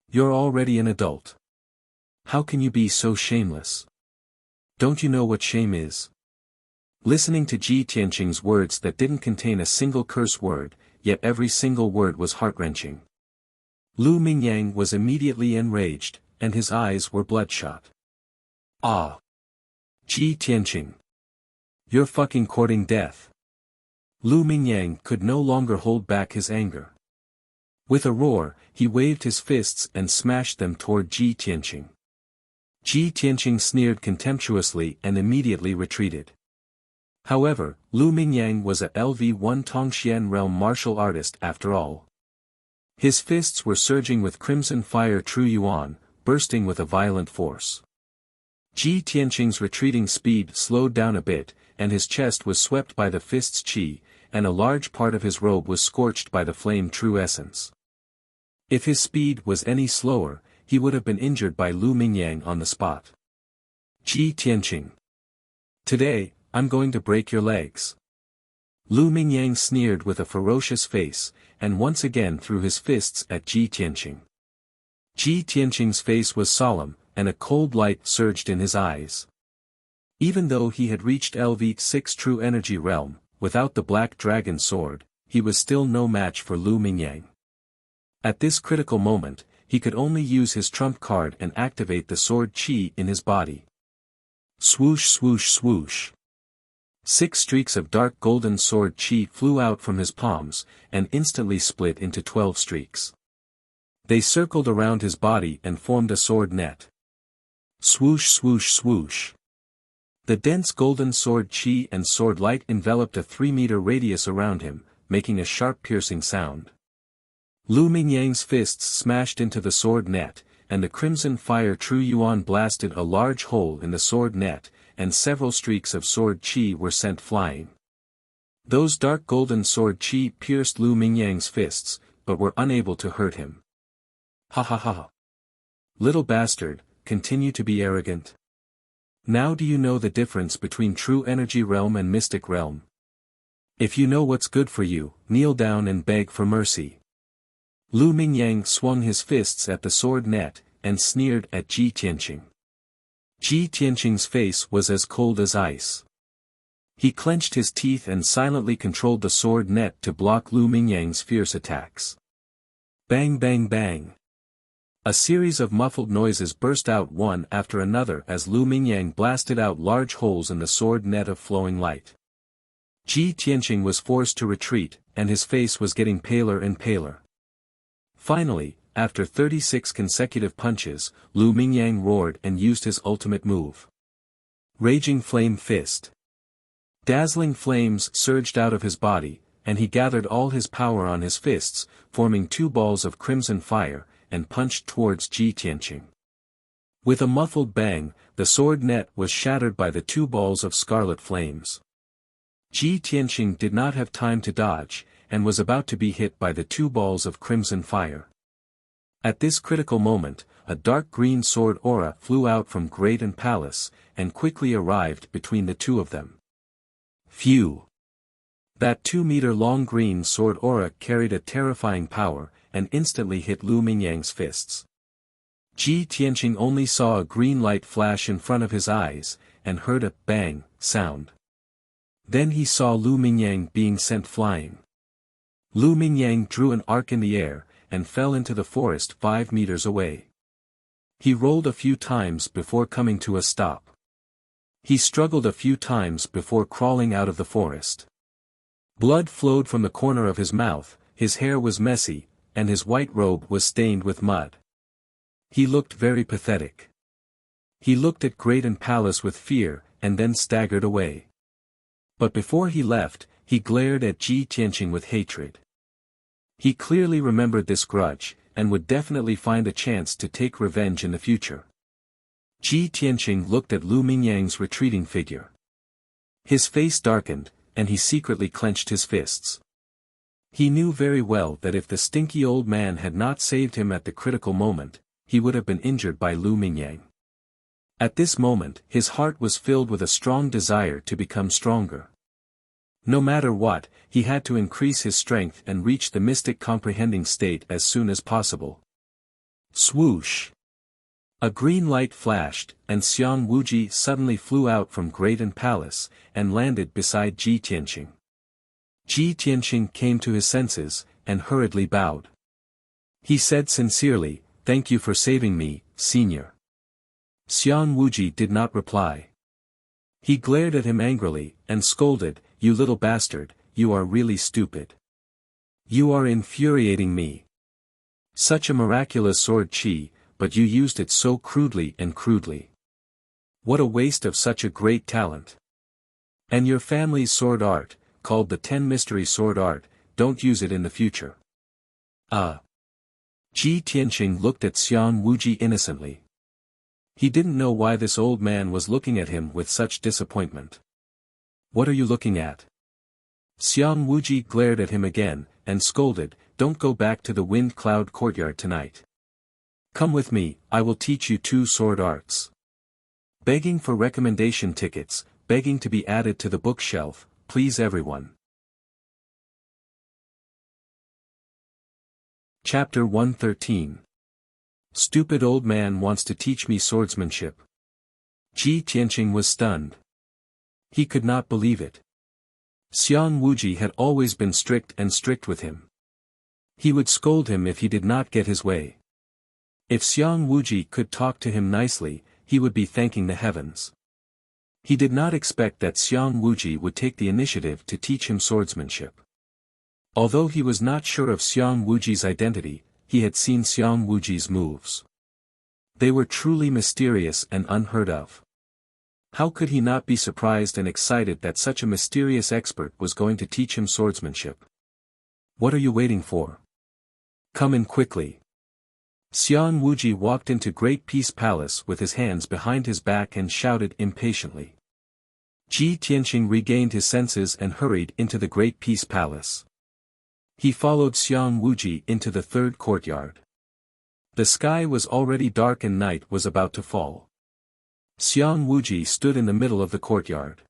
You're already an adult. How can you be so shameless? Don't you know what shame is? Listening to Ji Tianqing's words that didn't contain a single curse word, yet every single word was heart-wrenching. Lu Mingyang was immediately enraged, and his eyes were bloodshot. Ah! Ji Tianqing! You're fucking courting death. Lu Mingyang could no longer hold back his anger. With a roar, he waved his fists and smashed them toward Ji Tianqing. Ji Tianqing sneered contemptuously and immediately retreated. However, Lu Mingyang was a LV1 Tongxian realm martial artist after all. His fists were surging with crimson fire true yuan, bursting with a violent force. Ji Tianqing's retreating speed slowed down a bit, and his chest was swept by the fist's qi, and a large part of his robe was scorched by the flame true essence. If his speed was any slower, he would have been injured by Lu Mingyang on the spot. Ji Tianqing. Today, I'm going to break your legs. Lu Mingyang sneered with a ferocious face, and once again threw his fists at Ji Tianqing. Ji Tianqing's face was solemn, and a cold light surged in his eyes. Even though he had reached LV6 True Energy Realm, without the Black Dragon Sword, he was still no match for Lu Mingyang. At this critical moment, he could only use his trump card and activate the sword qi in his body. Swoosh swoosh swoosh. 6 streaks of dark golden sword qi flew out from his palms, and instantly split into 12 streaks. They circled around his body and formed a sword net. Swoosh swoosh swoosh. The dense golden sword qi and sword light enveloped a 3-meter radius around him, making a sharp piercing sound. Lu Mingyang's fists smashed into the sword net, and the crimson fire true yuan blasted a large hole in the sword net, and several streaks of sword qi were sent flying. Those dark golden sword qi pierced Lu Mingyang's fists, but were unable to hurt him. Ha ha ha. Little bastard, continue to be arrogant. Now do you know the difference between true energy realm and mystic realm? If you know what's good for you, kneel down and beg for mercy. Lu Mingyang swung his fists at the sword net, and sneered at Ji Tianqing. Ji Tianqing's face was as cold as ice. He clenched his teeth and silently controlled the sword net to block Lu Mingyang's fierce attacks. Bang bang bang. A series of muffled noises burst out one after another as Lu Mingyang blasted out large holes in the sword net of flowing light. Ji Tianqing was forced to retreat, and his face was getting paler and paler. Finally, after 36 consecutive punches, Lu Mingyang roared and used his ultimate move. Raging Flame Fist. Dazzling flames surged out of his body, and he gathered all his power on his fists, forming 2 balls of crimson fire, and punched towards Ji Tianqing. With a muffled bang, the sword net was shattered by the 2 balls of scarlet flames. Ji Tianqing did not have time to dodge, and was about to be hit by the 2 balls of crimson fire. At this critical moment, a dark green sword aura flew out from grate and palace, and quickly arrived between the 2 of them. Phew! That 2-meter-long green sword aura carried a terrifying power, and instantly hit Lu Mingyang's fists. Ji Tianqing only saw a green light flash in front of his eyes, and heard a bang sound. Then he saw Lu Mingyang being sent flying. Lu Mingyang drew an arc in the air, and fell into the forest 5 meters away. He rolled a few times before coming to a stop. He struggled a few times before crawling out of the forest. Blood flowed from the corner of his mouth, his hair was messy, and his white robe was stained with mud. He looked very pathetic. He looked at Great and Palace with fear, and then staggered away. But before he left, he glared at Ji Tianqing with hatred. He clearly remembered this grudge, and would definitely find a chance to take revenge in the future. Ji Tianqing looked at Lu Mingyang's retreating figure. His face darkened, and he secretly clenched his fists. He knew very well that if the stinky old man had not saved him at the critical moment, he would have been injured by Lu Mingyang. At this moment, his heart was filled with a strong desire to become stronger. No matter what, he had to increase his strength and reach the mystic comprehending state as soon as possible. Swoosh! A green light flashed, and Xiang Wuji suddenly flew out from Great and Palace, and landed beside Ji Tianqing. Ji Tianqing came to his senses, and hurriedly bowed. He said sincerely, "Thank you for saving me, senior." Xiang Wuji did not reply. He glared at him angrily, and scolded, "You little bastard, you are really stupid. You are infuriating me. Such a miraculous sword chi, but you used it so crudely and crudely. What a waste of such a great talent. And your family's sword art, called the 10 Mystery Sword Art, don't use it in the future." Ji Tianqing looked at Xiang Wuji innocently. He didn't know why this old man was looking at him with such disappointment. "What are you looking at?" Xiang Wuji glared at him again, and scolded, "Don't go back to the Wind Cloud courtyard tonight. Come with me, I will teach you 2 sword arts." Begging for recommendation tickets, begging to be added to the bookshelf, please everyone. Chapter 113. Stupid old man wants to teach me swordsmanship. Ji Tianqing was stunned. He could not believe it. Xiang Wuji had always been strict with him. He would scold him if he did not get his way. If Xiang Wuji could talk to him nicely, he would be thanking the heavens. He did not expect that Xiang Wuji would take the initiative to teach him swordsmanship. Although he was not sure of Xiang Wuji's identity, he had seen Xiang Wuji's moves. They were truly mysterious and unheard of. How could he not be surprised and excited that such a mysterious expert was going to teach him swordsmanship? "What are you waiting for? Come in quickly." Xiang Wuji walked into Great Peace Palace with his hands behind his back and shouted impatiently. Ji Tianqing regained his senses and hurried into the Great Peace Palace. He followed Xiang Wuji into the 3rd courtyard. The sky was already dark and night was about to fall. Xiang Wuji stood in the middle of the courtyard.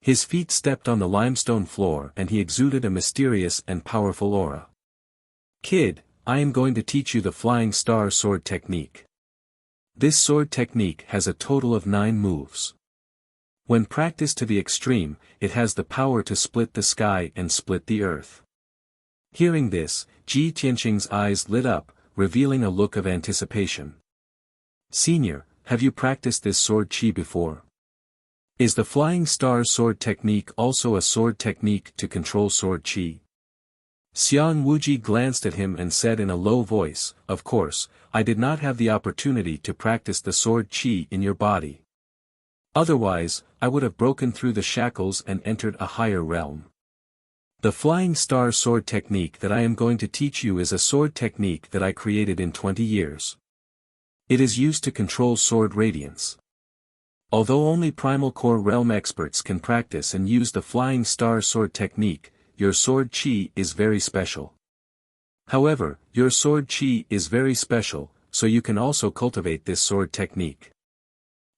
His feet stepped on the limestone floor and he exuded a mysterious and powerful aura. "Kid, I am going to teach you the Flying Star Sword Technique. This sword technique has a total of 9 moves. When practiced to the extreme, it has the power to split the sky and split the earth." Hearing this, Ji Tianqing's eyes lit up, revealing a look of anticipation. "Senior, have you practiced this sword chi before? Is the Flying Star Sword Technique also a sword technique to control sword chi?" Xiang Wuji glanced at him and said in a low voice, "Of course, I did not have the opportunity to practice the sword chi in your body. Otherwise, I would have broken through the shackles and entered a higher realm. The Flying Star Sword Technique that I am going to teach you is a sword technique that I created in 20 years. It is used to control sword radiance. Although only Primal Core Realm experts can practice and use the Flying Star Sword Technique, your sword chi is very special. However, your sword chi is very special, so you can also cultivate this sword technique."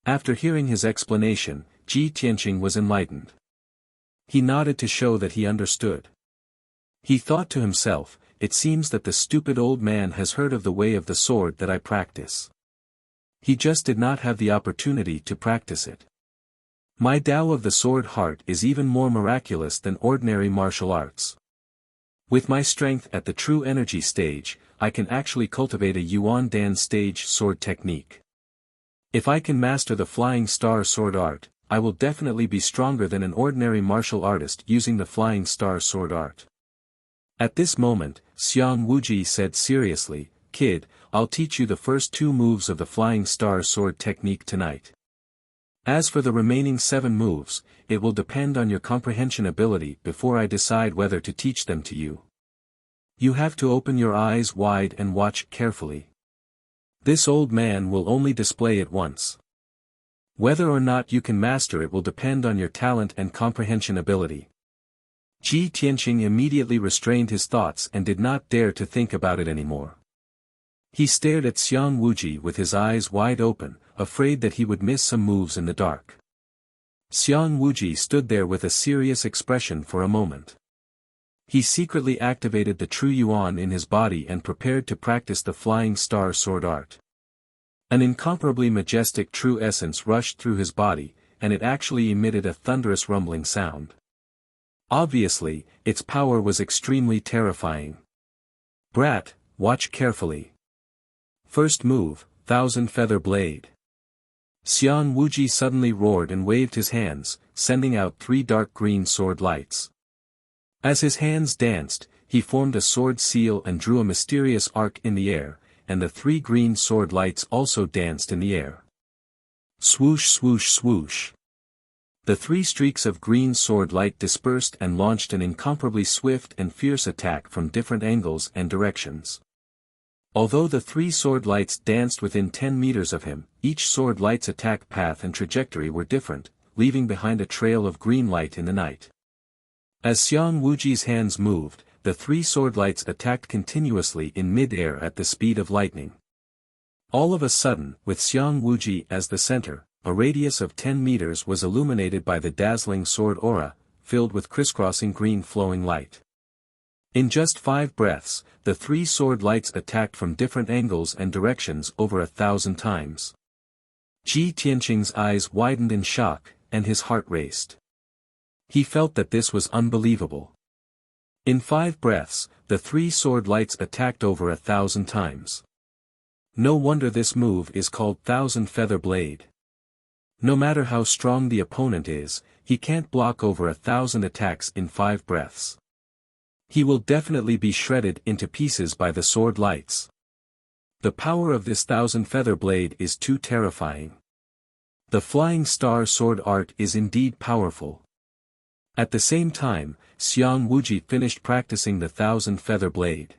After hearing his explanation, Ji Tianqing was enlightened. He nodded to show that he understood. He thought to himself, it seems that the stupid old man has heard of the way of the sword that I practice. He just did not have the opportunity to practice it. My Tao of the sword heart is even more miraculous than ordinary martial arts. With my strength at the true energy stage, I can actually cultivate a Yuan Dan stage sword technique. If I can master the flying star sword art, I will definitely be stronger than an ordinary martial artist using the flying star sword art. At this moment, Xiang Wuji said seriously, "Kid, I'll teach you the first 2 moves of the flying star sword technique tonight. As for the remaining 7 moves, it will depend on your comprehension ability before I decide whether to teach them to you. You have to open your eyes wide and watch carefully. This old man will only display it once. Whether or not you can master it will depend on your talent and comprehension ability." Ji Tianqing immediately restrained his thoughts and did not dare to think about it anymore. He stared at Xiang Wuji with his eyes wide open, afraid that he would miss some moves in the dark. Xiang Wuji stood there with a serious expression for a moment. He secretly activated the true Yuan in his body and prepared to practice the flying star sword art. An incomparably majestic true essence rushed through his body, and it actually emitted a thunderous rumbling sound. Obviously, its power was extremely terrifying. "Brat, watch carefully. First move, Thousand Feather Blade." Xiang Wuji suddenly roared and waved his hands, sending out 3 dark green sword lights. As his hands danced, he formed a sword seal and drew a mysterious arc in the air, and the 3 green sword lights also danced in the air. Swoosh swoosh swoosh. The 3 streaks of green sword light dispersed and launched an incomparably swift and fierce attack from different angles and directions. Although the 3 sword lights danced within 10 meters of him, each sword light's attack path and trajectory were different, leaving behind a trail of green light in the night. As Xiang Wuji's hands moved, the 3 sword lights attacked continuously in mid-air at the speed of lightning. All of a sudden, with Xiang Wuji as the center, a radius of 10 meters was illuminated by the dazzling sword aura, filled with crisscrossing green flowing light. In just 5 breaths, the 3 sword lights attacked from different angles and directions over 1,000 times. Ji Tianqing's eyes widened in shock, and his heart raced. He felt that this was unbelievable. In 5 breaths, the 3 sword lights attacked over 1,000 times. No wonder this move is called Thousand Feather Blade. No matter how strong the opponent is, he can't block over 1,000 attacks in 5 breaths. He will definitely be shredded into pieces by the sword lights. The power of this Thousand Feather Blade is too terrifying. The flying star sword art is indeed powerful. At the same time, Xiang Wuji finished practicing the Thousand Feather Blade.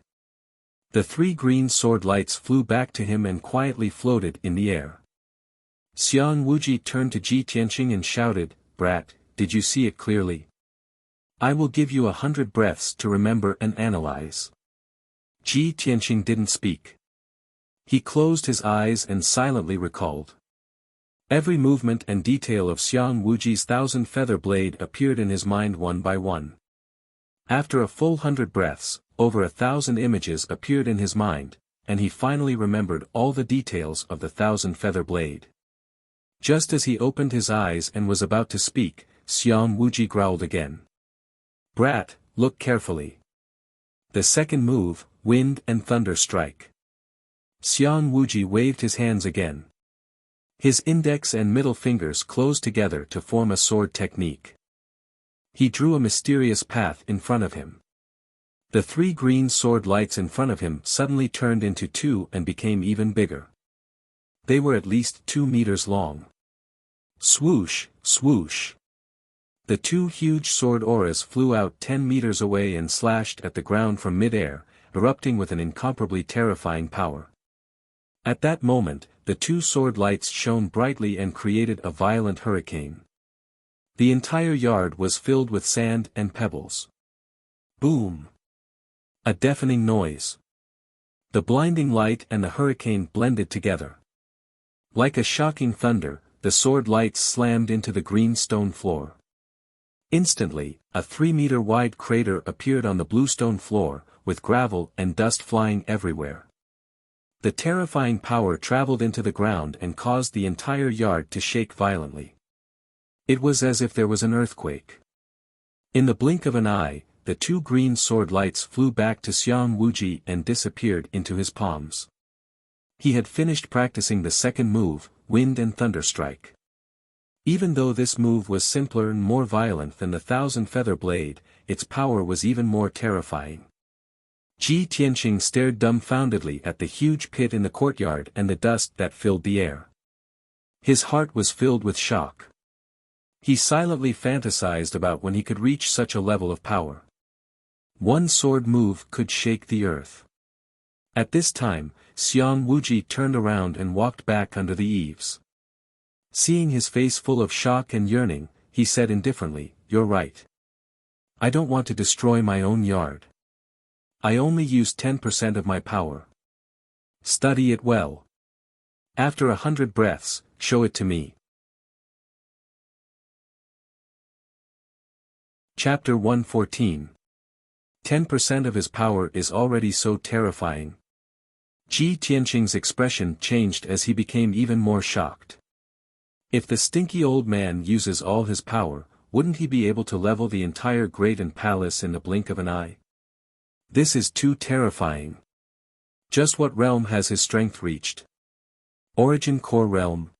The 3 green sword lights flew back to him and quietly floated in the air. Xiang Wuji turned to Ji Tianqing and shouted, "Brat, did you see it clearly? I will give you 100 breaths to remember and analyze." Ji Tianqing didn't speak. He closed his eyes and silently recalled. Every movement and detail of Xiang Wuji's Thousand Feather Blade appeared in his mind one by one. After a full 100 breaths, over 1,000 images appeared in his mind, and he finally remembered all the details of the Thousand Feather Blade. Just as he opened his eyes and was about to speak, Xiang Wuji growled again. "Brat, look carefully. The second move, Wind and Thunder Strike." Xiang Wuji waved his hands again. His index and middle fingers closed together to form a sword technique. He drew a mysterious path in front of him. The 3 green sword lights in front of him suddenly turned into 2 and became even bigger. They were at least 2 meters long. Swoosh, swoosh. The 2 huge sword auras flew out 10 meters away and slashed at the ground from mid-air, erupting with an incomparably terrifying power. At that moment, the 2 sword lights shone brightly and created a violent hurricane. The entire yard was filled with sand and pebbles. Boom! A deafening noise. The blinding light and the hurricane blended together. Like a shocking thunder, the sword lights slammed into the green stone floor. Instantly, a 3-meter-wide crater appeared on the bluestone floor, with gravel and dust flying everywhere. The terrifying power traveled into the ground and caused the entire yard to shake violently. It was as if there was an earthquake. In the blink of an eye, the 2 green sword lights flew back to Xiang Wuji and disappeared into his palms. He had finished practicing the second move, Wind and Thunder Strike. Even though this move was simpler and more violent than the 1,000-feather blade, its power was even more terrifying. Ji Tianqing stared dumbfoundedly at the huge pit in the courtyard and the dust that filled the air. His heart was filled with shock. He silently fantasized about when he could reach such a level of power. One sword move could shake the earth. At this time, Xiang Wuji turned around and walked back under the eaves. Seeing his face full of shock and yearning, he said indifferently, "You're right. I don't want to destroy my own yard. I only use 10% of my power. Study it well. After 100 breaths, show it to me." Chapter 114. 10% of his power is already so terrifying. Ji Tianqing's expression changed as he became even more shocked. If the stinky old man uses all his power, wouldn't he be able to level the entire Graden Palace in the blink of an eye? This is too terrifying. Just what realm has his strength reached? Origin Core Realm?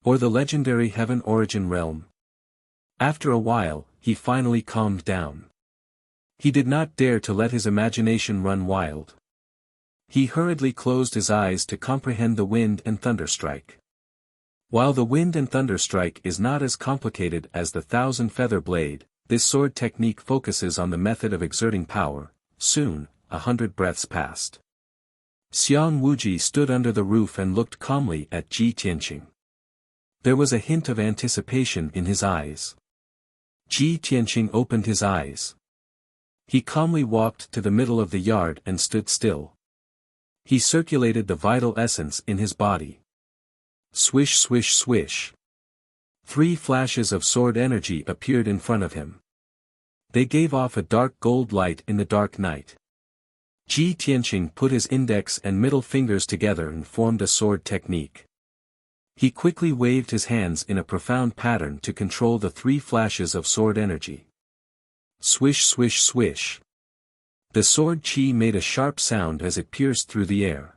Or the legendary Heaven Origin Realm? After a while, he finally calmed down. He did not dare to let his imagination run wild. He hurriedly closed his eyes to comprehend the Wind and Thunder Strike. While the Wind and Thunder Strike is not as complicated as the 1,000-feather blade, this sword technique focuses on the method of exerting power. Soon, 100 breaths passed. Xiang Wuji stood under the roof and looked calmly at Ji Tianqing. There was a hint of anticipation in his eyes. Ji Tianqing opened his eyes. He calmly walked to the middle of the yard and stood still. He circulated the vital essence in his body. Swish swish swish. 3 flashes of sword energy appeared in front of him. They gave off a dark gold light in the dark night. Ji Tianqing put his index and middle fingers together and formed a sword technique. He quickly waved his hands in a profound pattern to control the 3 flashes of sword energy. Swish swish swish. The sword chi made a sharp sound as it pierced through the air.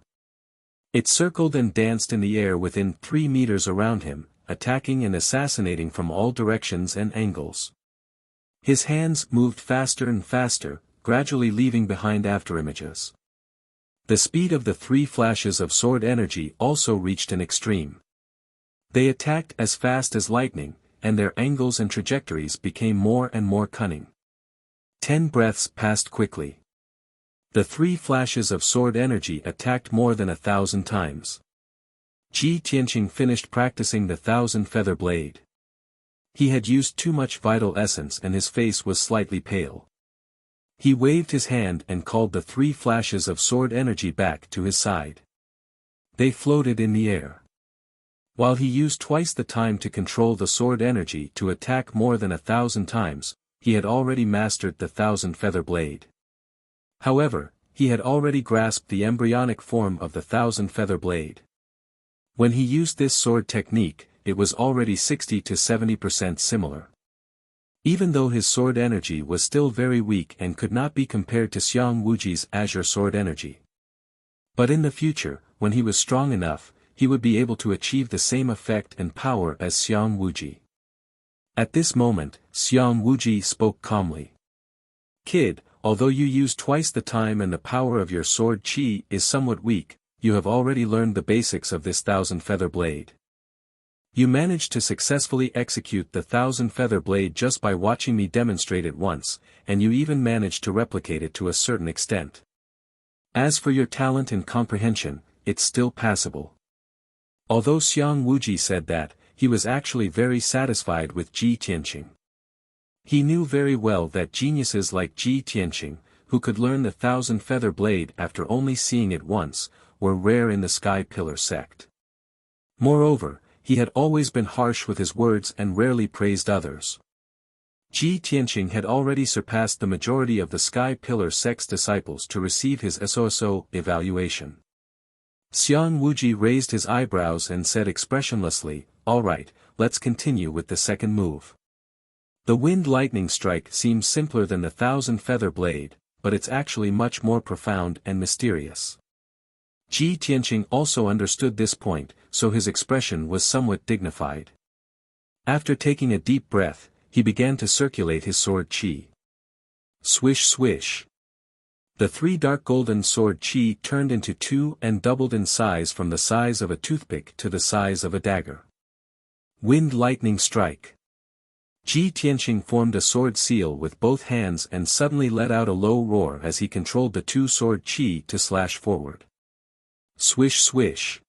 It circled and danced in the air within 3 meters around him, attacking and assassinating from all directions and angles. His hands moved faster and faster, gradually leaving behind afterimages. The speed of the 3 flashes of sword energy also reached an extreme. They attacked as fast as lightning, and their angles and trajectories became more and more cunning. 10 breaths passed quickly. The 3 flashes of sword energy attacked more than 1,000 times. Ji Tianqing finished practicing the 1,000-feather blade. He had used too much vital essence and his face was slightly pale. He waved his hand and called the 3 flashes of sword energy back to his side. They floated in the air. While he used twice the time to control the sword energy to attack more than 1,000 times, he had already mastered the 1,000-feather blade. However, he had already grasped the embryonic form of the 1,000-feather blade. When he used this sword technique, it was already 60 to 70% similar. Even though his sword energy was still very weak and could not be compared to Xiang Wuji's azure sword energy. But in the future, when he was strong enough, he would be able to achieve the same effect and power as Xiang Wuji. At this moment, Xiang Wuji spoke calmly. "Kid, although you use twice the time and the power of your sword chi is somewhat weak, you have already learned the basics of this 1,000-feather blade. You managed to successfully execute the 1,000-feather blade just by watching me demonstrate it once, and you even managed to replicate it to a certain extent. As for your talent and comprehension, it's still passable." Although Xiang Wuji said that, he was actually very satisfied with Ji Tianqing. He knew very well that geniuses like Ji Tianqing, who could learn the 1,000-feather blade after only seeing it once, were rare in the Sky Pillar sect. Moreover, he had always been harsh with his words and rarely praised others. Ji Tianqing had already surpassed the majority of the Sky Pillar sect's disciples to receive his SOSO evaluation. Xiang Wuji raised his eyebrows and said expressionlessly, "All right, let's continue with the second move." The wind lightning strike seems simpler than the 1,000-feather blade, but it's actually much more profound and mysterious. Ji Tianqing also understood this point, so his expression was somewhat dignified. After taking a deep breath, he began to circulate his sword qi. Swish swish. The 3 dark golden sword qi turned into 2 and doubled in size from the size of a toothpick to the size of a dagger. Wind lightning strike. Ji Tianqing formed a sword seal with both hands and suddenly let out a low roar as he controlled the 2 sword qi to slash forward. Swish swish.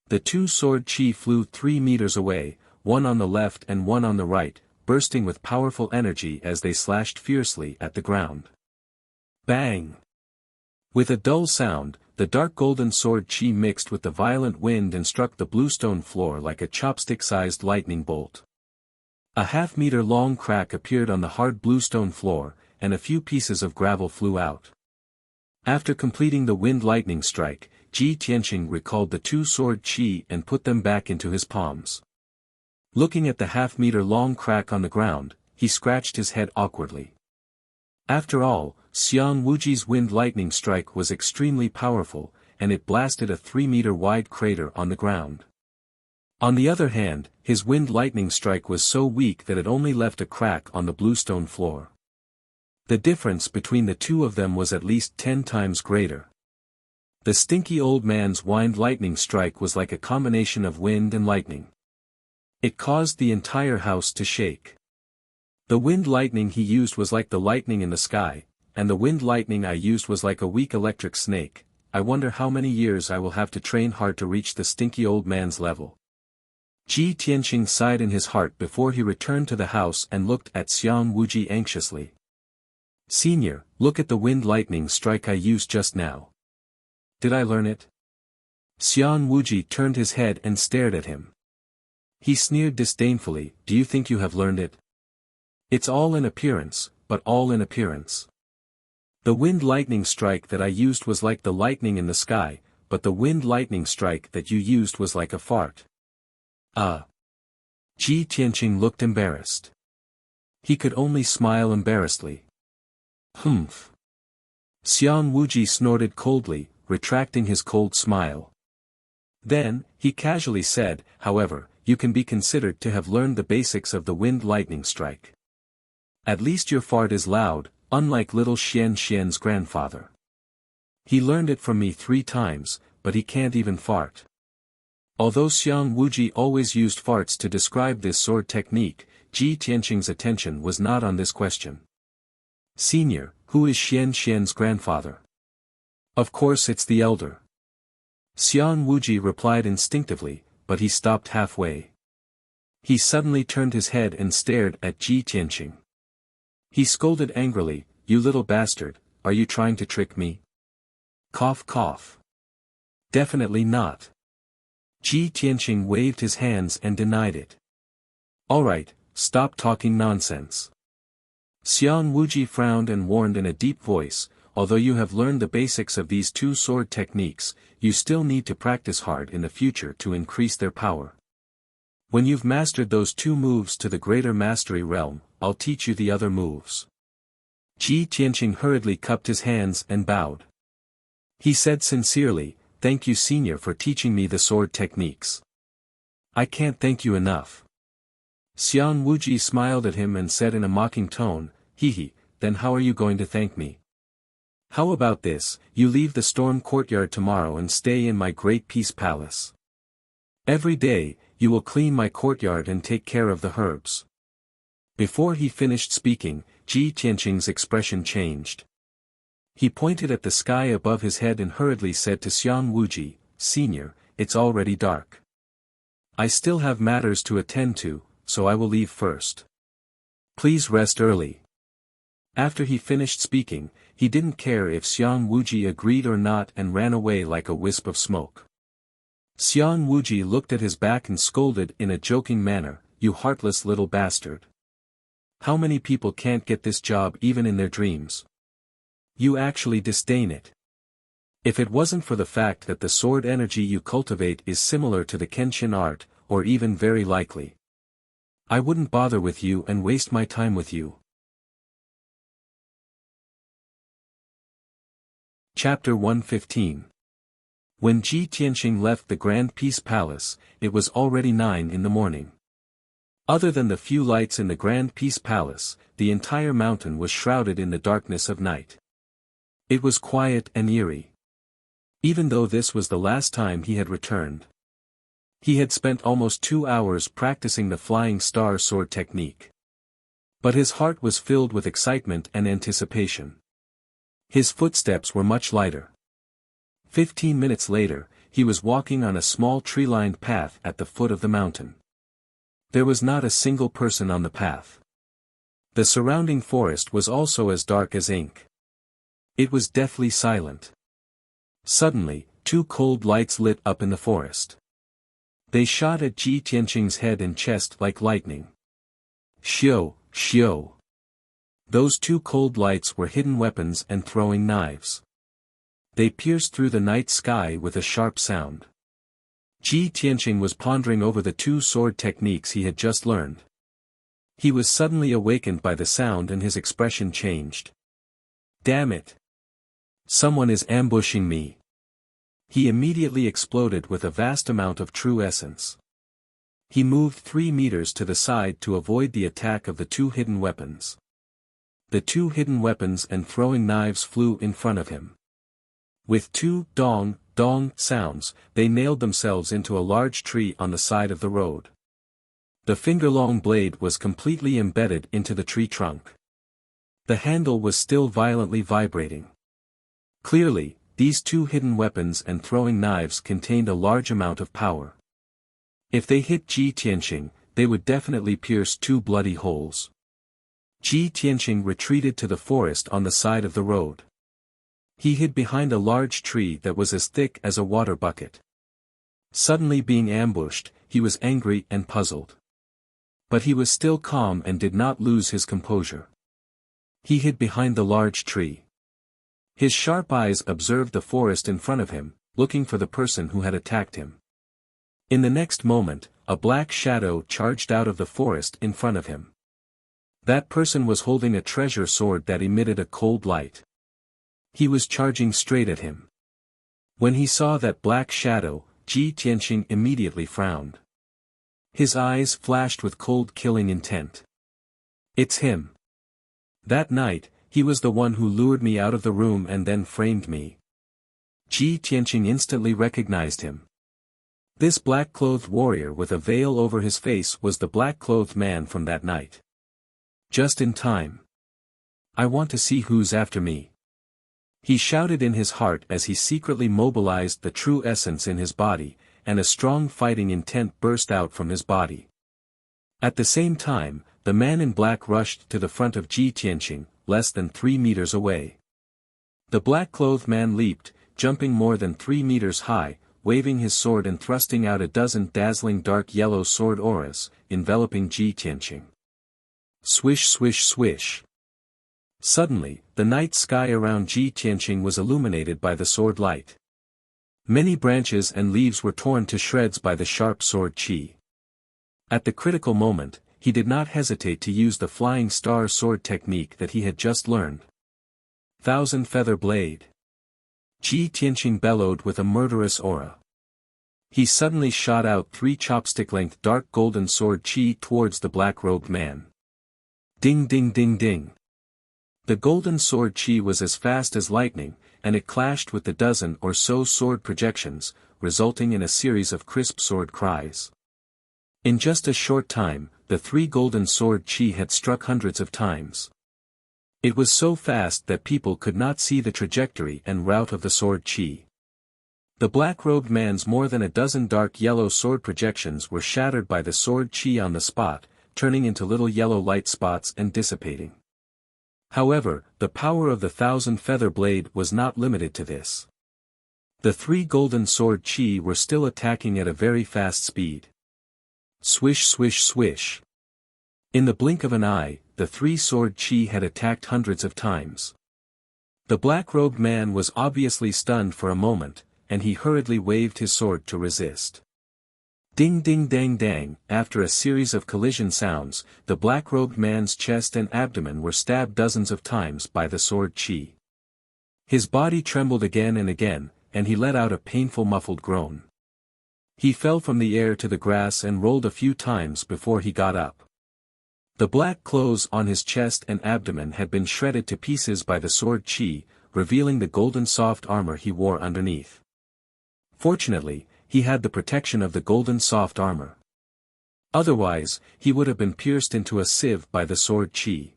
The 2 sword qi flew 3 meters away, one on the left and one on the right, bursting with powerful energy as they slashed fiercely at the ground. Bang! With a dull sound, the dark golden sword qi mixed with the violent wind and struck the bluestone floor like a chopstick-sized lightning bolt. A half-meter-long crack appeared on the hard bluestone floor, and a few pieces of gravel flew out. After completing the wind lightning strike, Ji Tianqing recalled the 2 sword qi and put them back into his palms. Looking at the half-meter-long crack on the ground, he scratched his head awkwardly. After all, Xiang Wuji's wind lightning strike was extremely powerful, and it blasted a 3-meter-wide crater on the ground. On the other hand, his wind lightning strike was so weak that it only left a crack on the bluestone floor. The difference between the two of them was at least 10 times greater. The stinky old man's wind lightning strike was like a combination of wind and lightning. It caused the entire house to shake. The wind lightning he used was like the lightning in the sky, and the wind lightning I used was like a weak electric snake. I wonder how many years I will have to train hard to reach the stinky old man's level. Ji Tianqing sighed in his heart before he returned to the house and looked at Xiang Wuji anxiously. "Senior, look at the wind lightning strike I used just now. Did I learn it?" Xiang Wuji turned his head and stared at him. He sneered disdainfully, "Do you think you have learned it? It's all in appearance, but all in appearance. The wind lightning strike that I used was like the lightning in the sky, but the wind lightning strike that you used was like a fart." Ji Tianqing looked embarrassed. He could only smile embarrassedly. "Humph." Xiang Wuji snorted coldly, retracting his cold smile. Then, he casually said, "However, you can be considered to have learned the basics of the wind lightning strike. At least your fart is loud, unlike little Xian Xian's grandfather. He learned it from me 3 times, but he can't even fart." Although Xiang Wuji always used farts to describe this sword technique, Ji Tianqing's attention was not on this question. "Senior, who is Xian Xian's grandfather?" "Of course it's the elder." Xiang Wuji replied instinctively, but he stopped halfway. He suddenly turned his head and stared at Ji Tianqing. He scolded angrily, "You little bastard, are you trying to trick me?" Cough cough. "Definitely not." Ji Tianqing waved his hands and denied it. "All right, stop talking nonsense." Xiang Wuji frowned and warned in a deep voice, "Although you have learned the basics of these 2 sword techniques, you still need to practice hard in the future to increase their power. When you've mastered those 2 moves to the greater mastery realm, I'll teach you the other moves." Ji Tianqing hurriedly cupped his hands and bowed. He said sincerely, "Thank you senior for teaching me the sword techniques. I can't thank you enough." Xiang Wuji smiled at him and said in a mocking tone, "Hee, then how are you going to thank me? How about this, you leave the storm courtyard tomorrow and stay in my great peace palace. Every day, you will clean my courtyard and take care of the herbs." Before he finished speaking, Ji Tianqing's expression changed. He pointed at the sky above his head and hurriedly said to Xiang Wuji, "Senior, it's already dark. I still have matters to attend to, so I will leave first. Please rest early." After he finished speaking, he didn't care if Xiang Wuji agreed or not and ran away like a wisp of smoke. Xiang Wuji looked at his back and scolded in a joking manner, "You heartless little bastard. How many people can't get this job even in their dreams? You actually disdain it. If it wasn't for the fact that the sword energy you cultivate is similar to the Kenshin art, or even very likely, I wouldn't bother with you and waste my time with you. Chapter 115. When Ji Tianqing left the Grand Peace Palace, it was already 9 in the morning. Other than the few lights in the Grand Peace Palace, the entire mountain was shrouded in the darkness of night. It was quiet and eerie. Even though this was the last time he had returned. He had spent almost 2 hours practicing the flying star sword technique. But his heart was filled with excitement and anticipation. His footsteps were much lighter. 15 minutes later, he was walking on a small tree-lined path at the foot of the mountain. There was not a single person on the path. The surrounding forest was also as dark as ink. It was deathly silent. Suddenly, 2 cold lights lit up in the forest. They shot at Ji Tianqing's head and chest like lightning. Xiao, xiao. Those 2 cold lights were hidden weapons and throwing knives. They pierced through the night sky with a sharp sound. Ji Tianqing was pondering over the 2 sword techniques he had just learned. He was suddenly awakened by the sound and his expression changed. Damn it! Someone is ambushing me. He immediately exploded with a vast amount of true essence. He moved 3 meters to the side to avoid the attack of the 2 hidden weapons. The 2 hidden weapons and throwing knives flew in front of him. With 2 dong, dong sounds, they nailed themselves into a large tree on the side of the road. The finger-long blade was completely embedded into the tree trunk. The handle was still violently vibrating. Clearly, these 2 hidden weapons and throwing knives contained a large amount of power. If they hit Ji Tianqing, they would definitely pierce 2 bloody holes. Ji Tianqing retreated to the forest on the side of the road. He hid behind a large tree that was as thick as a water bucket. Suddenly being ambushed, he was angry and puzzled. But he was still calm and did not lose his composure. He hid behind the large tree. His sharp eyes observed the forest in front of him, looking for the person who had attacked him. In the next moment, a black shadow charged out of the forest in front of him. That person was holding a treasure sword that emitted a cold light. He was charging straight at him. When he saw that black shadow, Ji Tianqing immediately frowned. His eyes flashed with cold killing intent. It's him. That night, he was the one who lured me out of the room and then framed me. Ji Tianqing instantly recognized him. This black-clothed warrior with a veil over his face was the black-clothed man from that night. Just in time. I want to see who's after me. He shouted in his heart as he secretly mobilized the true essence in his body, and a strong fighting intent burst out from his body. At the same time, the man in black rushed to the front of Ji Tianqing, less than 3 meters away. The black-clothed man leaped, jumping more than 3 meters high, waving his sword and thrusting out a dozen dazzling dark yellow sword auras, enveloping Ji Tianqing. Swish swish swish. Suddenly, the night sky around Ji Tianqing was illuminated by the sword light. Many branches and leaves were torn to shreds by the sharp sword qi. At the critical moment, he did not hesitate to use the flying star sword technique that he had just learned. Thousand Feather Blade. Ji Tianqing bellowed with a murderous aura. He suddenly shot out 3 chopstick-length dark golden sword qi towards the black-robed man. Ding ding ding ding. The golden sword qi was as fast as lightning, and it clashed with the dozen or so sword projections, resulting in a series of crisp sword cries. In just a short time, the 3 golden sword qi had struck hundreds of times. It was so fast that people could not see the trajectory and route of the sword qi. The black-robed man's more than a dozen dark yellow sword projections were shattered by the sword qi on the spot, turning into little yellow light spots and dissipating. However, the power of the thousand feather blade was not limited to this. The 3 golden sword qi were still attacking at a very fast speed. Swish swish swish. In the blink of an eye, the three-sword chi had attacked hundreds of times. The black-robed man was obviously stunned for a moment, and he hurriedly waved his sword to resist. Ding ding dang dang, after a series of collision sounds, the black-robed man's chest and abdomen were stabbed dozens of times by the sword chi. His body trembled again and again, and he let out a painful muffled groan. He fell from the air to the grass and rolled a few times before he got up. The black clothes on his chest and abdomen had been shredded to pieces by the sword chi, revealing the golden soft armor he wore underneath. Fortunately, he had the protection of the golden soft armor. Otherwise, he would have been pierced into a sieve by the sword chi.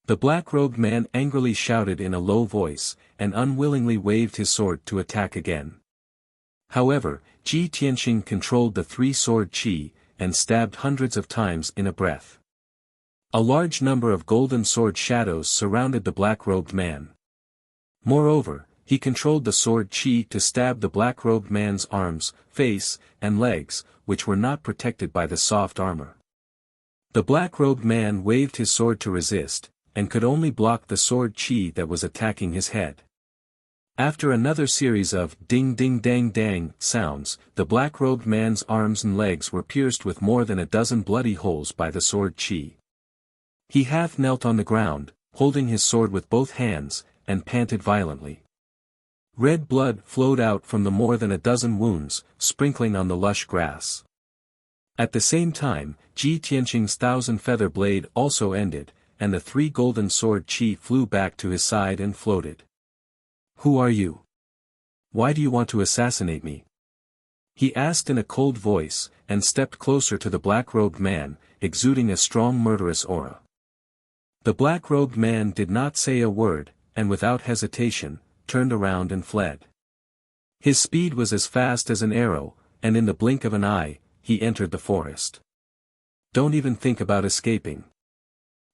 The black-robed man angrily shouted in a low voice, and unwillingly waved his sword to attack again. However, Ji Tianqing controlled the three-sword chi, and stabbed hundreds of times in a breath. A large number of golden sword shadows surrounded the black-robed man. Moreover, he controlled the sword chi to stab the black-robed man's arms, face, and legs, which were not protected by the soft armor. The black-robed man waved his sword to resist, and could only block the sword chi that was attacking his head. After another series of ding ding dang dang sounds, the black-robed man's arms and legs were pierced with more than a dozen bloody holes by the sword chi. He half knelt on the ground, holding his sword with both hands, and panted violently. Red blood flowed out from the more than a dozen wounds, sprinkling on the lush grass. At the same time, Ji Tianqing's 1,000-feather blade also ended, and the three golden sword chi flew back to his side and floated. "Who are you? Why do you want to assassinate me?" he asked in a cold voice, and stepped closer to the black-robed man, exuding a strong murderous aura. The black-robed man did not say a word, and without hesitation, turned around and fled. His speed was as fast as an arrow, and in the blink of an eye, he entered the forest. "Don't even think about escaping."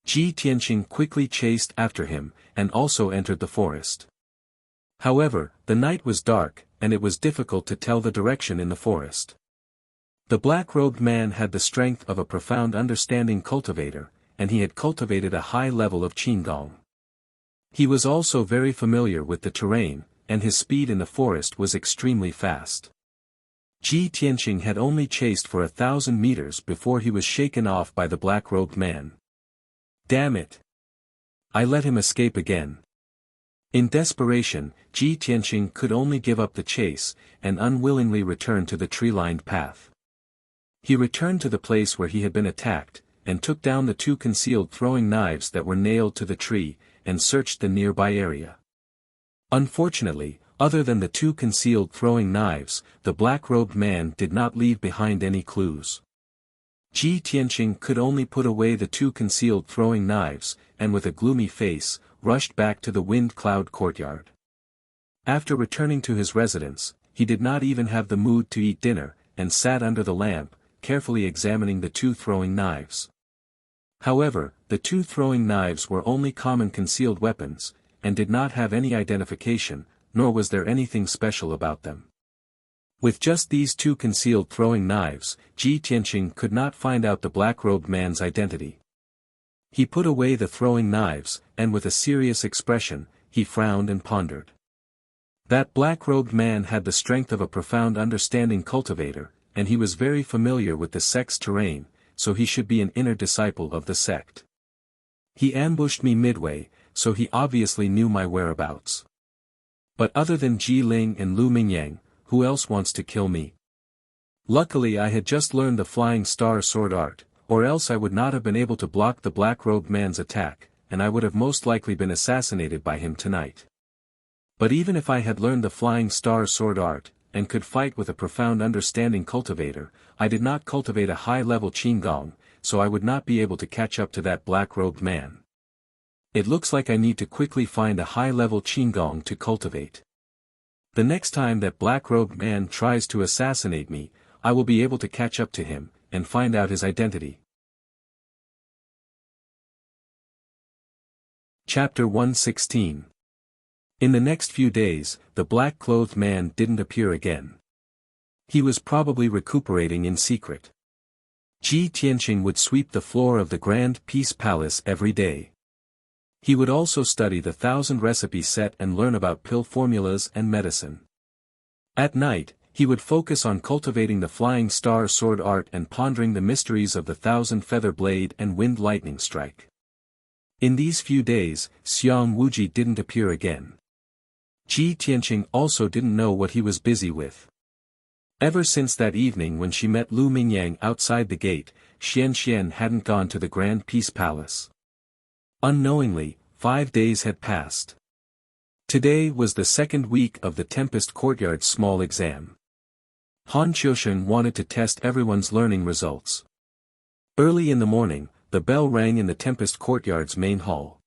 Ji Tianqing quickly chased after him, and also entered the forest. However, the night was dark, and it was difficult to tell the direction in the forest. The black-robed man had the strength of a profound understanding cultivator, and he had cultivated a high level of qigong. He was also very familiar with the terrain, and his speed in the forest was extremely fast. Ji Tianqing had only chased for 1,000 meters before he was shaken off by the black-robed man. Damn it! I let him escape again. In desperation, Ji Tianqing could only give up the chase, and unwillingly return to the tree-lined path. He returned to the place where he had been attacked, and took down the two concealed throwing knives that were nailed to the tree, and searched the nearby area. Unfortunately, other than the two concealed throwing knives, the black-robed man did not leave behind any clues. Ji Tianqing could only put away the two concealed throwing knives, and with a gloomy face, rushed back to the wind-cloud courtyard. After returning to his residence, he did not even have the mood to eat dinner, and sat under the lamp, carefully examining the two throwing knives. However, the two throwing knives were only common concealed weapons, and did not have any identification, nor was there anything special about them. With just these two concealed throwing knives, Ji Tianqing could not find out the black-robed man's identity. He put away the throwing knives, and with a serious expression, he frowned and pondered. That black-robed man had the strength of a profound understanding cultivator, and he was very familiar with the sect's terrain, so he should be an inner disciple of the sect. He ambushed me midway, so he obviously knew my whereabouts. But other than Ji Ling and Lu Mingyang, who else wants to kill me? Luckily I had just learned the flying star sword art, or else I would not have been able to block the black-robed man's attack, and I would have most likely been assassinated by him tonight. But even if I had learned the flying star sword art, and could fight with a profound understanding cultivator, I did not cultivate a high-level qigong, so I would not be able to catch up to that black-robed man. It looks like I need to quickly find a high-level qigong to cultivate. The next time that black-robed man tries to assassinate me, I will be able to catch up to him, and find out his identity. Chapter 116. In the next few days, the black-clothed man didn't appear again. He was probably recuperating in secret. Ji Tianqing would sweep the floor of the Grand Peace Palace every day. He would also study the 1,000 recipe set and learn about pill formulas and medicine. At night, he would focus on cultivating the flying star sword art and pondering the mysteries of the 1,000 feather blade and wind lightning strike. In these few days, Xiang Wuji didn't appear again. Ji Tianqing also didn't know what he was busy with. Ever since that evening when she met Lu Mingyang outside the gate, Xian hadn't gone to the Grand Peace Palace. Unknowingly, 5 days had passed. Today was the second week of the Tempest Courtyard's small exam. Han Qiusheng wanted to test everyone's learning results. Early in the morning, the bell rang in the Tempest Courtyard's main hall.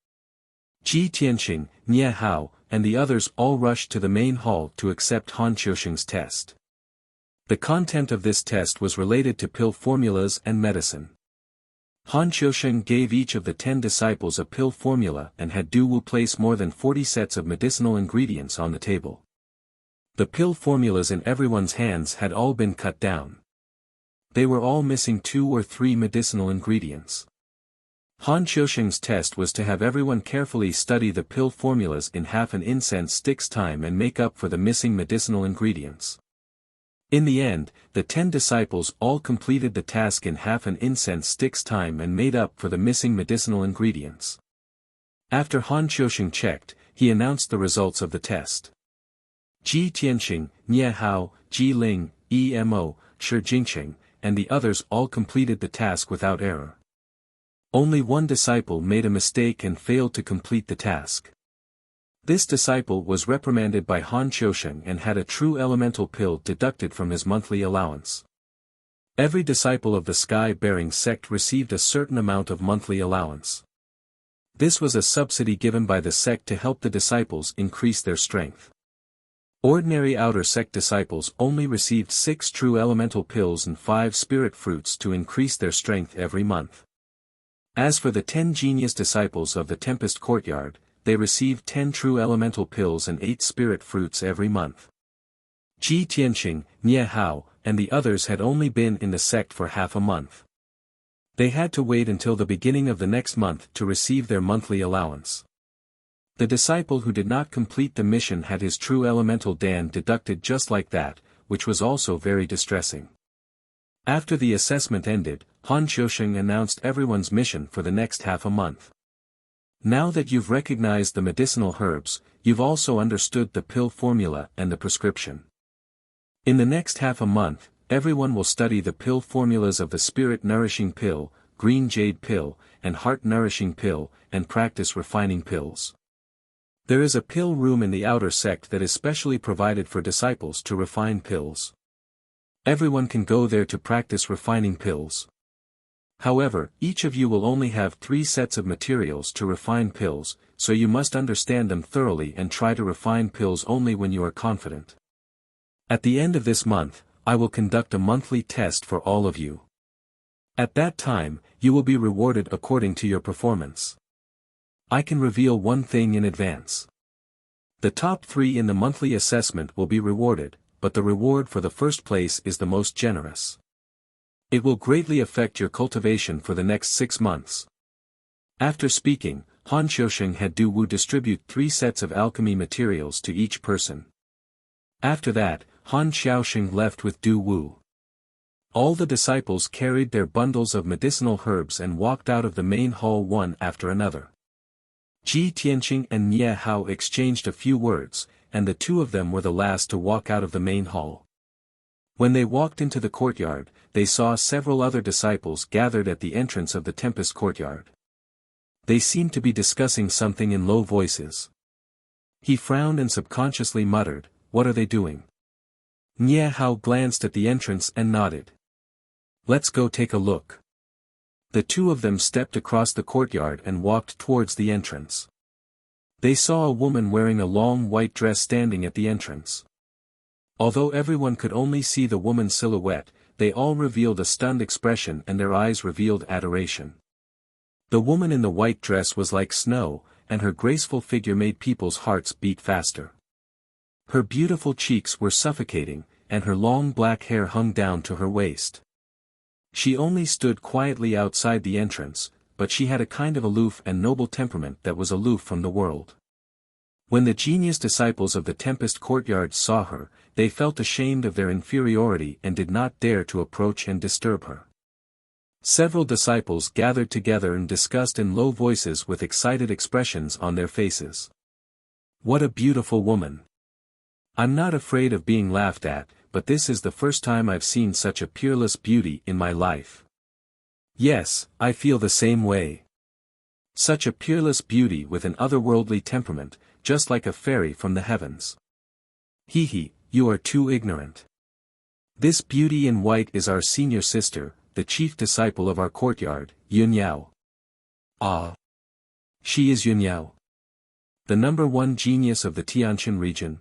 Ji Tianqing, Nie Hao, and the others all rushed to the main hall to accept Han Qiusheng's test. The content of this test was related to pill formulas and medicine. Han Qiusheng gave each of the 10 disciples a pill formula and had Du Wu place more than 40 sets of medicinal ingredients on the table. The pill formulas in everyone's hands had all been cut down. They were all missing 2 or 3 medicinal ingredients. Han Qiusheng's test was to have everyone carefully study the pill formulas in half an incense stick's time and make up for the missing medicinal ingredients. In the end, the 10 disciples all completed the task in half an incense stick's time and made up for the missing medicinal ingredients. After Han Qiusheng checked, he announced the results of the test. Ji Tianqing, Nie Hao, Ji Ling, Emo, Shi Jingqing, and the others all completed the task without error. Only one disciple made a mistake and failed to complete the task. This disciple was reprimanded by Han Qiusheng and had a true elemental pill deducted from his monthly allowance. Every disciple of the sky-bearing sect received a certain amount of monthly allowance. This was a subsidy given by the sect to help the disciples increase their strength. Ordinary outer sect disciples only received 6 true elemental pills and 5 spirit fruits to increase their strength every month. As for the 10 genius disciples of the Tempest Courtyard, they received 10 true elemental pills and 8 spirit fruits every month. Ji Tianqing, Nie Hao, and the others had only been in the sect for half a month. They had to wait until the beginning of the next month to receive their monthly allowance. The disciple who did not complete the mission had his true elemental Dan deducted just like that, which was also very distressing. After the assessment ended, Han Qiusheng announced everyone's mission for the next half a month. Now that you've recognized the medicinal herbs, you've also understood the pill formula and the prescription. In the next half a month, everyone will study the pill formulas of the Spirit Nourishing Pill, Green Jade Pill, and Heart Nourishing Pill, and practice refining pills. There is a pill room in the outer sect that is specially provided for disciples to refine pills. Everyone can go there to practice refining pills. However, each of you will only have 3 sets of materials to refine pills, so you must understand them thoroughly and try to refine pills only when you are confident. At the end of this month, I will conduct a monthly test for all of you. At that time, you will be rewarded according to your performance. I can reveal one thing in advance. The top 3 in the monthly assessment will be rewarded, but the reward for the first place is the most generous. It will greatly affect your cultivation for the next 6 months. After speaking, Han Qiusheng had Du Wu distribute 3 sets of alchemy materials to each person. After that, Han Qiusheng left with Du Wu. All the disciples carried their bundles of medicinal herbs and walked out of the main hall one after another. Ji Tianqing and Nie Hao exchanged a few words, and the 2 of them were the last to walk out of the main hall. When they walked into the courtyard, they saw several other disciples gathered at the entrance of the Tempest Courtyard. They seemed to be discussing something in low voices. He frowned and subconsciously muttered, "What are they doing?" Nie Hao glanced at the entrance and nodded. "Let's go take a look." The 2 of them stepped across the courtyard and walked towards the entrance. They saw a woman wearing a long white dress standing at the entrance. Although everyone could only see the woman's silhouette, they all revealed a stunned expression and their eyes revealed adoration. The woman in the white dress was like snow, and her graceful figure made people's hearts beat faster. Her beautiful cheeks were suffocating, and her long black hair hung down to her waist. She only stood quietly outside the entrance, but she had a kind of aloof and noble temperament that was aloof from the world. When the genius disciples of the Tempest courtyard saw her, they felt ashamed of their inferiority and did not dare to approach and disturb her. Several disciples gathered together and discussed in low voices with excited expressions on their faces. "What a beautiful woman! I'm not afraid of being laughed at, but this is the first time I've seen such a peerless beauty in my life." "Yes, I feel the same way. Such a peerless beauty with an otherworldly temperament, just like a fairy from the heavens." "Hee, you are too ignorant. This beauty in white is our senior sister, the chief disciple of our courtyard, Yunyao." "Ah. She is Yunyao? The #1 genius of the Tianjin region?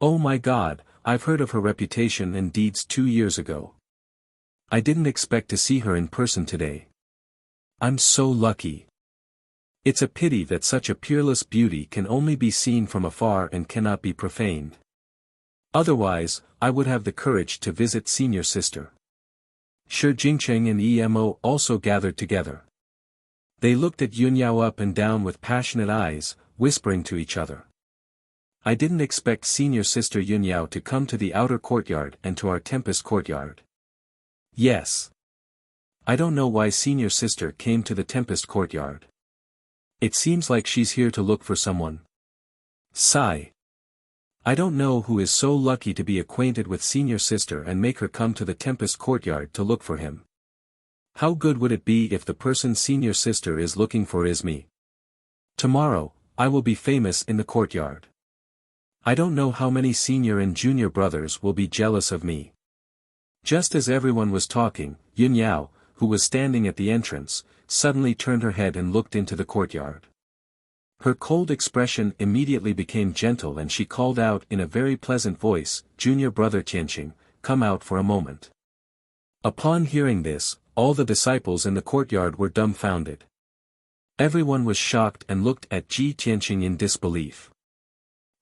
Oh my God, I've heard of her reputation and deeds 2 years ago. I didn't expect to see her in person today. I'm so lucky. It's a pity that such a peerless beauty can only be seen from afar and cannot be profaned. Otherwise, I would have the courage to visit senior sister." Shi Jingcheng and Emo also gathered together. They looked at Yunyao up and down with passionate eyes, whispering to each other. "I didn't expect senior sister Yunyao to come to the outer courtyard and to our Tempest courtyard." "Yes. I don't know why senior sister came to the Tempest courtyard. It seems like she's here to look for someone." Sigh. "I don't know who is so lucky to be acquainted with senior sister and make her come to the Tempest courtyard to look for him. How good would it be if the person senior sister is looking for is me? Tomorrow, I will be famous in the courtyard. I don't know how many senior and junior brothers will be jealous of me." Just as everyone was talking, Yunyao, who was standing at the entrance, suddenly turned her head and looked into the courtyard. Her cold expression immediately became gentle and she called out in a very pleasant voice, "Junior brother Tianqing, come out for a moment." Upon hearing this, all the disciples in the courtyard were dumbfounded. Everyone was shocked and looked at Ji Tianqing in disbelief.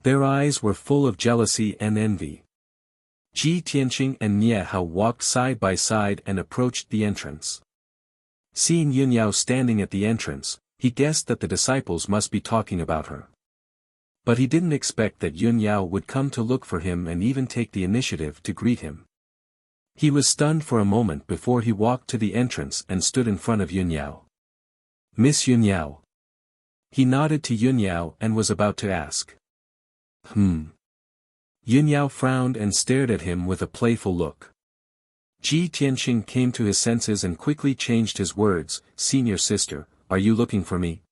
Their eyes were full of jealousy and envy. Ji Tianqing and Nie Hao walked side by side and approached the entrance. Seeing Yunyao standing at the entrance, he guessed that the disciples must be talking about her. But he didn't expect that Yunyao would come to look for him and even take the initiative to greet him. He was stunned for a moment before he walked to the entrance and stood in front of Yunyao. "Miss Yunyao." He nodded to Yunyao and was about to ask. Yunyao frowned and stared at him with a playful look. Ji Tianqing came to his senses and quickly changed his words, "Senior sister, are you looking for me?"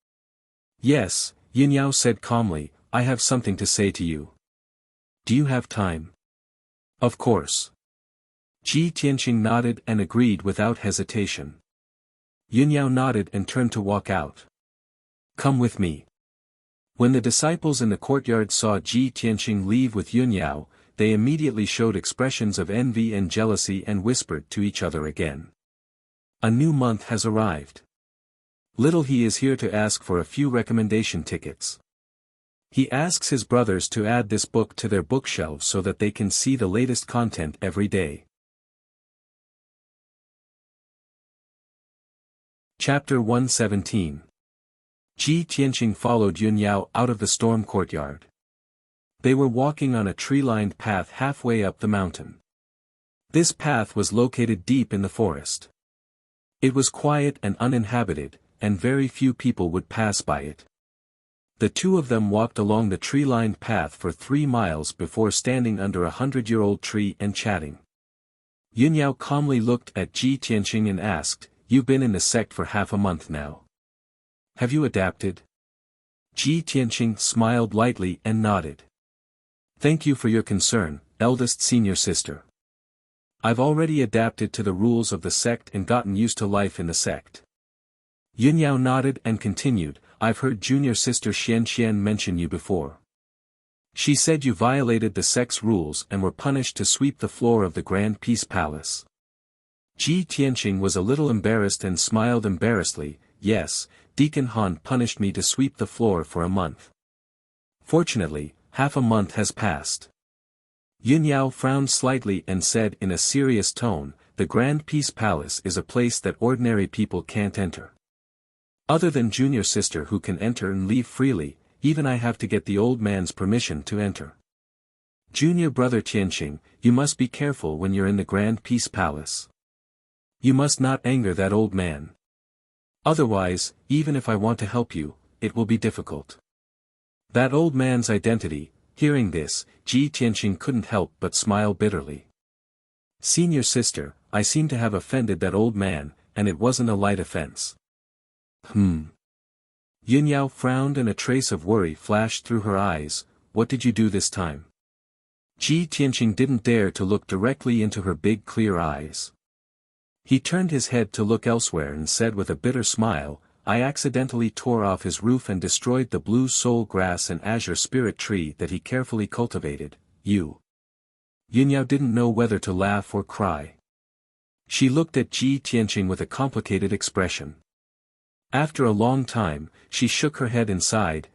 "Yes," Yunyao said calmly, "I have something to say to you." "Do you have time?" "Of course." Ji Tianqing nodded and agreed without hesitation. Yunyao nodded and turned to walk out. "Come with me." When the disciples in the courtyard saw Ji Tianqing leave with Yunyao, they immediately showed expressions of envy and jealousy and whispered to each other again. "A new month has arrived. Little he is here to ask for a few recommendation tickets. He asks his brothers to add this book to their bookshelves so that they can see the latest content every day." Chapter 117. Ji Tianqing followed Yunyao out of the storm courtyard. They were walking on a tree-lined path halfway up the mountain. This path was located deep in the forest. It was quiet and uninhabited, and very few people would pass by it. The two of them walked along the tree-lined path for 3 miles before standing under a 100-year-old tree and chatting. Yunyao calmly looked at Ji Tianqing and asked, "You've been in the sect for half a month now. Have you adapted?" Ji Tianqing smiled lightly and nodded. "Thank you for your concern, eldest senior sister. I've already adapted to the rules of the sect and gotten used to life in the sect." Yunyao nodded and continued, "I've heard junior sister Xian mention you before. She said you violated the sect's rules and were punished to sweep the floor of the Grand Peace Palace." Ji Tianqing was a little embarrassed and smiled embarrassedly. "Yes, Deacon Han punished me to sweep the floor for a month. Fortunately, half a month has passed." Yunyao frowned slightly and said in a serious tone, the Grand Peace Palace is a place that ordinary people can't enter. Other than junior sister who can enter and leave freely, even I have to get the old man's permission to enter. Junior brother Tianqing, you must be careful when you're in the Grand Peace Palace. You must not anger that old man. Otherwise, even if I want to help you, it will be difficult. That old man's identity. Hearing this, Ji Tianqing couldn't help but smile bitterly. Senior sister, I seem to have offended that old man, and it wasn't a light offense. Yun Yao frowned and a trace of worry flashed through her eyes. What did you do this time? Ji Tianqing didn't dare to look directly into her big clear eyes. He turned his head to look elsewhere and said with a bitter smile, I accidentally tore off his roof and destroyed the blue soul grass and azure spirit tree that he carefully cultivated. Yun Yao didn't know whether to laugh or cry. She looked at Ji Tianqing with a complicated expression. After a long time, she shook her head and sighed,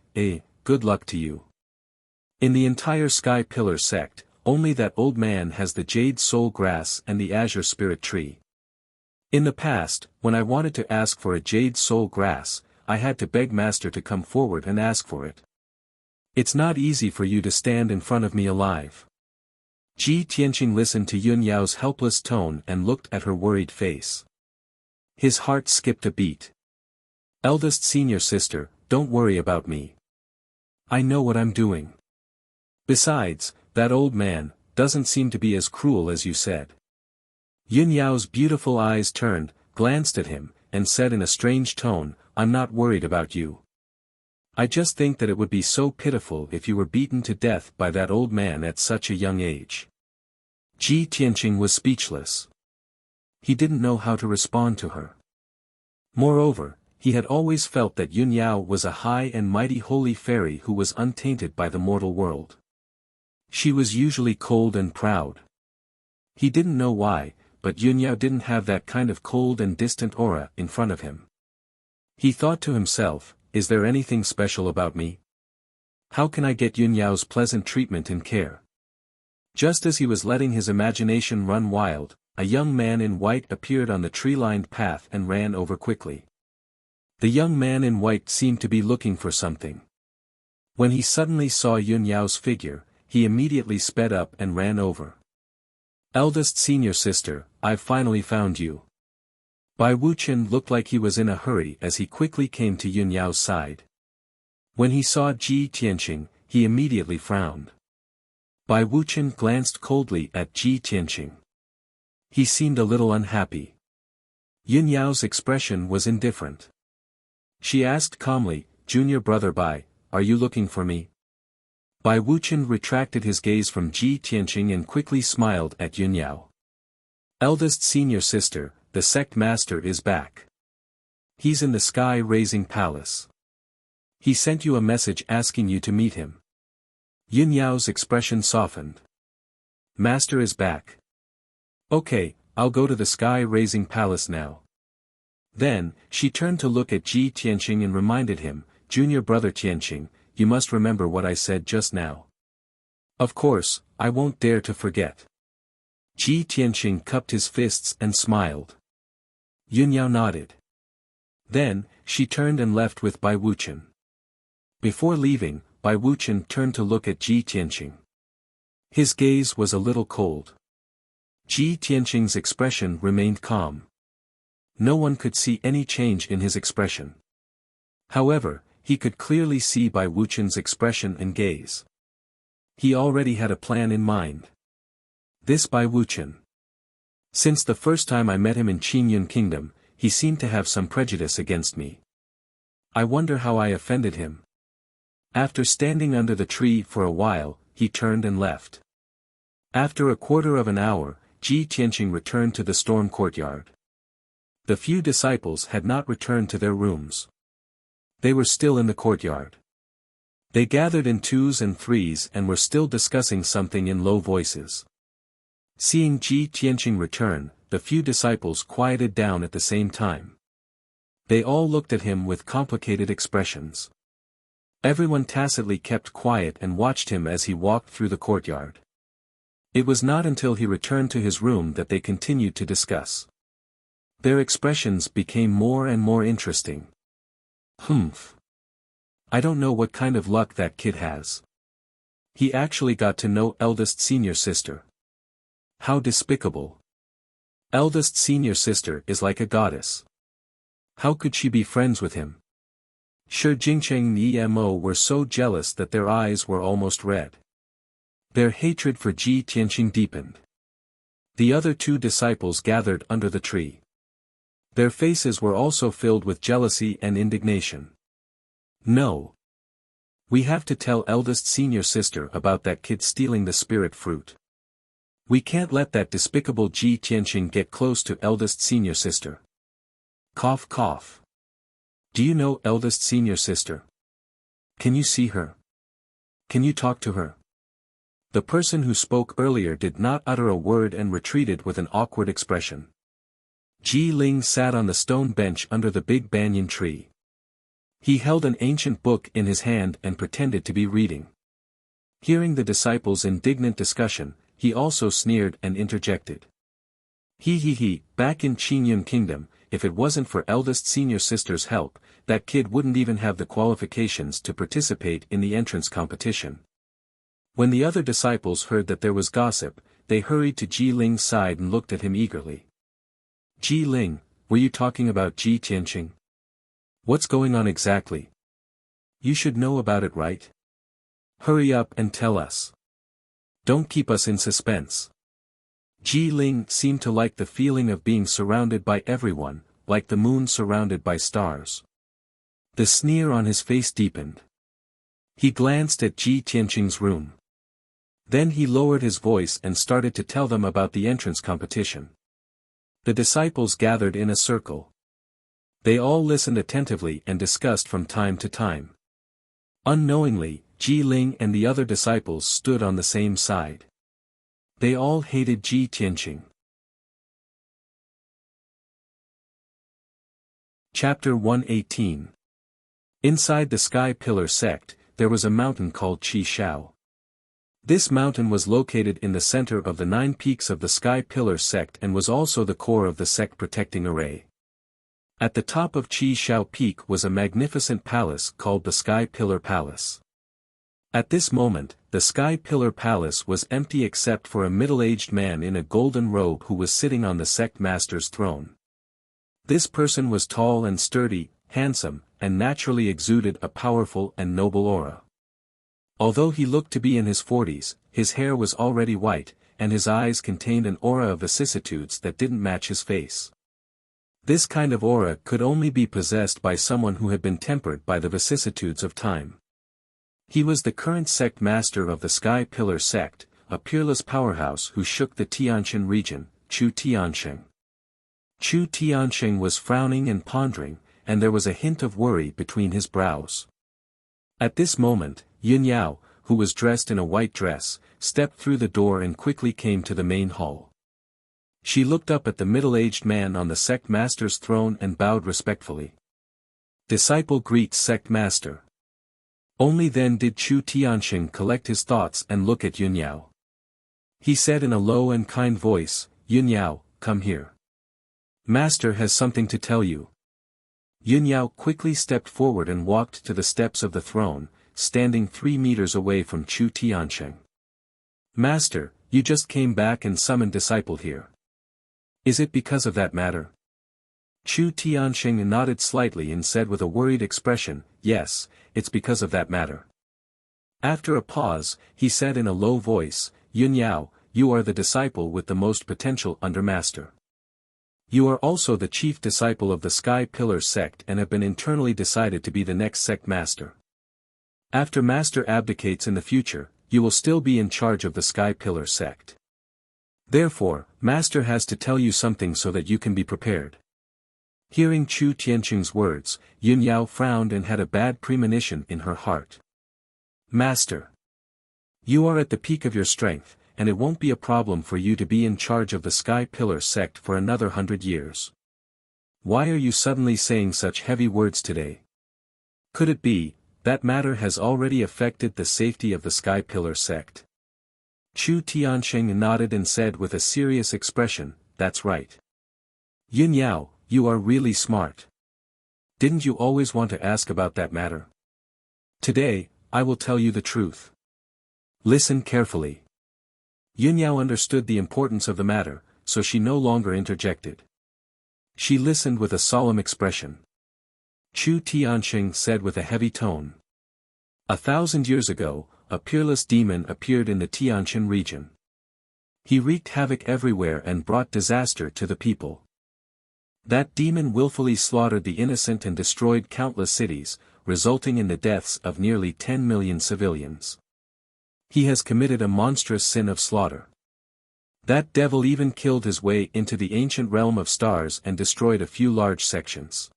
good luck to you. In the entire Sky Pillar sect, only that old man has the jade soul grass and the azure spirit tree. In the past, when I wanted to ask for a jade soul grass, I had to beg Master to come forward and ask for it. It's not easy for you to stand in front of me alive. Ji Tianqing listened to Yun Yao's helpless tone and looked at her worried face. His heart skipped a beat. Eldest senior sister, don't worry about me. I know what I'm doing. Besides, that old man doesn't seem to be as cruel as you said. Yun Yao's beautiful eyes turned, glanced at him, and said in a strange tone, I'm not worried about you. I just think that it would be so pitiful if you were beaten to death by that old man at such a young age. Ji Tianqing was speechless. He didn't know how to respond to her. Moreover, he had always felt that Yun Yao was a high and mighty holy fairy who was untainted by the mortal world. She was usually cold and proud. He didn't know why, but Yun Yao didn't have that kind of cold and distant aura in front of him. He thought to himself, is there anything special about me? How can I get Yun Yao's pleasant treatment and care? Just as he was letting his imagination run wild, a young man in white appeared on the tree-lined path and ran over quickly. The young man in white seemed to be looking for something. When he suddenly saw Yun Yao's figure, he immediately sped up and ran over. Eldest senior sister, I've finally found you. Bai Wuqian looked like he was in a hurry as he quickly came to Yun Yao's side. When he saw Ji Tianqing, he immediately frowned. Bai Wuqian glanced coldly at Ji Tianqing. He seemed a little unhappy. Yun Yao's expression was indifferent. She asked calmly, Junior brother Bai, are you looking for me? Bai Wuqian retracted his gaze from Ji Tianqing and quickly smiled at Yun Yao. Eldest senior sister, the sect master is back. He's in the sky-raising palace. He sent you a message asking you to meet him. Yun Yao's expression softened. Master is back. Okay, I'll go to the sky-raising palace now. Then, she turned to look at Ji Tianqing and reminded him, Junior brother Tianqing, you must remember what I said just now. Of course, I won't dare to forget. Ji Tianqing cupped his fists and smiled. Yun Yao nodded. Then, she turned and left with Bai Wuqian. Before leaving, Bai Wuqian turned to look at Ji Tianqing. His gaze was a little cold. Ji Tianqing's expression remained calm. No one could see any change in his expression. However, he could clearly see Bai Wuqian's expression and gaze. He already had a plan in mind. This Bai Wuqian. Since the first time I met him in Qingyun Kingdom, he seemed to have some prejudice against me. I wonder how I offended him. After standing under the tree for a while, he turned and left. After a quarter of an hour, Ji Tianqing returned to the storm courtyard. The few disciples had not returned to their rooms. They were still in the courtyard. They gathered in twos and threes and were still discussing something in low voices. Seeing Ji Tianqing return, the few disciples quieted down at the same time. They all looked at him with complicated expressions. Everyone tacitly kept quiet and watched him as he walked through the courtyard. It was not until he returned to his room that they continued to discuss. Their expressions became more and more interesting. Humph. I don't know what kind of luck that kid has. He actually got to know eldest senior sister. How despicable. Eldest senior sister is like a goddess. How could she be friends with him? Shi Jingcheng and Emo were so jealous that their eyes were almost red. Their hatred for Ji Tianqing deepened. The other two disciples gathered under the tree. Their faces were also filled with jealousy and indignation. No. We have to tell eldest senior sister about that kid stealing the spirit fruit. We can't let that despicable Ji Tianqing get close to eldest senior sister. Cough cough. Do you know eldest senior sister? Can you see her? Can you talk to her? The person who spoke earlier did not utter a word and retreated with an awkward expression. Ji Ling sat on the stone bench under the big banyan tree. He held an ancient book in his hand and pretended to be reading. Hearing the disciples' indignant discussion, he also sneered and interjected. He, back in Qingyun Kingdom, if it wasn't for eldest senior sister's help, that kid wouldn't even have the qualifications to participate in the entrance competition. When the other disciples heard that there was gossip, they hurried to Ji Ling's side and looked at him eagerly. Ji Ling, were you talking about Ji Tianqing? What's going on exactly? You should know about it, right? Hurry up and tell us. Don't keep us in suspense. Ji Ling seemed to like the feeling of being surrounded by everyone, like the moon surrounded by stars. The sneer on his face deepened. He glanced at Ji Tianqing's room. Then he lowered his voice and started to tell them about the entrance competition. The disciples gathered in a circle. They all listened attentively and discussed from time to time. Unknowingly, Ji Ling and the other disciples stood on the same side. They all hated Ji Tianqing. Chapter 118. Inside the Sky Pillar sect, there was a mountain called Qi Shao. This mountain was located in the center of the 9 peaks of the Sky Pillar sect and was also the core of the sect protecting array. At the top of Qi Shao Peak was a magnificent palace called the Sky Pillar Palace. At this moment, the Sky Pillar Palace was empty except for a middle-aged man in a golden robe who was sitting on the sect master's throne. This person was tall and sturdy, handsome, and naturally exuded a powerful and noble aura. Although he looked to be in his 40s, his hair was already white, and his eyes contained an aura of vicissitudes that didn't match his face. This kind of aura could only be possessed by someone who had been tempered by the vicissitudes of time. He was the current sect master of the Sky Pillar sect, a peerless powerhouse who shook the Tianjin region, Chu Tiansheng. Chu Tiansheng was frowning and pondering, and there was a hint of worry between his brows. At this moment, Yun Yao, who was dressed in a white dress, stepped through the door and quickly came to the main hall. She looked up at the middle-aged man on the sect master's throne and bowed respectfully. Disciple greets sect master. Only then did Chu Tianxing collect his thoughts and look at Yun Yao. He said in a low and kind voice, Yun Yao, come here. Master has something to tell you. Yun Yao quickly stepped forward and walked to the steps of the throne, standing 3 meters away from Chu Tianxing. Master, you just came back and summoned disciple here. Is it because of that matter? Chu Tianxing nodded slightly and said with a worried expression, yes, it's because of that matter. After a pause, he said in a low voice, Yun Yao, you are the disciple with the most potential under Master. You are also the chief disciple of the Sky Pillar sect and have been internally decided to be the next sect master. After Master abdicates in the future, you will still be in charge of the Sky Pillar sect. Therefore, Master has to tell you something so that you can be prepared. Hearing Chu Tianqing's words, Yun Yao frowned and had a bad premonition in her heart. Master. You are at the peak of your strength, and it won't be a problem for you to be in charge of the Sky Pillar sect for another 100 years. Why are you suddenly saying such heavy words today? Could it be that matter has already affected the safety of the Sky Pillar sect? Chu Tianxing nodded and said with a serious expression, "That's right. Yun Yao, you are really smart. Didn't you always want to ask about that matter? Today, I will tell you the truth. Listen carefully." Yun Yao understood the importance of the matter, so she no longer interjected. She listened with a solemn expression. Chu Tianxing said with a heavy tone. 1,000 years ago, a peerless demon appeared in the Tianjin region. He wreaked havoc everywhere and brought disaster to the people. That demon willfully slaughtered the innocent and destroyed countless cities, resulting in the deaths of nearly 10 million civilians. He has committed a monstrous sin of slaughter. That devil even killed his way into the ancient realm of stars and destroyed a few large sections.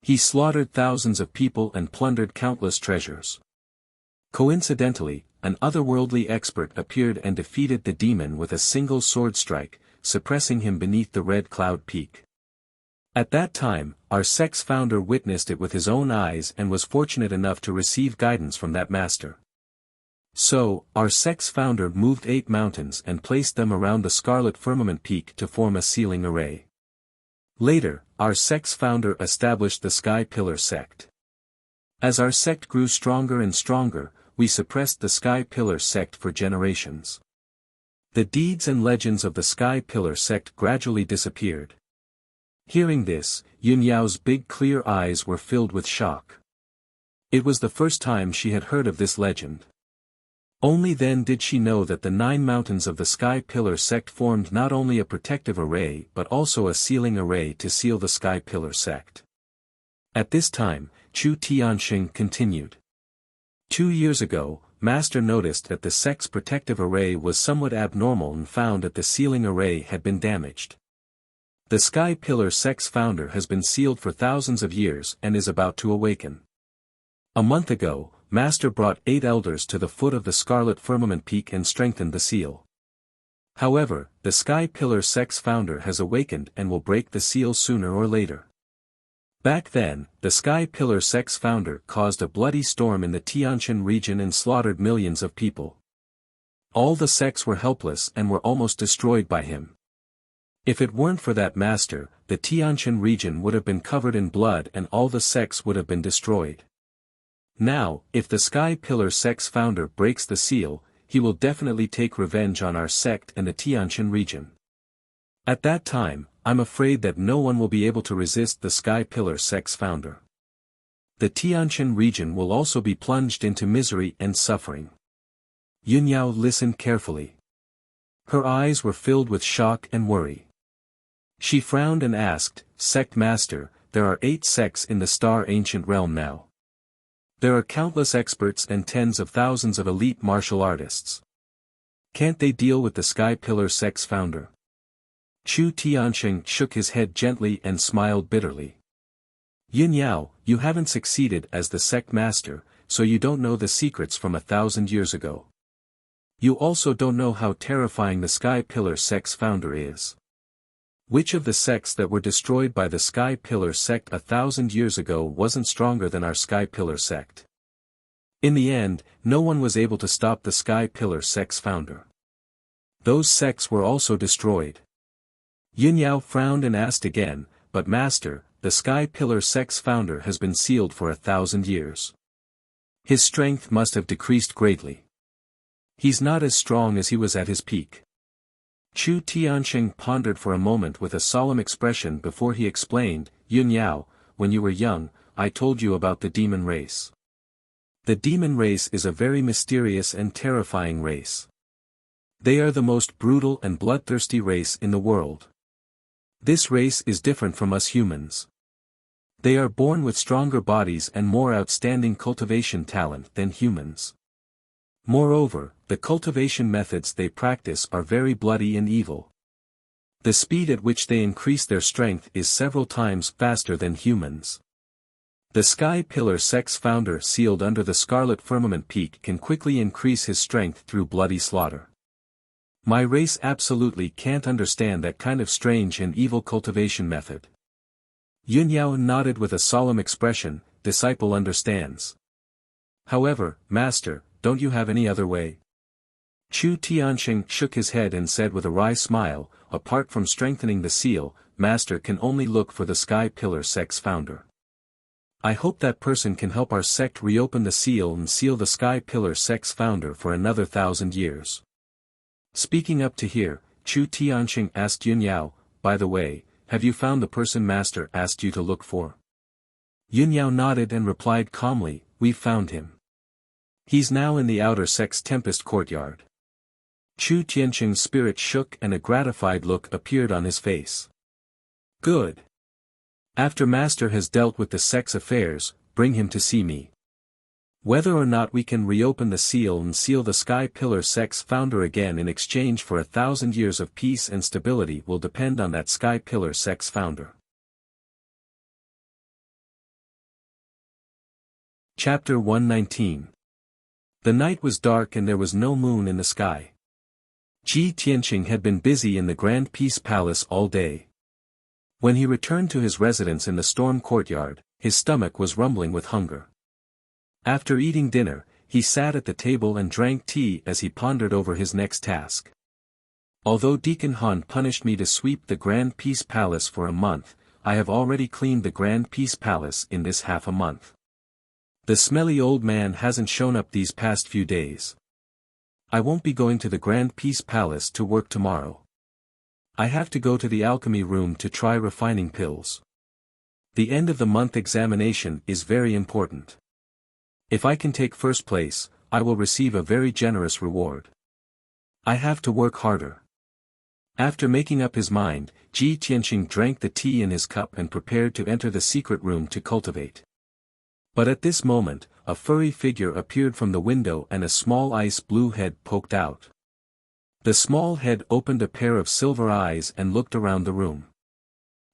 He slaughtered thousands of people and plundered countless treasures. Coincidentally, an otherworldly expert appeared and defeated the demon with a single sword strike, suppressing him beneath the Red Cloud Peak. At that time, our sect's founder witnessed it with his own eyes and was fortunate enough to receive guidance from that master. So, our sect's founder moved 8 mountains and placed them around the Scarlet Firmament Peak to form a sealing array. Later, our sect's founder established the Sky Pillar sect. As our sect grew stronger and stronger, we suppressed the Sky Pillar sect for generations. The deeds and legends of the Sky Pillar sect gradually disappeared. Hearing this, Yun Yao's big clear eyes were filled with shock. It was the first time she had heard of this legend. Only then did she know that the 9 mountains of the Sky Pillar sect formed not only a protective array but also a sealing array to seal the Sky Pillar sect. At this time, Chu Tianxing continued. 2 years ago, Master noticed that the sect's protective array was somewhat abnormal and found that the sealing array had been damaged. The Sky Pillar sect's founder has been sealed for thousands of years and is about to awaken. A month ago, Master brought 8 elders to the foot of the Scarlet Firmament Peak and strengthened the seal. However, the Sky Pillar sect's founder has awakened and will break the seal sooner or later. Back then, the Sky Pillar sect's founder caused a bloody storm in the Tianjin region and slaughtered millions of people. All the sects were helpless and were almost destroyed by him. If it weren't for that master, the Tianjin region would have been covered in blood and all the sects would have been destroyed. Now, if the Sky Pillar sect's founder breaks the seal, he will definitely take revenge on our sect and the Tianjin region. At that time, I'm afraid that no one will be able to resist the Sky Pillar sect's founder. The Tianjin region will also be plunged into misery and suffering. Yun Yao listened carefully. Her eyes were filled with shock and worry. She frowned and asked, "Sect Master, there are 8 sects in the Star Ancient Realm now. There are countless experts and tens of thousands of elite martial artists. Can't they deal with the Sky Pillar sect's founder?" Chu Tianxing shook his head gently and smiled bitterly. "Yun Yao, you haven't succeeded as the sect master, so you don't know the secrets from 1,000 years ago. You also don't know how terrifying the Sky Pillar sect's founder is. Which of the sects that were destroyed by the Sky Pillar sect 1,000 years ago wasn't stronger than our Sky Pillar sect? In the end, no one was able to stop the Sky Pillar sect's founder. Those sects were also destroyed." Yun Yao frowned and asked again, "But Master, the Sky Pillar sect's founder has been sealed for 1,000 years. His strength must have decreased greatly. He's not as strong as he was at his peak." Chu Tianxing pondered for a moment with a solemn expression before he explained, "Yun Yao, when you were young, I told you about the demon race. The demon race is a very mysterious and terrifying race. They are the most brutal and bloodthirsty race in the world. This race is different from us humans. They are born with stronger bodies and more outstanding cultivation talent than humans. Moreover, the cultivation methods they practice are very bloody and evil. The speed at which they increase their strength is several times faster than humans. The Sky Pillar sect's founder sealed under the Scarlet Firmament Peak can quickly increase his strength through bloody slaughter. My race absolutely can't understand that kind of strange and evil cultivation method." Yun Yao nodded with a solemn expression, "Disciple understands. However, Master, don't you have any other way?" Chu Tianxing shook his head and said with a wry smile, apart from strengthening the seal, Master can only look for the Sky Pillar sect's founder. I hope that person can help our sect reopen the seal and seal the Sky Pillar sect's founder for another 1,000 years. Speaking up to here, Chu Tianxing asked Yun Yao, by the way, have you found the person Master asked you to look for? Yun Yao nodded and replied calmly, we've found him. He's now in the outer sect's Tempest courtyard. Chu Tianxing's spirit shook and a gratified look appeared on his face. Good. After Master has dealt with the sect's affairs, bring him to see me. Whether or not we can reopen the seal and seal the Sky Pillar sect's founder again in exchange for 1,000 years of peace and stability will depend on that Sky Pillar sect's founder. Chapter 119. The night was dark and there was no moon in the sky. Ji Tianqing had been busy in the Grand Peace Palace all day. When he returned to his residence in the Storm Courtyard, his stomach was rumbling with hunger. After eating dinner, he sat at the table and drank tea as he pondered over his next task. Although Deacon Han punished me to sweep the Grand Peace Palace for a month, I have already cleaned the Grand Peace Palace in this half a month. The smelly old man hasn't shown up these past few days. I won't be going to the Grand Peace Palace to work tomorrow. I have to go to the alchemy room to try refining pills. The end of the month examination is very important. If I can take first place, I will receive a very generous reward. I have to work harder. After making up his mind, Ji Tianqing drank the tea in his cup and prepared to enter the secret room to cultivate. But at this moment, a furry figure appeared from the window and a small ice blue head poked out. The small head opened a pair of silver eyes and looked around the room.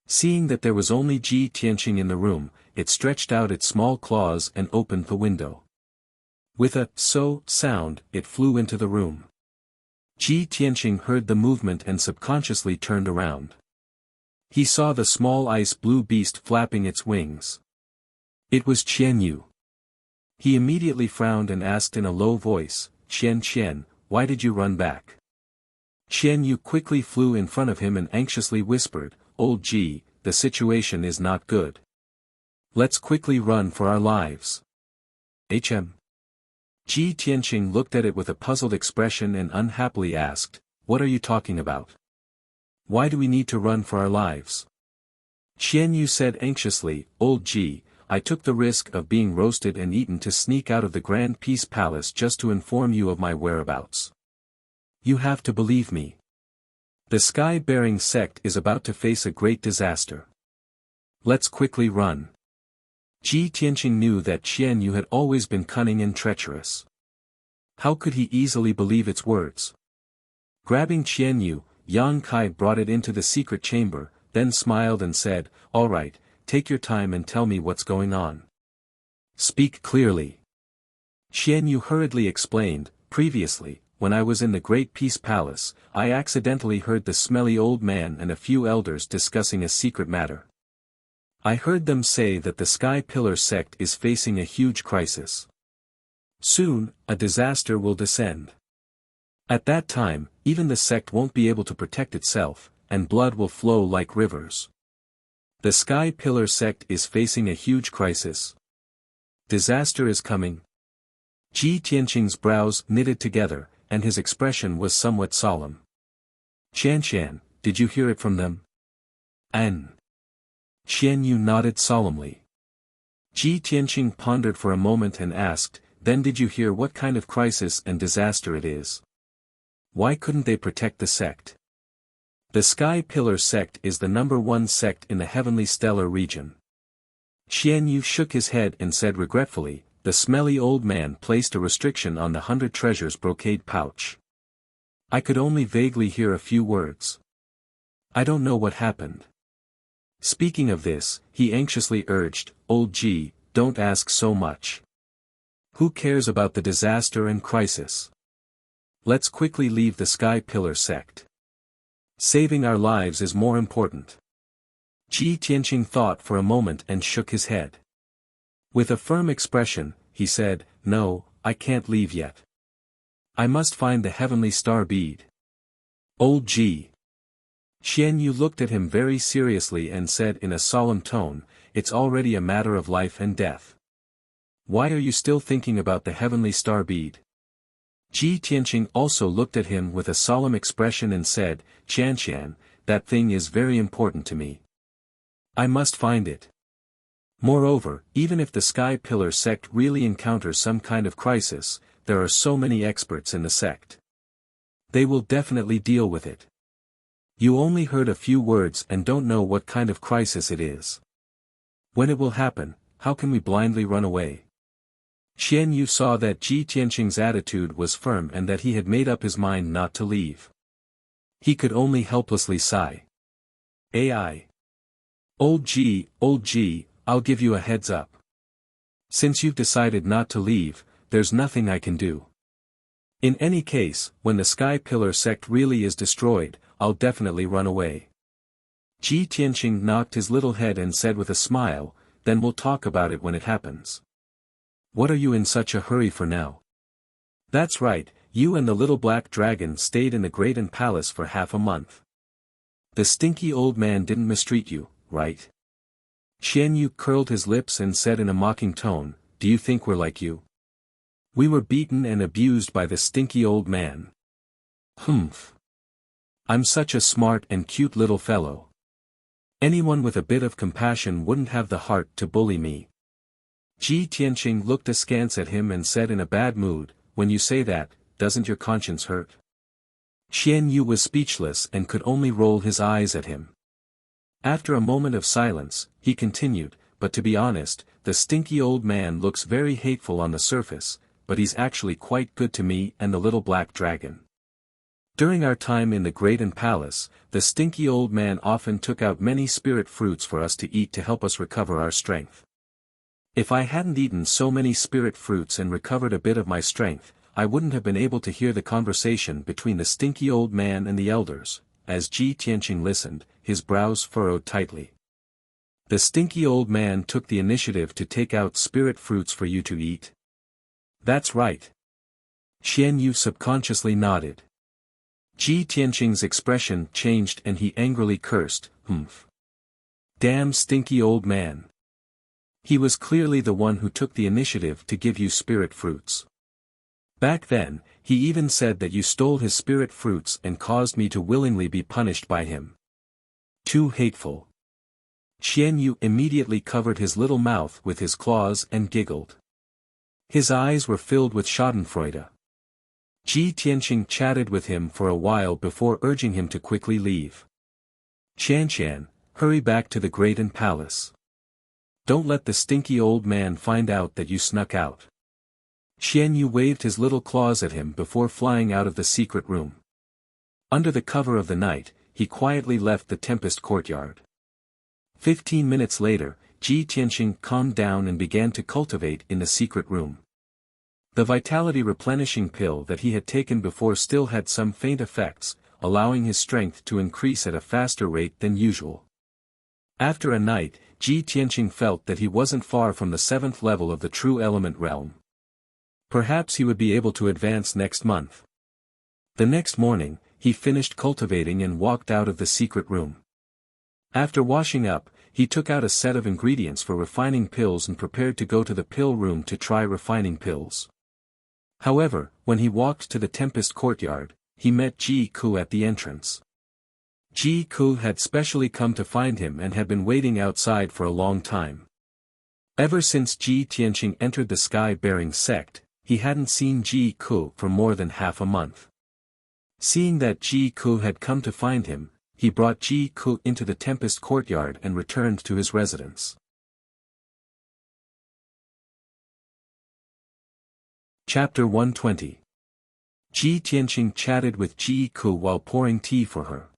Seeing that there was only Ji Tianqing in the room, it stretched out its small claws and opened the window. With a "so" sound, it flew into the room. Ji Tianqing heard the movement and subconsciously turned around. He saw the small ice blue beast flapping its wings. It was Qian Yu. He immediately frowned and asked in a low voice, Qian, why did you run back? Qian Yu quickly flew in front of him and anxiously whispered, Old Ji, the situation is not good. Let's quickly run for our lives. Ji Tianqing looked at it with a puzzled expression and unhappily asked, what are you talking about? Why do we need to run for our lives? Qian Yu said anxiously, Old Ji, I took the risk of being roasted and eaten to sneak out of the Grand Peace Palace just to inform you of my whereabouts. You have to believe me. The Sky-bearing sect is about to face a great disaster. Let's quickly run. Ji Tianqing knew that Qian Yu had always been cunning and treacherous. How could he easily believe its words? Grabbing Qian Yu, Yang Kai brought it into the secret chamber, then smiled and said, All right, take your time and tell me what's going on. Speak clearly. Qian Yu hurriedly explained, previously, when I was in the Great Peace Palace, I accidentally heard the smelly old man and a few elders discussing a secret matter. I heard them say that the Sky Pillar sect is facing a huge crisis. Soon, a disaster will descend. At that time, even the sect won't be able to protect itself, and blood will flow like rivers. The Sky Pillar sect is facing a huge crisis. Disaster is coming. Ji Tianqing's brows knitted together, and his expression was somewhat solemn. Qian, did you hear it from them? An. Qian Yu nodded solemnly. Ji Tianqing pondered for a moment and asked, then did you hear what kind of crisis and disaster it is? Why couldn't they protect the sect? The Sky Pillar sect is the #1 sect in the Heavenly Stellar region. Qian Yu shook his head and said regretfully, the smelly old man placed a restriction on the 100 treasures brocade pouch. I could only vaguely hear a few words. I don't know what happened. Speaking of this, he anxiously urged, Old Ji, don't ask so much. Who cares about the disaster and crisis? Let's quickly leave the Sky Pillar sect. Saving our lives is more important. Ji Tianqing thought for a moment and shook his head. With a firm expression, he said, no, I can't leave yet. I must find the heavenly star bead. Old Ji. Xian Yu looked at him very seriously and said in a solemn tone, "It's already a matter of life and death. Why are you still thinking about the heavenly star bead?" Ji Tianqing also looked at him with a solemn expression and said, "Qianqian, that thing is very important to me. I must find it. Moreover, even if the Sky Pillar sect really encounters some kind of crisis, there are so many experts in the sect. They will definitely deal with it. You only heard a few words and don't know what kind of crisis it is. When it will happen, how can we blindly run away?" Xian Yu saw that Ji Tianqing's attitude was firm and that he had made up his mind not to leave. He could only helplessly sigh. "AI. Old Ji, I'll give you a heads up. Since you've decided not to leave, there's nothing I can do. In any case, when the Sky Pillar sect really is destroyed, I'll definitely run away." Ji Tianqing knocked his little head and said with a smile, "Then we'll talk about it when it happens. What are you in such a hurry for now?" "That's right, you and the little black dragon stayed in the Great Palace for half a month. The stinky old man didn't mistreat you, right?" Xian Yu curled his lips and said in a mocking tone, "Do you think we're like you? We were beaten and abused by the stinky old man. Humph. I'm such a smart and cute little fellow. Anyone with a bit of compassion wouldn't have the heart to bully me." Ji Tianqing looked askance at him and said in a bad mood, "When you say that, doesn't your conscience hurt?" Xian Yu was speechless and could only roll his eyes at him. After a moment of silence, he continued, "But to be honest, the stinky old man looks very hateful on the surface, but he's actually quite good to me and the little black dragon. During our time in the Great Palace, the stinky old man often took out many spirit fruits for us to eat to help us recover our strength. If I hadn't eaten so many spirit fruits and recovered a bit of my strength, I wouldn't have been able to hear the conversation between the stinky old man and the elders." As Ji Tianqing listened, his brows furrowed tightly. "The stinky old man took the initiative to take out spirit fruits for you to eat?" "That's right." Xian Yu subconsciously nodded. Ji Tianqing's expression changed and he angrily cursed, "Humph. Damn stinky old man. He was clearly the one who took the initiative to give you spirit fruits. Back then, he even said that you stole his spirit fruits and caused me to willingly be punished by him. Too hateful." Xian Yu immediately covered his little mouth with his claws and giggled. His eyes were filled with schadenfreude. Ji Tianqing chatted with him for a while before urging him to quickly leave. "Qianqian, hurry back to the Great Palace. Don't let the stinky old man find out that you snuck out." Xian Yu waved his little claws at him before flying out of the secret room. Under the cover of the night, he quietly left the Tempest courtyard. 15 minutes later, Ji Tianqing calmed down and began to cultivate in the secret room. The vitality replenishing pill that he had taken before still had some faint effects, allowing his strength to increase at a faster rate than usual. After a night, Ji Tianqing felt that he wasn't far from the 7th level of the true element realm. Perhaps he would be able to advance next month. The next morning, he finished cultivating and walked out of the secret room. After washing up, he took out a set of ingredients for refining pills and prepared to go to the pill room to try refining pills. However, when he walked to the Tempest courtyard, he met Ji Ku at the entrance. Ji Ku had specially come to find him and had been waiting outside for a long time. Ever since Ji Tianqing entered the Sky-bearing sect, he hadn't seen Ji Ku for more than half a month. Seeing that Ji Ku had come to find him, he brought Ji Ku into the Tempest courtyard and returned to his residence. Chapter 120. Ji Tianqing chatted with Ji Ku while pouring tea for her.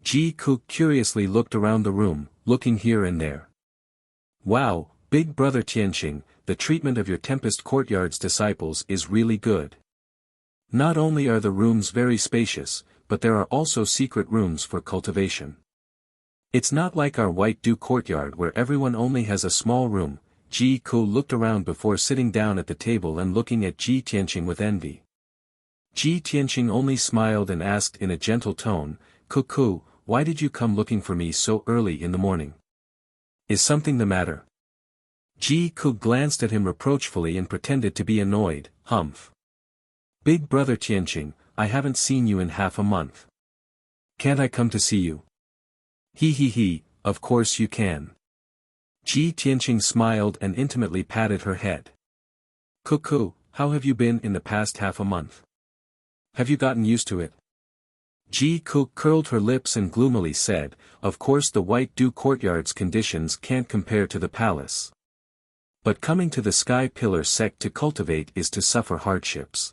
Ji Ku curiously looked around the room, looking here and there. "Wow, big brother Tianqing, the treatment of your Tempest courtyard's disciples is really good. Not only are the rooms very spacious, but there are also secret rooms for cultivation. It's not like our White Dew courtyard where everyone only has a small room." Ji Ku looked around before sitting down at the table and looking at Ji Tianqing with envy. Ji Tianqing only smiled and asked in a gentle tone, "Cuckoo, why did you come looking for me so early in the morning? Is something the matter?" Ji Ku glanced at him reproachfully and pretended to be annoyed. "Humph. Big brother Tianqing, I haven't seen you in half a month. Can't I come to see you?" He, of course you can." Ji Tianqing smiled and intimately patted her head. "Cuckoo, how have you been in the past half a month? Have you gotten used to it?" Ji Ku curled her lips and gloomily said, "Of course the White Dew Courtyard's conditions can't compare to the palace. But coming to the Sky Pillar sect to cultivate is to suffer hardships.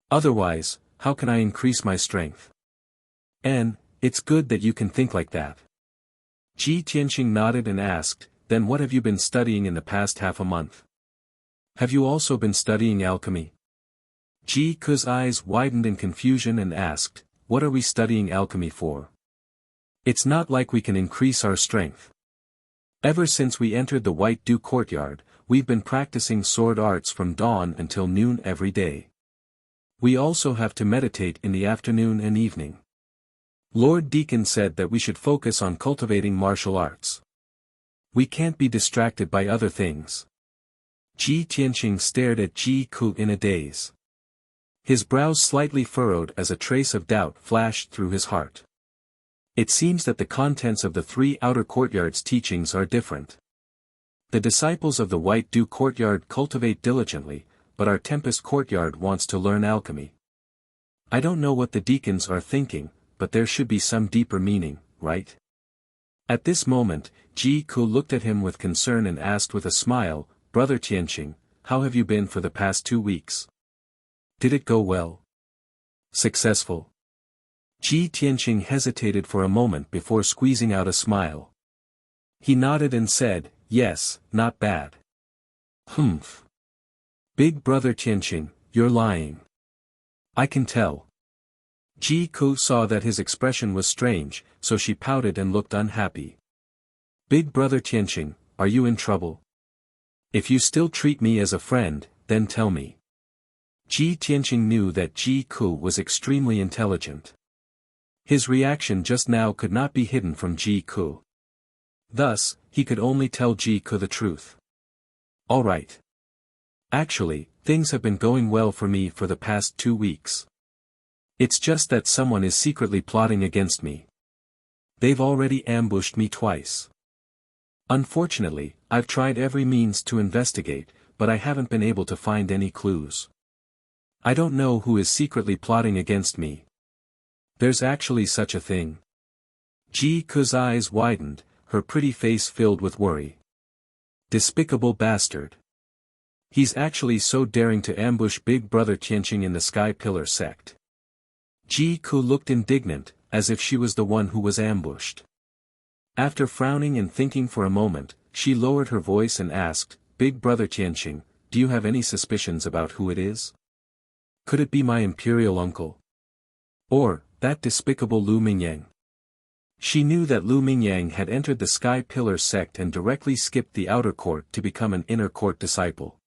Otherwise, how can I increase my strength? And, it's good that you can think like that." Ji Tianqing nodded and asked, "Then what have you been studying in the past half a month? Have you also been studying alchemy?" Ji Ku's eyes widened in confusion and asked, "What are we studying alchemy for? It's not like we can increase our strength. Ever since we entered the White Dew Courtyard, we've been practicing sword arts from dawn until noon every day. We also have to meditate in the afternoon and evening. Lord Deacon said that we should focus on cultivating martial arts. We can't be distracted by other things." Ji Tianqing stared at Ji Ku in a daze. His brows slightly furrowed as a trace of doubt flashed through his heart. It seems that the contents of the three outer courtyards' teachings are different. The disciples of the White Dew Courtyard cultivate diligently, but our Tempest Courtyard wants to learn alchemy. I don't know what the deacons are thinking, but there should be some deeper meaning, right? At this moment, Ji Ku looked at him with concern and asked with a smile, "Brother Tianqing, how have you been for the past 2 weeks? Did it go well? Successful?" Ji Tianqing hesitated for a moment before squeezing out a smile. He nodded and said, "Yes, not bad." "Humph. Big brother Tianqing, you're lying. I can tell." Ji Ku saw that his expression was strange, so she pouted and looked unhappy. "Big brother Tianqing, are you in trouble? If you still treat me as a friend, then tell me." Ji Tianqing knew that Ji Ku was extremely intelligent. His reaction just now could not be hidden from Ji Ku. Thus, he could only tell Ji Ku the truth. "All right. Actually, things have been going well for me for the past 2 weeks. It's just that someone is secretly plotting against me. They've already ambushed me twice. Unfortunately, I've tried every means to investigate, but I haven't been able to find any clues. I don't know who is secretly plotting against me. There's actually such a thing." Ji Ku's eyes widened, her pretty face filled with worry. "Despicable bastard. He's actually so daring to ambush Big Brother Tianqing in the Sky Pillar sect." Ji Ku looked indignant, as if she was the one who was ambushed. After frowning and thinking for a moment, she lowered her voice and asked, "Big Brother Tianqing, do you have any suspicions about who it is? Could it be my imperial uncle? Or, that despicable Lu Mingyang?" She knew that Lu Mingyang had entered the Sky Pillar sect and directly skipped the outer court to become an inner court disciple.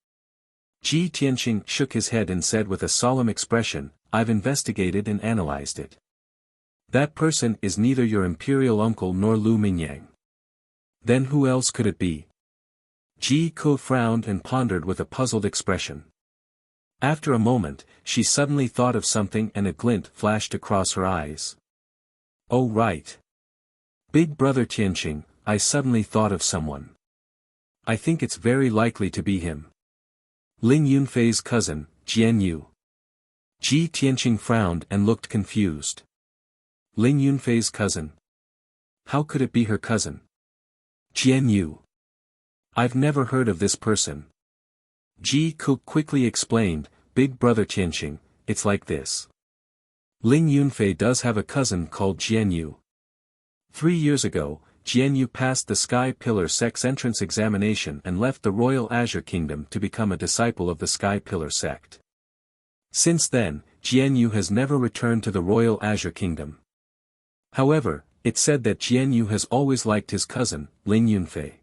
Ji Tianqing shook his head and said with a solemn expression, "I've investigated and analyzed it. That person is neither your imperial uncle nor Lu Mingyang. Then who else could it be?" Ji Ku frowned and pondered with a puzzled expression. After a moment, she suddenly thought of something and a glint flashed across her eyes. "Oh right. Big brother Tianqing, I suddenly thought of someone. I think it's very likely to be him. Ling Yunfei's cousin, Jian Yu." Ji Tianqing frowned and looked confused. Ling Yunfei's cousin? How could it be her cousin? Jian Yu. I've never heard of this person. Ji Ku quickly explained, "Big brother Tianqing, it's like this. Ling Yunfei does have a cousin called Jian Yu. 3 years ago, Jian Yu passed the Sky Pillar sect's entrance examination and left the Royal Azure Kingdom to become a disciple of the Sky Pillar sect. Since then, Jian Yu has never returned to the Royal Azure Kingdom. However, it's said that Jian Yu has always liked his cousin, Ling Yunfei."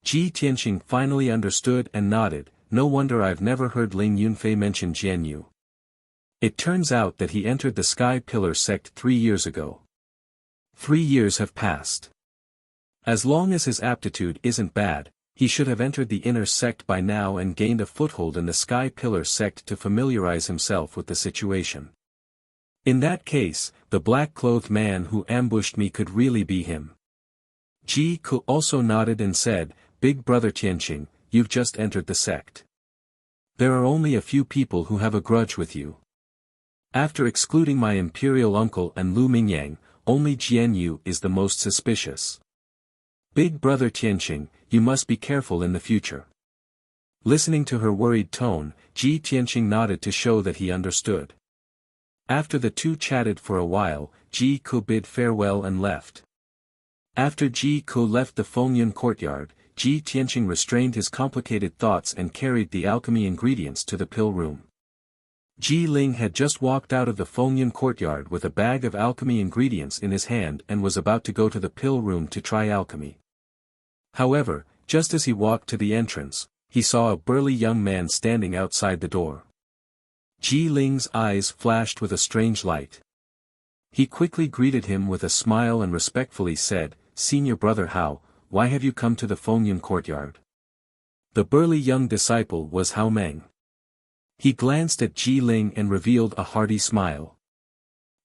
Ji Tianqing finally understood and nodded, "No wonder I've never heard Ling Yunfei mention Jian Yu. It turns out that he entered the Sky Pillar sect 3 years ago. 3 years have passed. As long as his aptitude isn't bad, he should have entered the inner sect by now and gained a foothold in the Sky Pillar sect to familiarize himself with the situation. In that case, the black-clothed man who ambushed me could really be him. Ji Ku also nodded and said, "Big brother Tianqing, you've just entered the sect. There are only a few people who have a grudge with you. After excluding my imperial uncle and Lu Mingyang, only Jian Yu is the most suspicious. Big brother Tianqing, you must be careful in the future." Listening to her worried tone, Ji Tianqing nodded to show that he understood. After the two chatted for a while, Ji Ku bid farewell and left. After Ji Ku left the Fengyun courtyard, Ji Tianqing restrained his complicated thoughts and carried the alchemy ingredients to the pill room. Ji Ling had just walked out of the Fengyun courtyard with a bag of alchemy ingredients in his hand and was about to go to the pill room to try alchemy. However, just as he walked to the entrance, he saw a burly young man standing outside the door. Ji Ling's eyes flashed with a strange light. He quickly greeted him with a smile and respectfully said, "Senior brother Hao, why have you come to the Fengyun courtyard?" The burly young disciple was Hao Meng. He glanced at Ji Ling and revealed a hearty smile.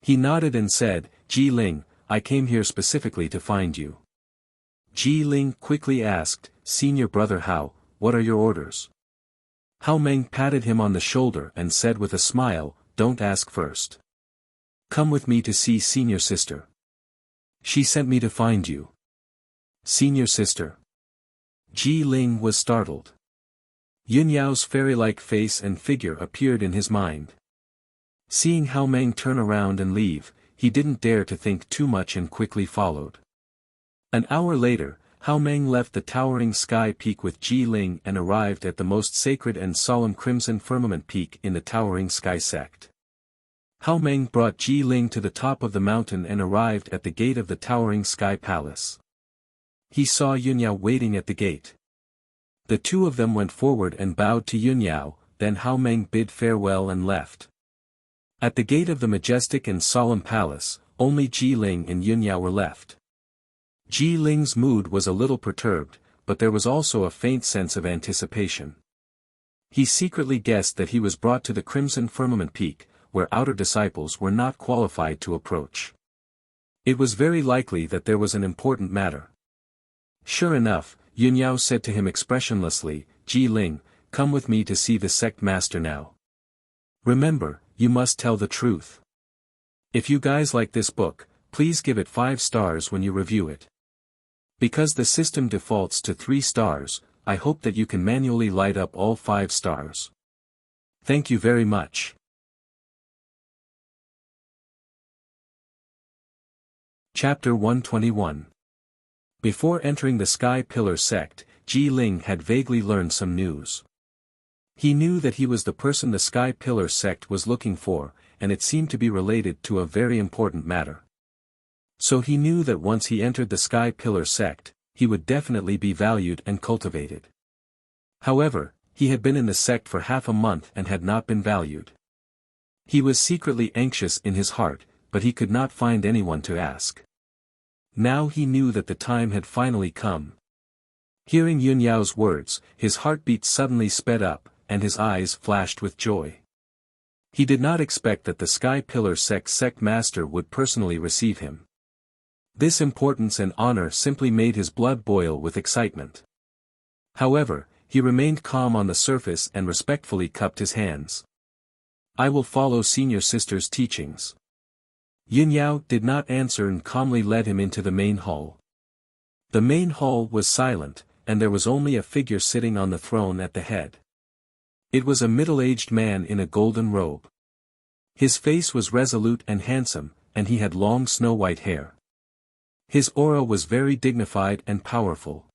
He nodded and said, "Ji Ling, I came here specifically to find you." Ji Ling quickly asked, "Senior brother Hao, what are your orders?" Hao Meng patted him on the shoulder and said with a smile, "Don't ask first. Come with me to see senior sister. She sent me to find you." Senior sister? Ji Ling was startled. Yun Yao's fairy-like face and figure appeared in his mind. Seeing Hao Meng turn around and leave, he didn't dare to think too much and quickly followed. An hour later, Hao Meng left the towering sky peak with Ji Ling and arrived at the most sacred and solemn Crimson Firmament Peak in the towering sky sect. Hao Meng brought Ji Ling to the top of the mountain and arrived at the gate of the towering sky palace. He saw Yun Yao waiting at the gate. The two of them went forward and bowed to Yun Yao, then Hao Meng bid farewell and left. At the gate of the majestic and solemn palace, only Ji Ling and Yun Yao were left. Ji Ling's mood was a little perturbed, but there was also a faint sense of anticipation. He secretly guessed that he was brought to the Crimson Firmament Peak, where outer disciples were not qualified to approach. It was very likely that there was an important matter. Sure enough, Yun Yao said to him expressionlessly, "Ji Ling, come with me to see the sect master now. Remember, you must tell the truth. If you guys like this book, please give it 5 stars when you review it. Because the system defaults to 3 stars, I hope that you can manually light up all 5 stars. Thank you very much." Chapter 121. Before entering the Sky Pillar sect, Ji Ling had vaguely learned some news. He knew that he was the person the Sky Pillar sect was looking for, and it seemed to be related to a very important matter. So he knew that once he entered the Sky Pillar sect, he would definitely be valued and cultivated. However, he had been in the sect for half a month and had not been valued. He was secretly anxious in his heart, but he could not find anyone to ask. Now he knew that the time had finally come. Hearing Yun Yao's words, his heartbeat suddenly sped up, and his eyes flashed with joy. He did not expect that the Sky Pillar sect master would personally receive him. This importance and honor simply made his blood boil with excitement. However, he remained calm on the surface and respectfully cupped his hands. "I will follow senior sister's teachings." Yun Yao did not answer and calmly led him into the main hall. The main hall was silent, and there was only a figure sitting on the throne at the head. It was a middle-aged man in a golden robe. His face was resolute and handsome, and he had long snow-white hair. His aura was very dignified and powerful.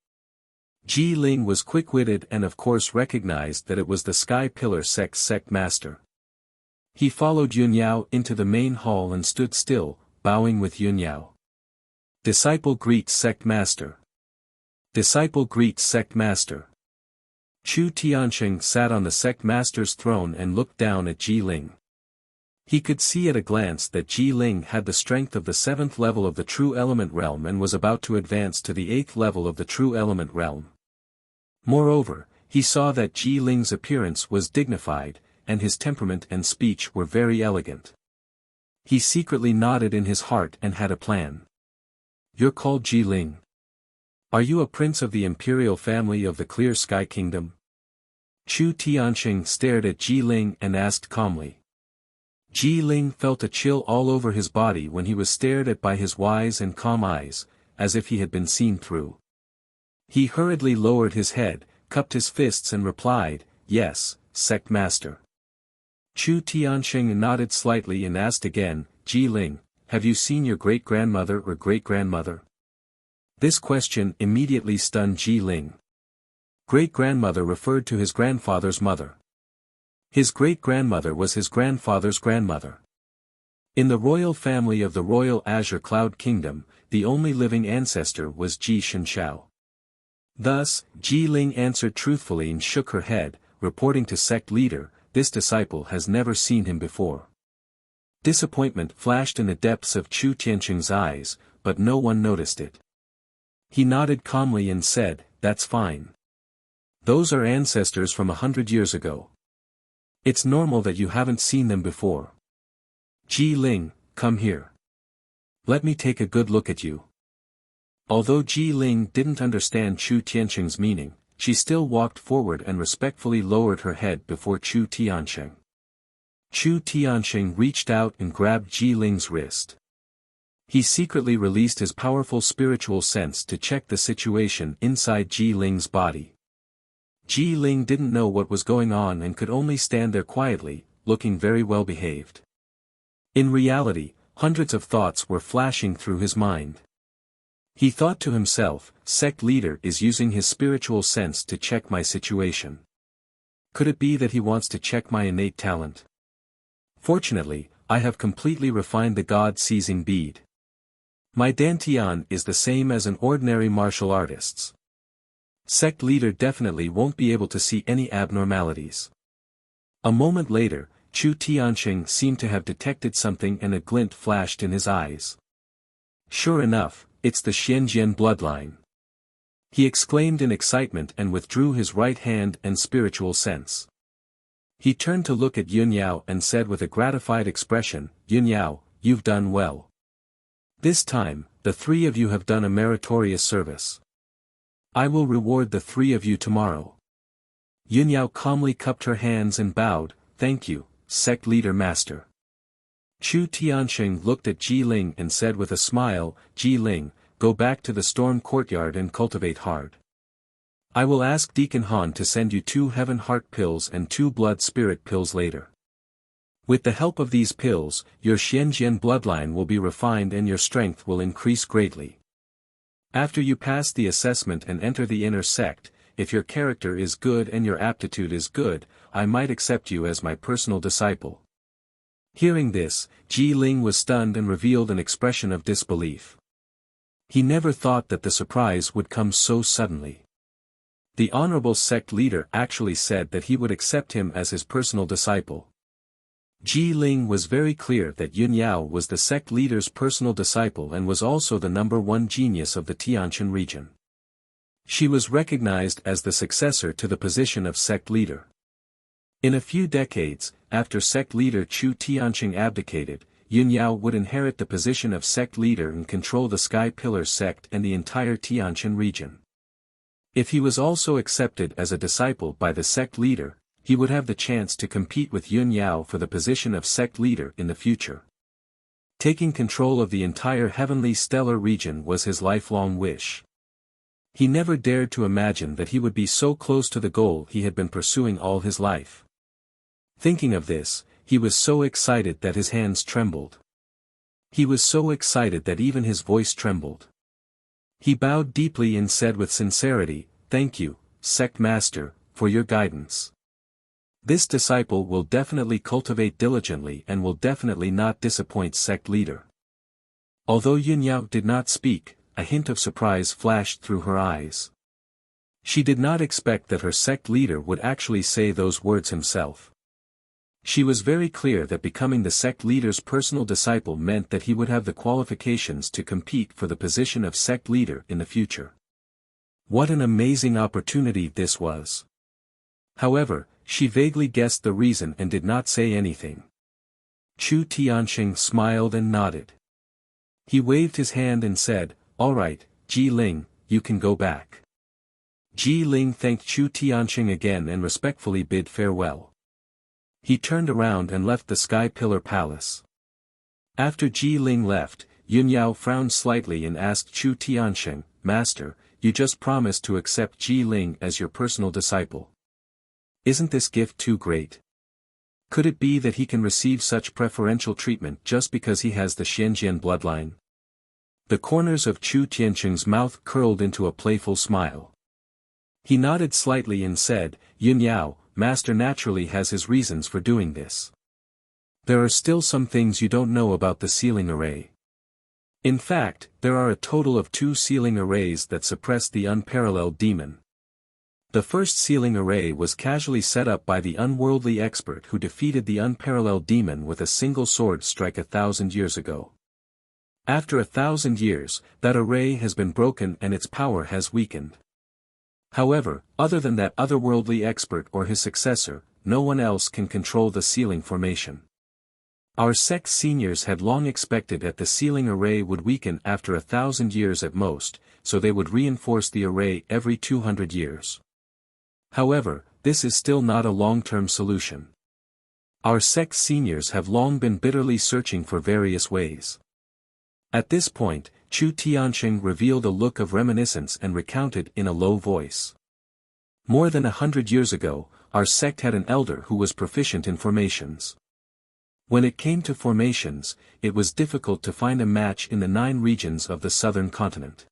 Ji Ling was quick-witted and of course recognized that it was the Sky Pillar sect master. He followed Yun Yao into the main hall and stood still, bowing with Yun Yao. "Disciple greets sect master. Disciple greets sect master." Chu Tianqing sat on the sect master's throne and looked down at Ji Ling. He could see at a glance that Ji Ling had the strength of the 7th level of the True Element realm and was about to advance to the 8th level of the True Element realm. Moreover, he saw that Ji Ling's appearance was dignified, and his temperament and speech were very elegant. He secretly nodded in his heart and had a plan. "You're called Ji Ling. Are you a prince of the imperial family of the Clear Sky Kingdom?" Chu Tianqing stared at Ji Ling and asked calmly. Ji Ling felt a chill all over his body when he was stared at by his wise and calm eyes, as if he had been seen through. He hurriedly lowered his head, cupped his fists and replied, "Yes, sect master." Chu Tianqing nodded slightly and asked again, "Ji Ling, have you seen your great-grandmother or great-grandmother?" This question immediately stunned Ji Ling. Great-grandmother referred to his grandfather's mother. His great-grandmother was his grandfather's grandmother. In the royal family of the Royal Azure Cloud Kingdom, the only living ancestor was Ji Shenxiao. Thus, Ji Ling answered truthfully and shook her head, reporting to sect leader, "This disciple has never seen him before." Disappointment flashed in the depths of Chu Tianqing's eyes, but no one noticed it. He nodded calmly and said, "That's fine. Those are ancestors from 100 years ago. It's normal that you haven't seen them before. Ji Ling, come here. Let me take a good look at you." Although Ji Ling didn't understand Chu Tianqing's meaning, she still walked forward and respectfully lowered her head before Chu Tianqing. Chu Tianqing reached out and grabbed Ji Ling's wrist. He secretly released his powerful spiritual sense to check the situation inside Ji Ling's body. Ji Ling didn't know what was going on and could only stand there quietly, looking very well behaved. In reality, hundreds of thoughts were flashing through his mind. He thought to himself, "Sect leader is using his spiritual sense to check my situation. Could it be that he wants to check my innate talent? Fortunately, I have completely refined the God-seizing bead. My dantian is the same as an ordinary martial artist's. Sect leader definitely won't be able to see any abnormalities." A moment later, Chu Tianqing seemed to have detected something and a glint flashed in his eyes. "Sure enough, it's the Xianjian bloodline." He exclaimed in excitement and withdrew his right hand and spiritual sense. He turned to look at Yunyao and said with a gratified expression, "Yunyao, you've done well. This time, the three of you have done a meritorious service. I will reward the three of you tomorrow." Yunyao calmly cupped her hands and bowed, "Thank you, sect leader master." Chu Tianqing looked at Ji Ling and said with a smile, "Ji Ling, go back to the storm courtyard and cultivate hard. I will ask Deacon Han to send you 2 heaven heart pills and 2 blood spirit pills later. With the help of these pills, your Xianjian bloodline will be refined and your strength will increase greatly. After you pass the assessment and enter the inner sect, if your character is good and your aptitude is good, I might accept you as my personal disciple." Hearing this, Ji Ling was stunned and revealed an expression of disbelief. He never thought that the surprise would come so suddenly. The honorable sect leader actually said that he would accept him as his personal disciple. Ji Ling was very clear that Yunyao was the sect leader's personal disciple and was also the #1 genius of the Tianqian region. She was recognized as the successor to the position of sect leader. In a few decades, after sect leader Chu Tianqing abdicated, Yunyao would inherit the position of sect leader and control the Sky Pillar sect and the entire Tianqian region. If he was also accepted as a disciple by the sect leader, he would have the chance to compete with Yunyao for the position of sect leader in the future. Taking control of the entire heavenly stellar region was his lifelong wish. He never dared to imagine that he would be so close to the goal he had been pursuing all his life. Thinking of this, he was so excited that his hands trembled. He was so excited that even his voice trembled. He bowed deeply and said with sincerity, "Thank you, sect master, for your guidance. This disciple will definitely cultivate diligently and will definitely not disappoint sect leader." Although Yunyao did not speak, a hint of surprise flashed through her eyes. She did not expect that her sect leader would actually say those words himself. She was very clear that becoming the sect leader's personal disciple meant that he would have the qualifications to compete for the position of sect leader in the future. What an amazing opportunity this was. However, she vaguely guessed the reason and did not say anything. Chu Tianqing smiled and nodded. He waved his hand and said, "All right, Ji Ling, you can go back." Ji Ling thanked Chu Tianqing again and respectfully bid farewell. He turned around and left the Sky Pillar Palace. After Ji Ling left, Yun Yao frowned slightly and asked Chu Tianqing, "Master, you just promised to accept Ji Ling as your personal disciple. Isn't this gift too great? Could it be that he can receive such preferential treatment just because he has the Xianjian bloodline?" The corners of Chu Tianqing's mouth curled into a playful smile. He nodded slightly and said, "Yun Yao, Master naturally has his reasons for doing this. There are still some things you don't know about the sealing array. In fact, there are a total of 2 sealing arrays that suppress the unparalleled demon. The first sealing array was casually set up by the unworldly expert who defeated the unparalleled demon with a single sword strike 1,000 years ago. After 1,000 years, that array has been broken and its power has weakened. However, other than that otherworldly expert or his successor, no one else can control the sealing formation. Our sect seniors had long expected that the sealing array would weaken after 1,000 years at most, so they would reinforce the array every 200 years. However, this is still not a long-term solution. Our sect seniors have long been bitterly searching for various ways. At this point, Chu Tianqing revealed a look of reminiscence and recounted in a low voice. More than 100 years ago, our sect had an elder who was proficient in formations. When it came to formations, it was difficult to find a match in the 9 regions of the southern continent.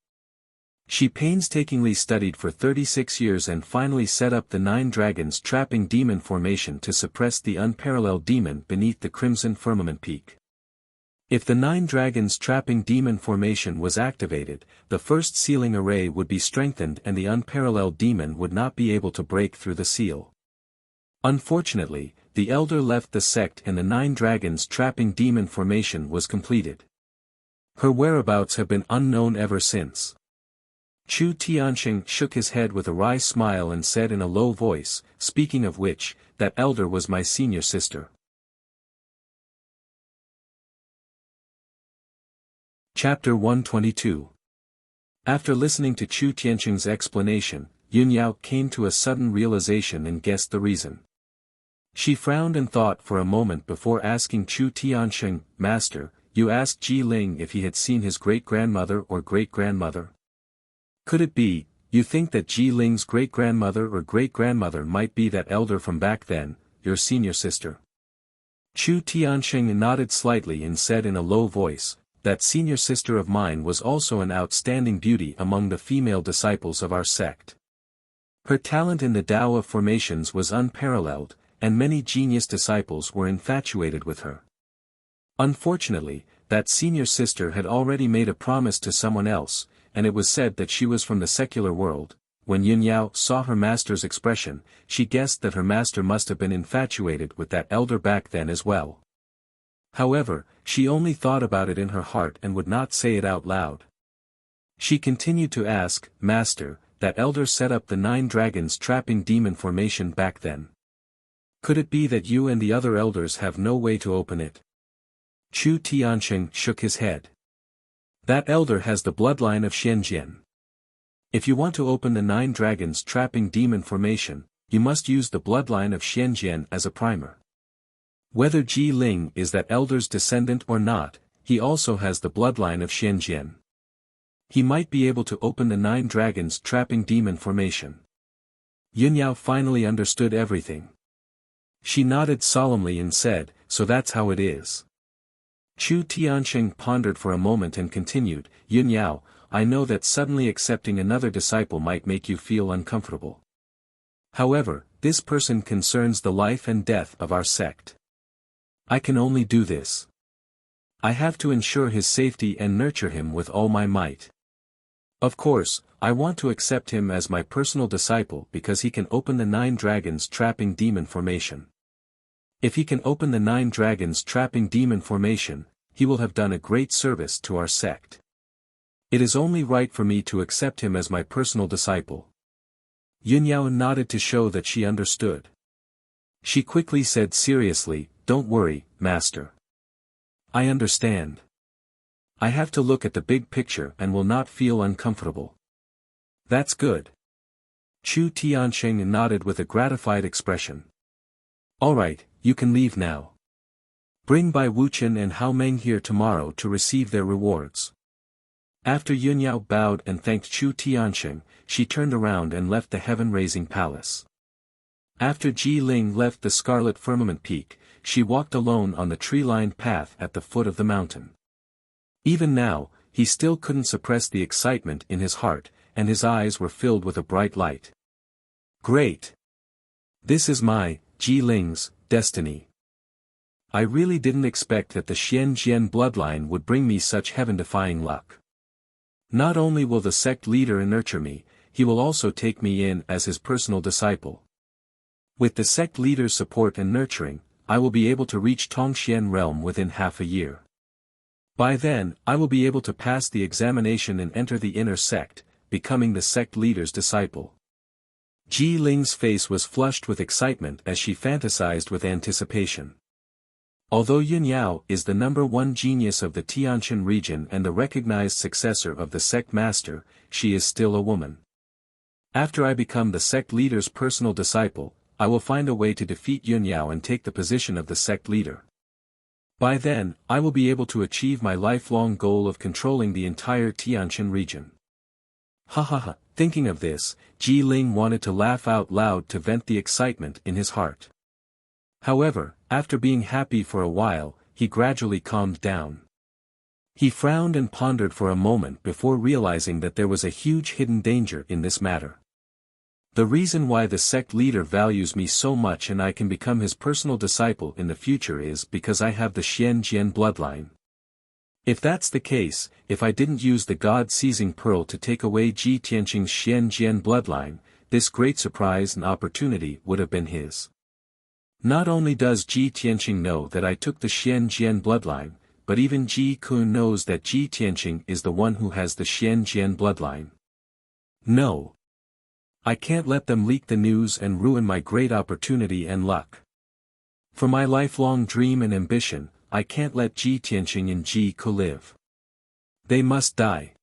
She painstakingly studied for 36 years and finally set up the 9 dragons trapping demon formation to suppress the unparalleled demon beneath the crimson firmament peak. If the 9 dragons trapping demon formation was activated, the first sealing array would be strengthened and the unparalleled demon would not be able to break through the seal. Unfortunately, the elder left the sect and the 9 dragons trapping demon formation was completed. Her whereabouts have been unknown ever since. Chu Tianqing shook his head with a wry smile and said in a low voice, "Speaking of which, that elder was my senior sister." Chapter 122. After listening to Chu Tianqing's explanation, Yun Yao came to a sudden realization and guessed the reason. She frowned and thought for a moment before asking Chu Tianqing, "Master, you asked Ji Ling if he had seen his great-grandmother or great-grandmother. Could it be, you think that Ji Ling's great-grandmother or great-grandmother might be that elder from back then, your senior sister?" Chu Tianqing nodded slightly and said in a low voice, "That senior sister of mine was also an outstanding beauty among the female disciples of our sect. Her talent in the Tao of formations was unparalleled, and many genius disciples were infatuated with her. Unfortunately, that senior sister had already made a promise to someone else, and it was said that she was from the secular world." When Yun Yao saw her master's expression, she guessed that her master must have been infatuated with that elder back then as well. However, she only thought about it in her heart and would not say it out loud. She continued to ask, "Master, that elder set up the 9 dragons trapping demon formation back then. Could it be that you and the other elders have no way to open it?" Chu Tianqing shook his head. "That elder has the bloodline of Xianjian. If you want to open the 9 dragons trapping demon formation, you must use the bloodline of Xianjian as a primer. Whether Ji Ling is that elder's descendant or not, he also has the bloodline of Xianjian. He might be able to open the 9 dragons trapping demon formation." Yun Yao finally understood everything. She nodded solemnly and said, "So that's how it is." Chu Tianqing pondered for a moment and continued, "Yun Yao, I know that suddenly accepting another disciple might make you feel uncomfortable. However, this person concerns the life and death of our sect. I can only do this. I have to ensure his safety and nurture him with all my might. Of course, I want to accept him as my personal disciple because he can open the 9 dragons trapping demon formation. If he can open the 9 dragons trapping demon formation, he will have done a great service to our sect. It is only right for me to accept him as my personal disciple. Yunyao nodded to show that she understood. She quickly said seriously, "Don't worry, master. I understand. I have to look at the big picture and will not feel uncomfortable." "That's good." Chu Tianxing nodded with a gratified expression. "Alright, you can leave now. Bring Bai Wuchen and Hao Meng here tomorrow to receive their rewards." After Yunyao bowed and thanked Chu Tianxing, she turned around and left the heaven-raising palace. After Ji Ling left the Scarlet Firmament Peak, she walked alone on the tree-lined path at the foot of the mountain. Even now, he still couldn't suppress the excitement in his heart, and his eyes were filled with a bright light. Great! This is my, Ji Ling's, destiny. I really didn't expect that the Xianjian bloodline would bring me such heaven-defying luck. Not only will the sect leader nurture me, he will also take me in as his personal disciple. With the sect leader's support and nurturing, I will be able to reach Tongxian realm within half a year. By then, I will be able to pass the examination and enter the inner sect, becoming the sect leader's disciple. Ji Ling's face was flushed with excitement as she fantasized with anticipation. Although Yunyao is the #1 genius of the Tianjin region and the recognized successor of the sect master, she is still a woman. After I become the sect leader's personal disciple, I will find a way to defeat Yunyao and take the position of the sect leader. By then, I will be able to achieve my lifelong goal of controlling the entire Tianjin region. Ha ha ha, thinking of this, Ji Ling wanted to laugh out loud to vent the excitement in his heart. However, after being happy for a while, he gradually calmed down. He frowned and pondered for a moment before realizing that there was a huge hidden danger in this matter. The reason why the sect leader values me so much and I can become his personal disciple in the future is because I have the Xianjian bloodline. If that's the case, if I didn't use the God-seizing pearl to take away Ji Tianqing's Xianjian bloodline, this great surprise and opportunity would have been his. Not only does Ji Tianqing know that I took the Xianjian bloodline, but even Ji Kun knows that Ji Tianqing is the one who has the Xianjian bloodline. No. I can't let them leak the news and ruin my great opportunity and luck. For my lifelong dream and ambition, I can't let Ji Tianqing and Ji Ku live. They must die.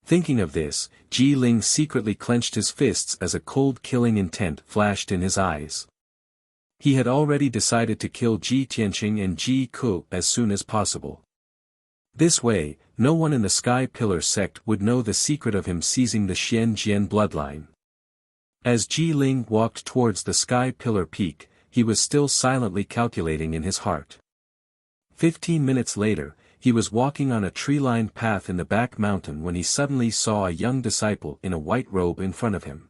Thinking of this, Ji Ling secretly clenched his fists as a cold killing intent flashed in his eyes. He had already decided to kill Ji Tianqing and Ji Ku as soon as possible. This way, no one in the Sky Pillar sect would know the secret of him seizing the Xianjian bloodline. As Ji Ling walked towards the Sky Pillar peak, he was still silently calculating in his heart. 15 minutes later, he was walking on a tree-lined path in the back mountain when he suddenly saw a young disciple in a white robe in front of him.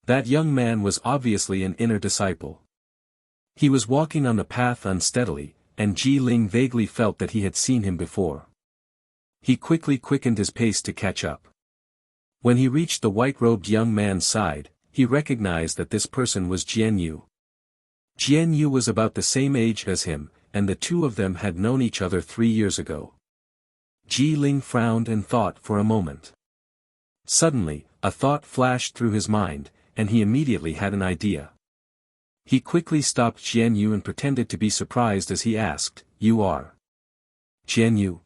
That young man was obviously an inner disciple. He was walking on the path unsteadily, and Ji Ling vaguely felt that he had seen him before. He quickly quickened his pace to catch up. When he reached the white-robed young man's side, he recognized that this person was Jian Yu. Jian Yu was about the same age as him, and the two of them had known each other 3 years ago. Ji Ling frowned and thought for a moment. Suddenly, a thought flashed through his mind, and he immediately had an idea. He quickly stopped Jian Yu and pretended to be surprised as he asked, "You are Jian Yu?"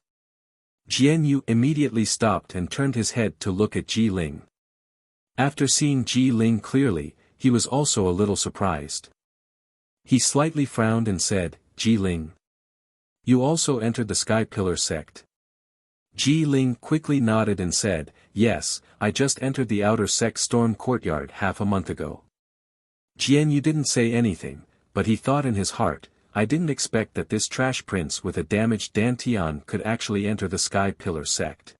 Jian Yu immediately stopped and turned his head to look at Ji Ling. After seeing Ji Ling clearly, he was also a little surprised. He slightly frowned and said, "Ji Ling, you also entered the Sky Pillar sect?" Ji Ling quickly nodded and said, "Yes, I just entered the outer sect storm courtyard half a month ago." Jian Yu didn't say anything, but he thought in his heart, I didn't expect that this trash prince with a damaged dantian could actually enter the Sky Pillar sect.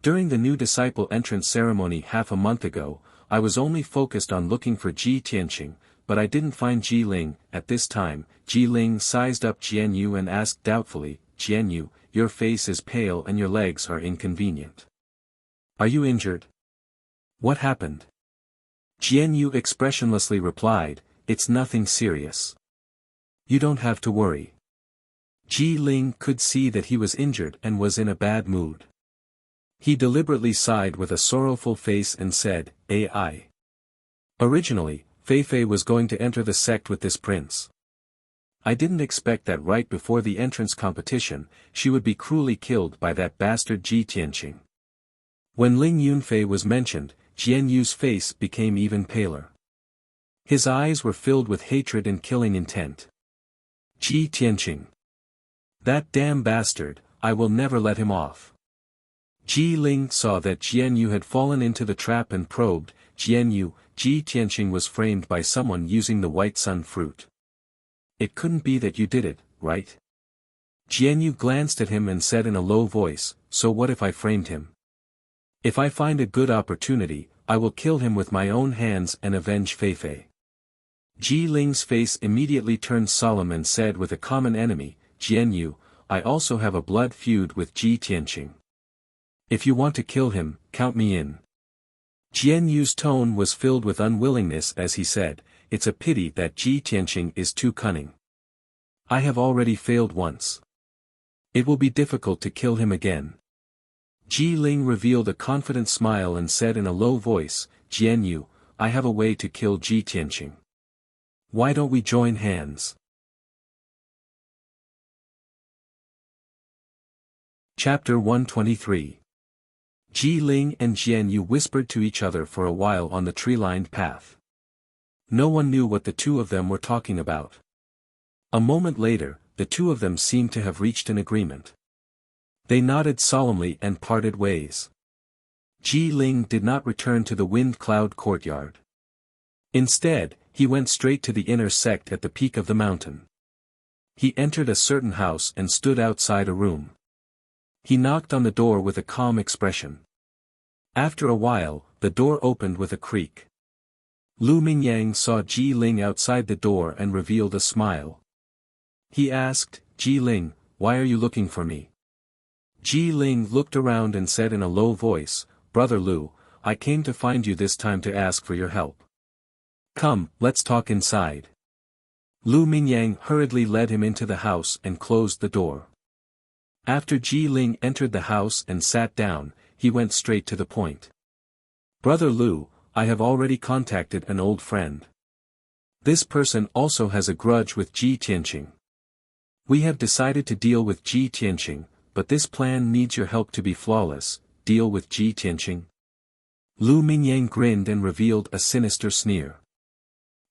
During the new disciple entrance ceremony half a month ago, I was only focused on looking for Ji Tianqing, but I didn't find Ji Ling. At this time, Ji Ling sized up Jian Yu and asked doubtfully, "Jian Yu, your face is pale and your legs are inconvenient. Are you injured? What happened?" Jian Yu expressionlessly replied, "It's nothing serious." You don't have to worry. Ji Ling could see that he was injured and was in a bad mood. He deliberately sighed with a sorrowful face and said, "AI." Originally, Feifei was going to enter the sect with this prince. I didn't expect that right before the entrance competition, she would be cruelly killed by that bastard Ji Tianqing. When Ling Yunfei was mentioned, Jian Yu's face became even paler. His eyes were filled with hatred and killing intent. Ji Tianqing. That damn bastard, I will never let him off. Ji Ling saw that Jian Yu had fallen into the trap and probed. Jian Yu, Ji Tianqing was framed by someone using the white sun fruit. It couldn't be that you did it, right? Jian Yu glanced at him and said in a low voice, "So what if I framed him? If I find a good opportunity, I will kill him with my own hands and avenge Feifei." Ji Ling's face immediately turned solemn and said with a common enemy, "Jian Yu, I also have a blood feud with Ji Tianqing. If you want to kill him, count me in." Jian Yu's tone was filled with unwillingness as he said, "It's a pity that Ji Tianqing is too cunning. I have already failed once. It will be difficult to kill him again." Ji Ling revealed a confident smile and said in a low voice, "Jian Yu, I have a way to kill Ji Tianqing. Why don't we join hands?" Chapter 123. Ji Ling and Jian Yu whispered to each other for a while on the tree-lined path. No one knew what the two of them were talking about. A moment later, the two of them seemed to have reached an agreement. They nodded solemnly and parted ways. Ji Ling did not return to the wind cloud courtyard. Instead, he went straight to the inner sect at the peak of the mountain. He entered a certain house and stood outside a room. He knocked on the door with a calm expression. After a while, the door opened with a creak. Lu Mingyang saw Ji Ling outside the door and revealed a smile. He asked, "Ji Ling, why are you looking for me?" Ji Ling looked around and said in a low voice, "Brother Lu, I came to find you this time to ask for your help. Come, let's talk inside." Lu Mingyang hurriedly led him into the house and closed the door. After Ji Ling entered the house and sat down, he went straight to the point. "Brother Lu, I have already contacted an old friend. This person also has a grudge with Ji Tianqing. We have decided to deal with Ji Tianqing, but this plan needs your help to be flawless. Deal with Ji Tianqing?" Lu Mingyang grinned and revealed a sinister sneer.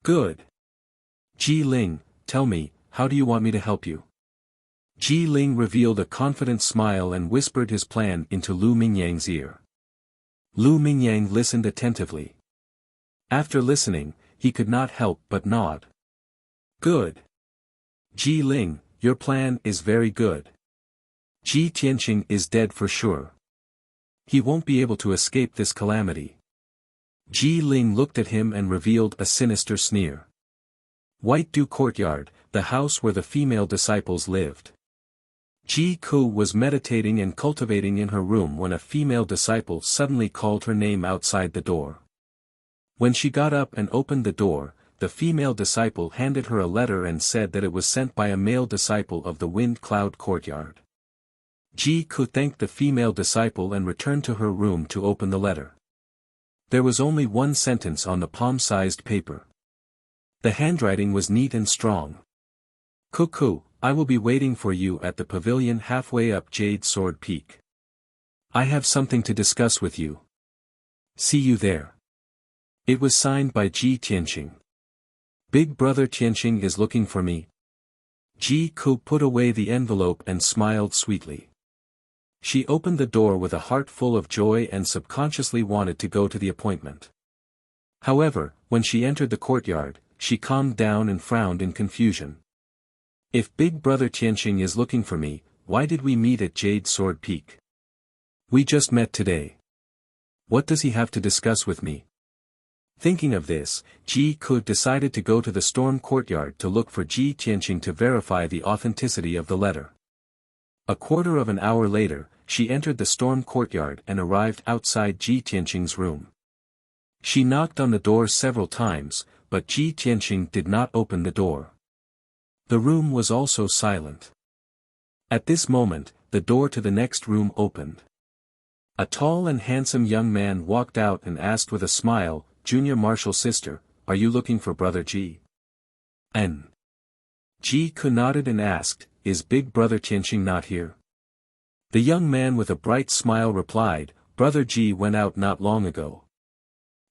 "Good. Ji Ling, tell me, how do you want me to help you?" Ji Ling revealed a confident smile and whispered his plan into Lu Mingyang's ear. Lu Mingyang listened attentively. After listening, he could not help but nod. "Good. Ji Ling, your plan is very good. Ji Tianqing is dead for sure. He won't be able to escape this calamity." Ji Ling looked at him and revealed a sinister sneer. White Dew Courtyard, the house where the female disciples lived. Ji Ku was meditating and cultivating in her room when a female disciple suddenly called her name outside the door. When she got up and opened the door, the female disciple handed her a letter and said that it was sent by a male disciple of the Wind Cloud Courtyard. Ji Ku thanked the female disciple and returned to her room to open the letter. There was only one sentence on the palm-sized paper. The handwriting was neat and strong. "Cuckoo, I will be waiting for you at the pavilion halfway up Jade Sword Peak. I have something to discuss with you. See you there." It was signed by Ji Tianqing. "Big brother Tianqing is looking for me." Ji Ku put away the envelope and smiled sweetly. She opened the door with a heart full of joy and subconsciously wanted to go to the appointment. However, when she entered the courtyard, she calmed down and frowned in confusion. If Big Brother Tianqing is looking for me, why did we meet at Jade Sword Peak? We just met today. What does he have to discuss with me? Thinking of this, Ji Ku decided to go to the storm courtyard to look for Ji Tianqing to verify the authenticity of the letter. A quarter of an hour later, she entered the storm courtyard and arrived outside Ji Tianqing's room. She knocked on the door several times, but Ji Tianqing did not open the door. The room was also silent. At this moment, the door to the next room opened. A tall and handsome young man walked out and asked with a smile, "Junior Marshal Sister, are you looking for Brother Ji?" N. Ji Ku nodded and asked, "Is Big Brother Tianqing not here?" The young man with a bright smile replied, "Brother Ji went out not long ago.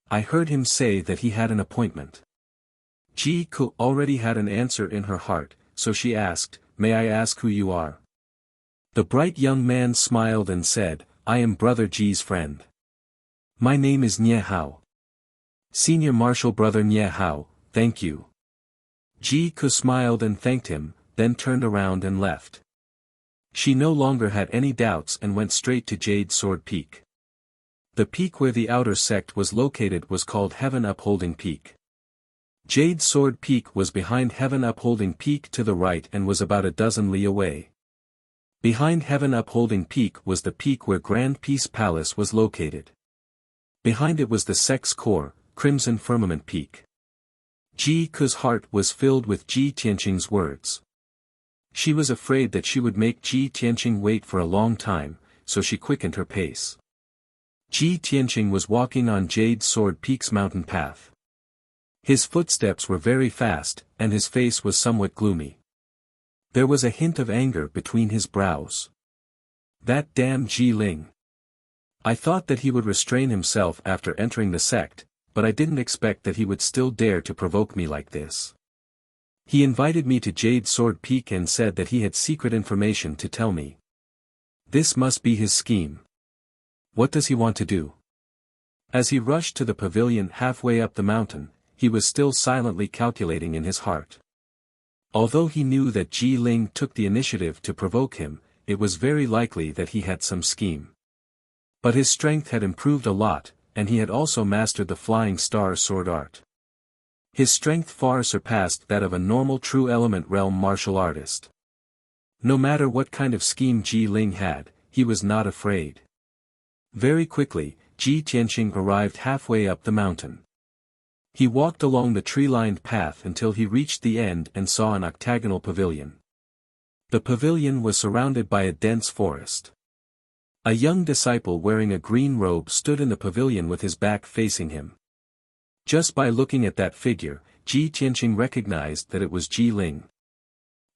I heard him say that he had an appointment." Ji Ku already had an answer in her heart, so she asked, "May I ask who you are?" The bright young man smiled and said, "I am Brother Ji's friend. My name is Nye Hao." "Senior Marshal Brother Nye Hao, thank you." Ji Ku smiled and thanked him, then turned around and left. She no longer had any doubts and went straight to Jade Sword Peak. The peak where the outer sect was located was called Heaven Upholding Peak. Jade Sword Peak was behind Heaven Upholding Peak to the right and was about a dozen li away. Behind Heaven Upholding Peak was the peak where Grand Peace Palace was located. Behind it was the sect's core, Crimson Firmament Peak. Ji Ku's heart was filled with Ji Tianqing's words. She was afraid that she would make Ji Tianqing wait for a long time, so she quickened her pace. Ji Tianqing was walking on Jade Sword Peak's mountain path. His footsteps were very fast, and his face was somewhat gloomy. There was a hint of anger between his brows. That damn Ji Ling. I thought that he would restrain himself after entering the sect, but I didn't expect that he would still dare to provoke me like this. He invited me to Jade Sword Peak and said that he had secret information to tell me. This must be his scheme. What does he want to do? As he rushed to the pavilion halfway up the mountain, he was still silently calculating in his heart. Although he knew that Ji Ling took the initiative to provoke him, it was very likely that he had some scheme. But his strength had improved a lot, and he had also mastered the Flying Star sword art. His strength far surpassed that of a normal true element realm martial artist. No matter what kind of scheme Ji Ling had, he was not afraid. Very quickly, Ji Tianqing arrived halfway up the mountain. He walked along the tree-lined path until he reached the end and saw an octagonal pavilion. The pavilion was surrounded by a dense forest. A young disciple wearing a green robe stood in the pavilion with his back facing him. Just by looking at that figure, Ji Tianqing recognized that it was Ji Ling.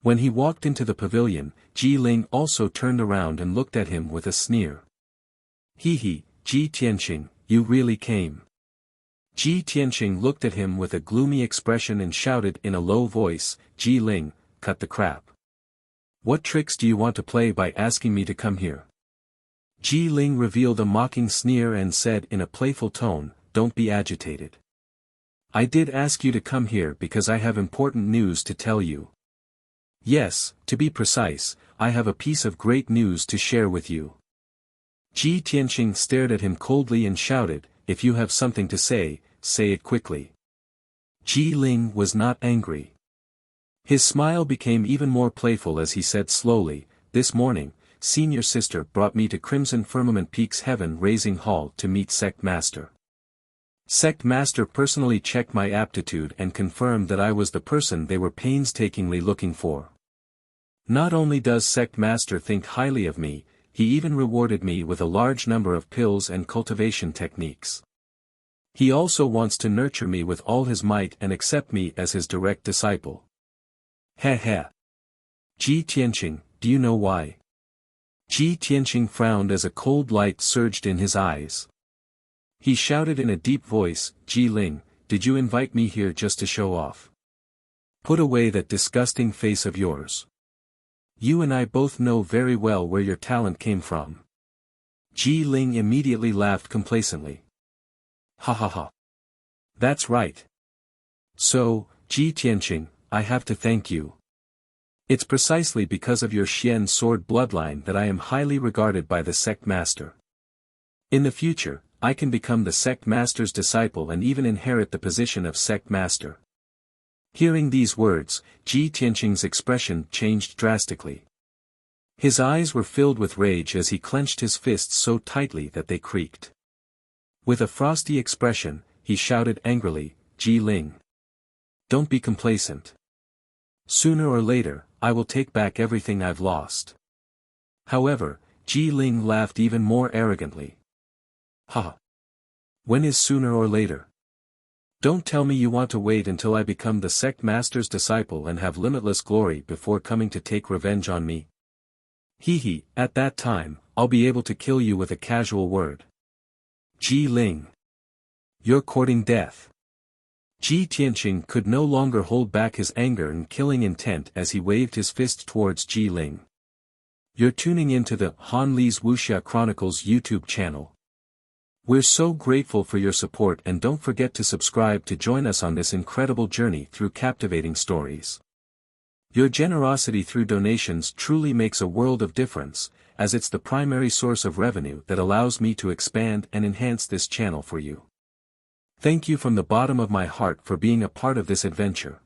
When he walked into the pavilion, Ji Ling also turned around and looked at him with a sneer. Ji Tianqing, you really came." Ji Tianqing looked at him with a gloomy expression and shouted in a low voice, "Ji Ling, cut the crap. What tricks do you want to play by asking me to come here?" Ji Ling revealed a mocking sneer and said in a playful tone, "Don't be agitated. I did ask you to come here because I have important news to tell you. Yes, to be precise, I have a piece of great news to share with you." Ji Tianqing stared at him coldly and shouted, "If you have something to say, say it quickly." Ji Ling was not angry. His smile became even more playful as he said slowly, "This morning, Senior Sister brought me to Crimson Firmament Peak's Heaven Raising Hall to meet Sect Master. Sect Master personally checked my aptitude and confirmed that I was the person they were painstakingly looking for. Not only does Sect Master think highly of me, he even rewarded me with a large number of pills and cultivation techniques. He also wants to nurture me with all his might and accept me as his direct disciple." Heh. Ji Tianqing, do you know why? Ji Tianqing frowned as a cold light surged in his eyes. He shouted in a deep voice, "Ji Ling, did you invite me here just to show off? Put away that disgusting face of yours. You and I both know very well where your talent came from." Ji Ling immediately laughed complacently. Ha. That's right. So, Ji Tianqing, I have to thank you. It's precisely because of your Xian sword bloodline that I am highly regarded by the sect master. In the future, I can become the sect master's disciple and even inherit the position of sect master. Hearing these words, Ji Tianqing's expression changed drastically. His eyes were filled with rage as he clenched his fists so tightly that they creaked. With a frosty expression, he shouted angrily, "Ji Ling. Don't be complacent. Sooner or later, I will take back everything I've lost. However, Ji Ling laughed even more arrogantly. Ha! When is sooner or later? Don't tell me you want to wait until I become the sect master's disciple and have limitless glory before coming to take revenge on me. Hee, at that time, I'll be able to kill you with a casual word. Ji Ling. You're courting death. Ji Tianqing could no longer hold back his anger and killing intent as he waved his fist towards Ji Ling. You're tuning into the Han Li's Wuxia Chronicles YouTube channel. We're so grateful for your support, and don't forget to subscribe to join us on this incredible journey through captivating stories. Your generosity through donations truly makes a world of difference, as it's the primary source of revenue that allows me to expand and enhance this channel for you. Thank you from the bottom of my heart for being a part of this adventure.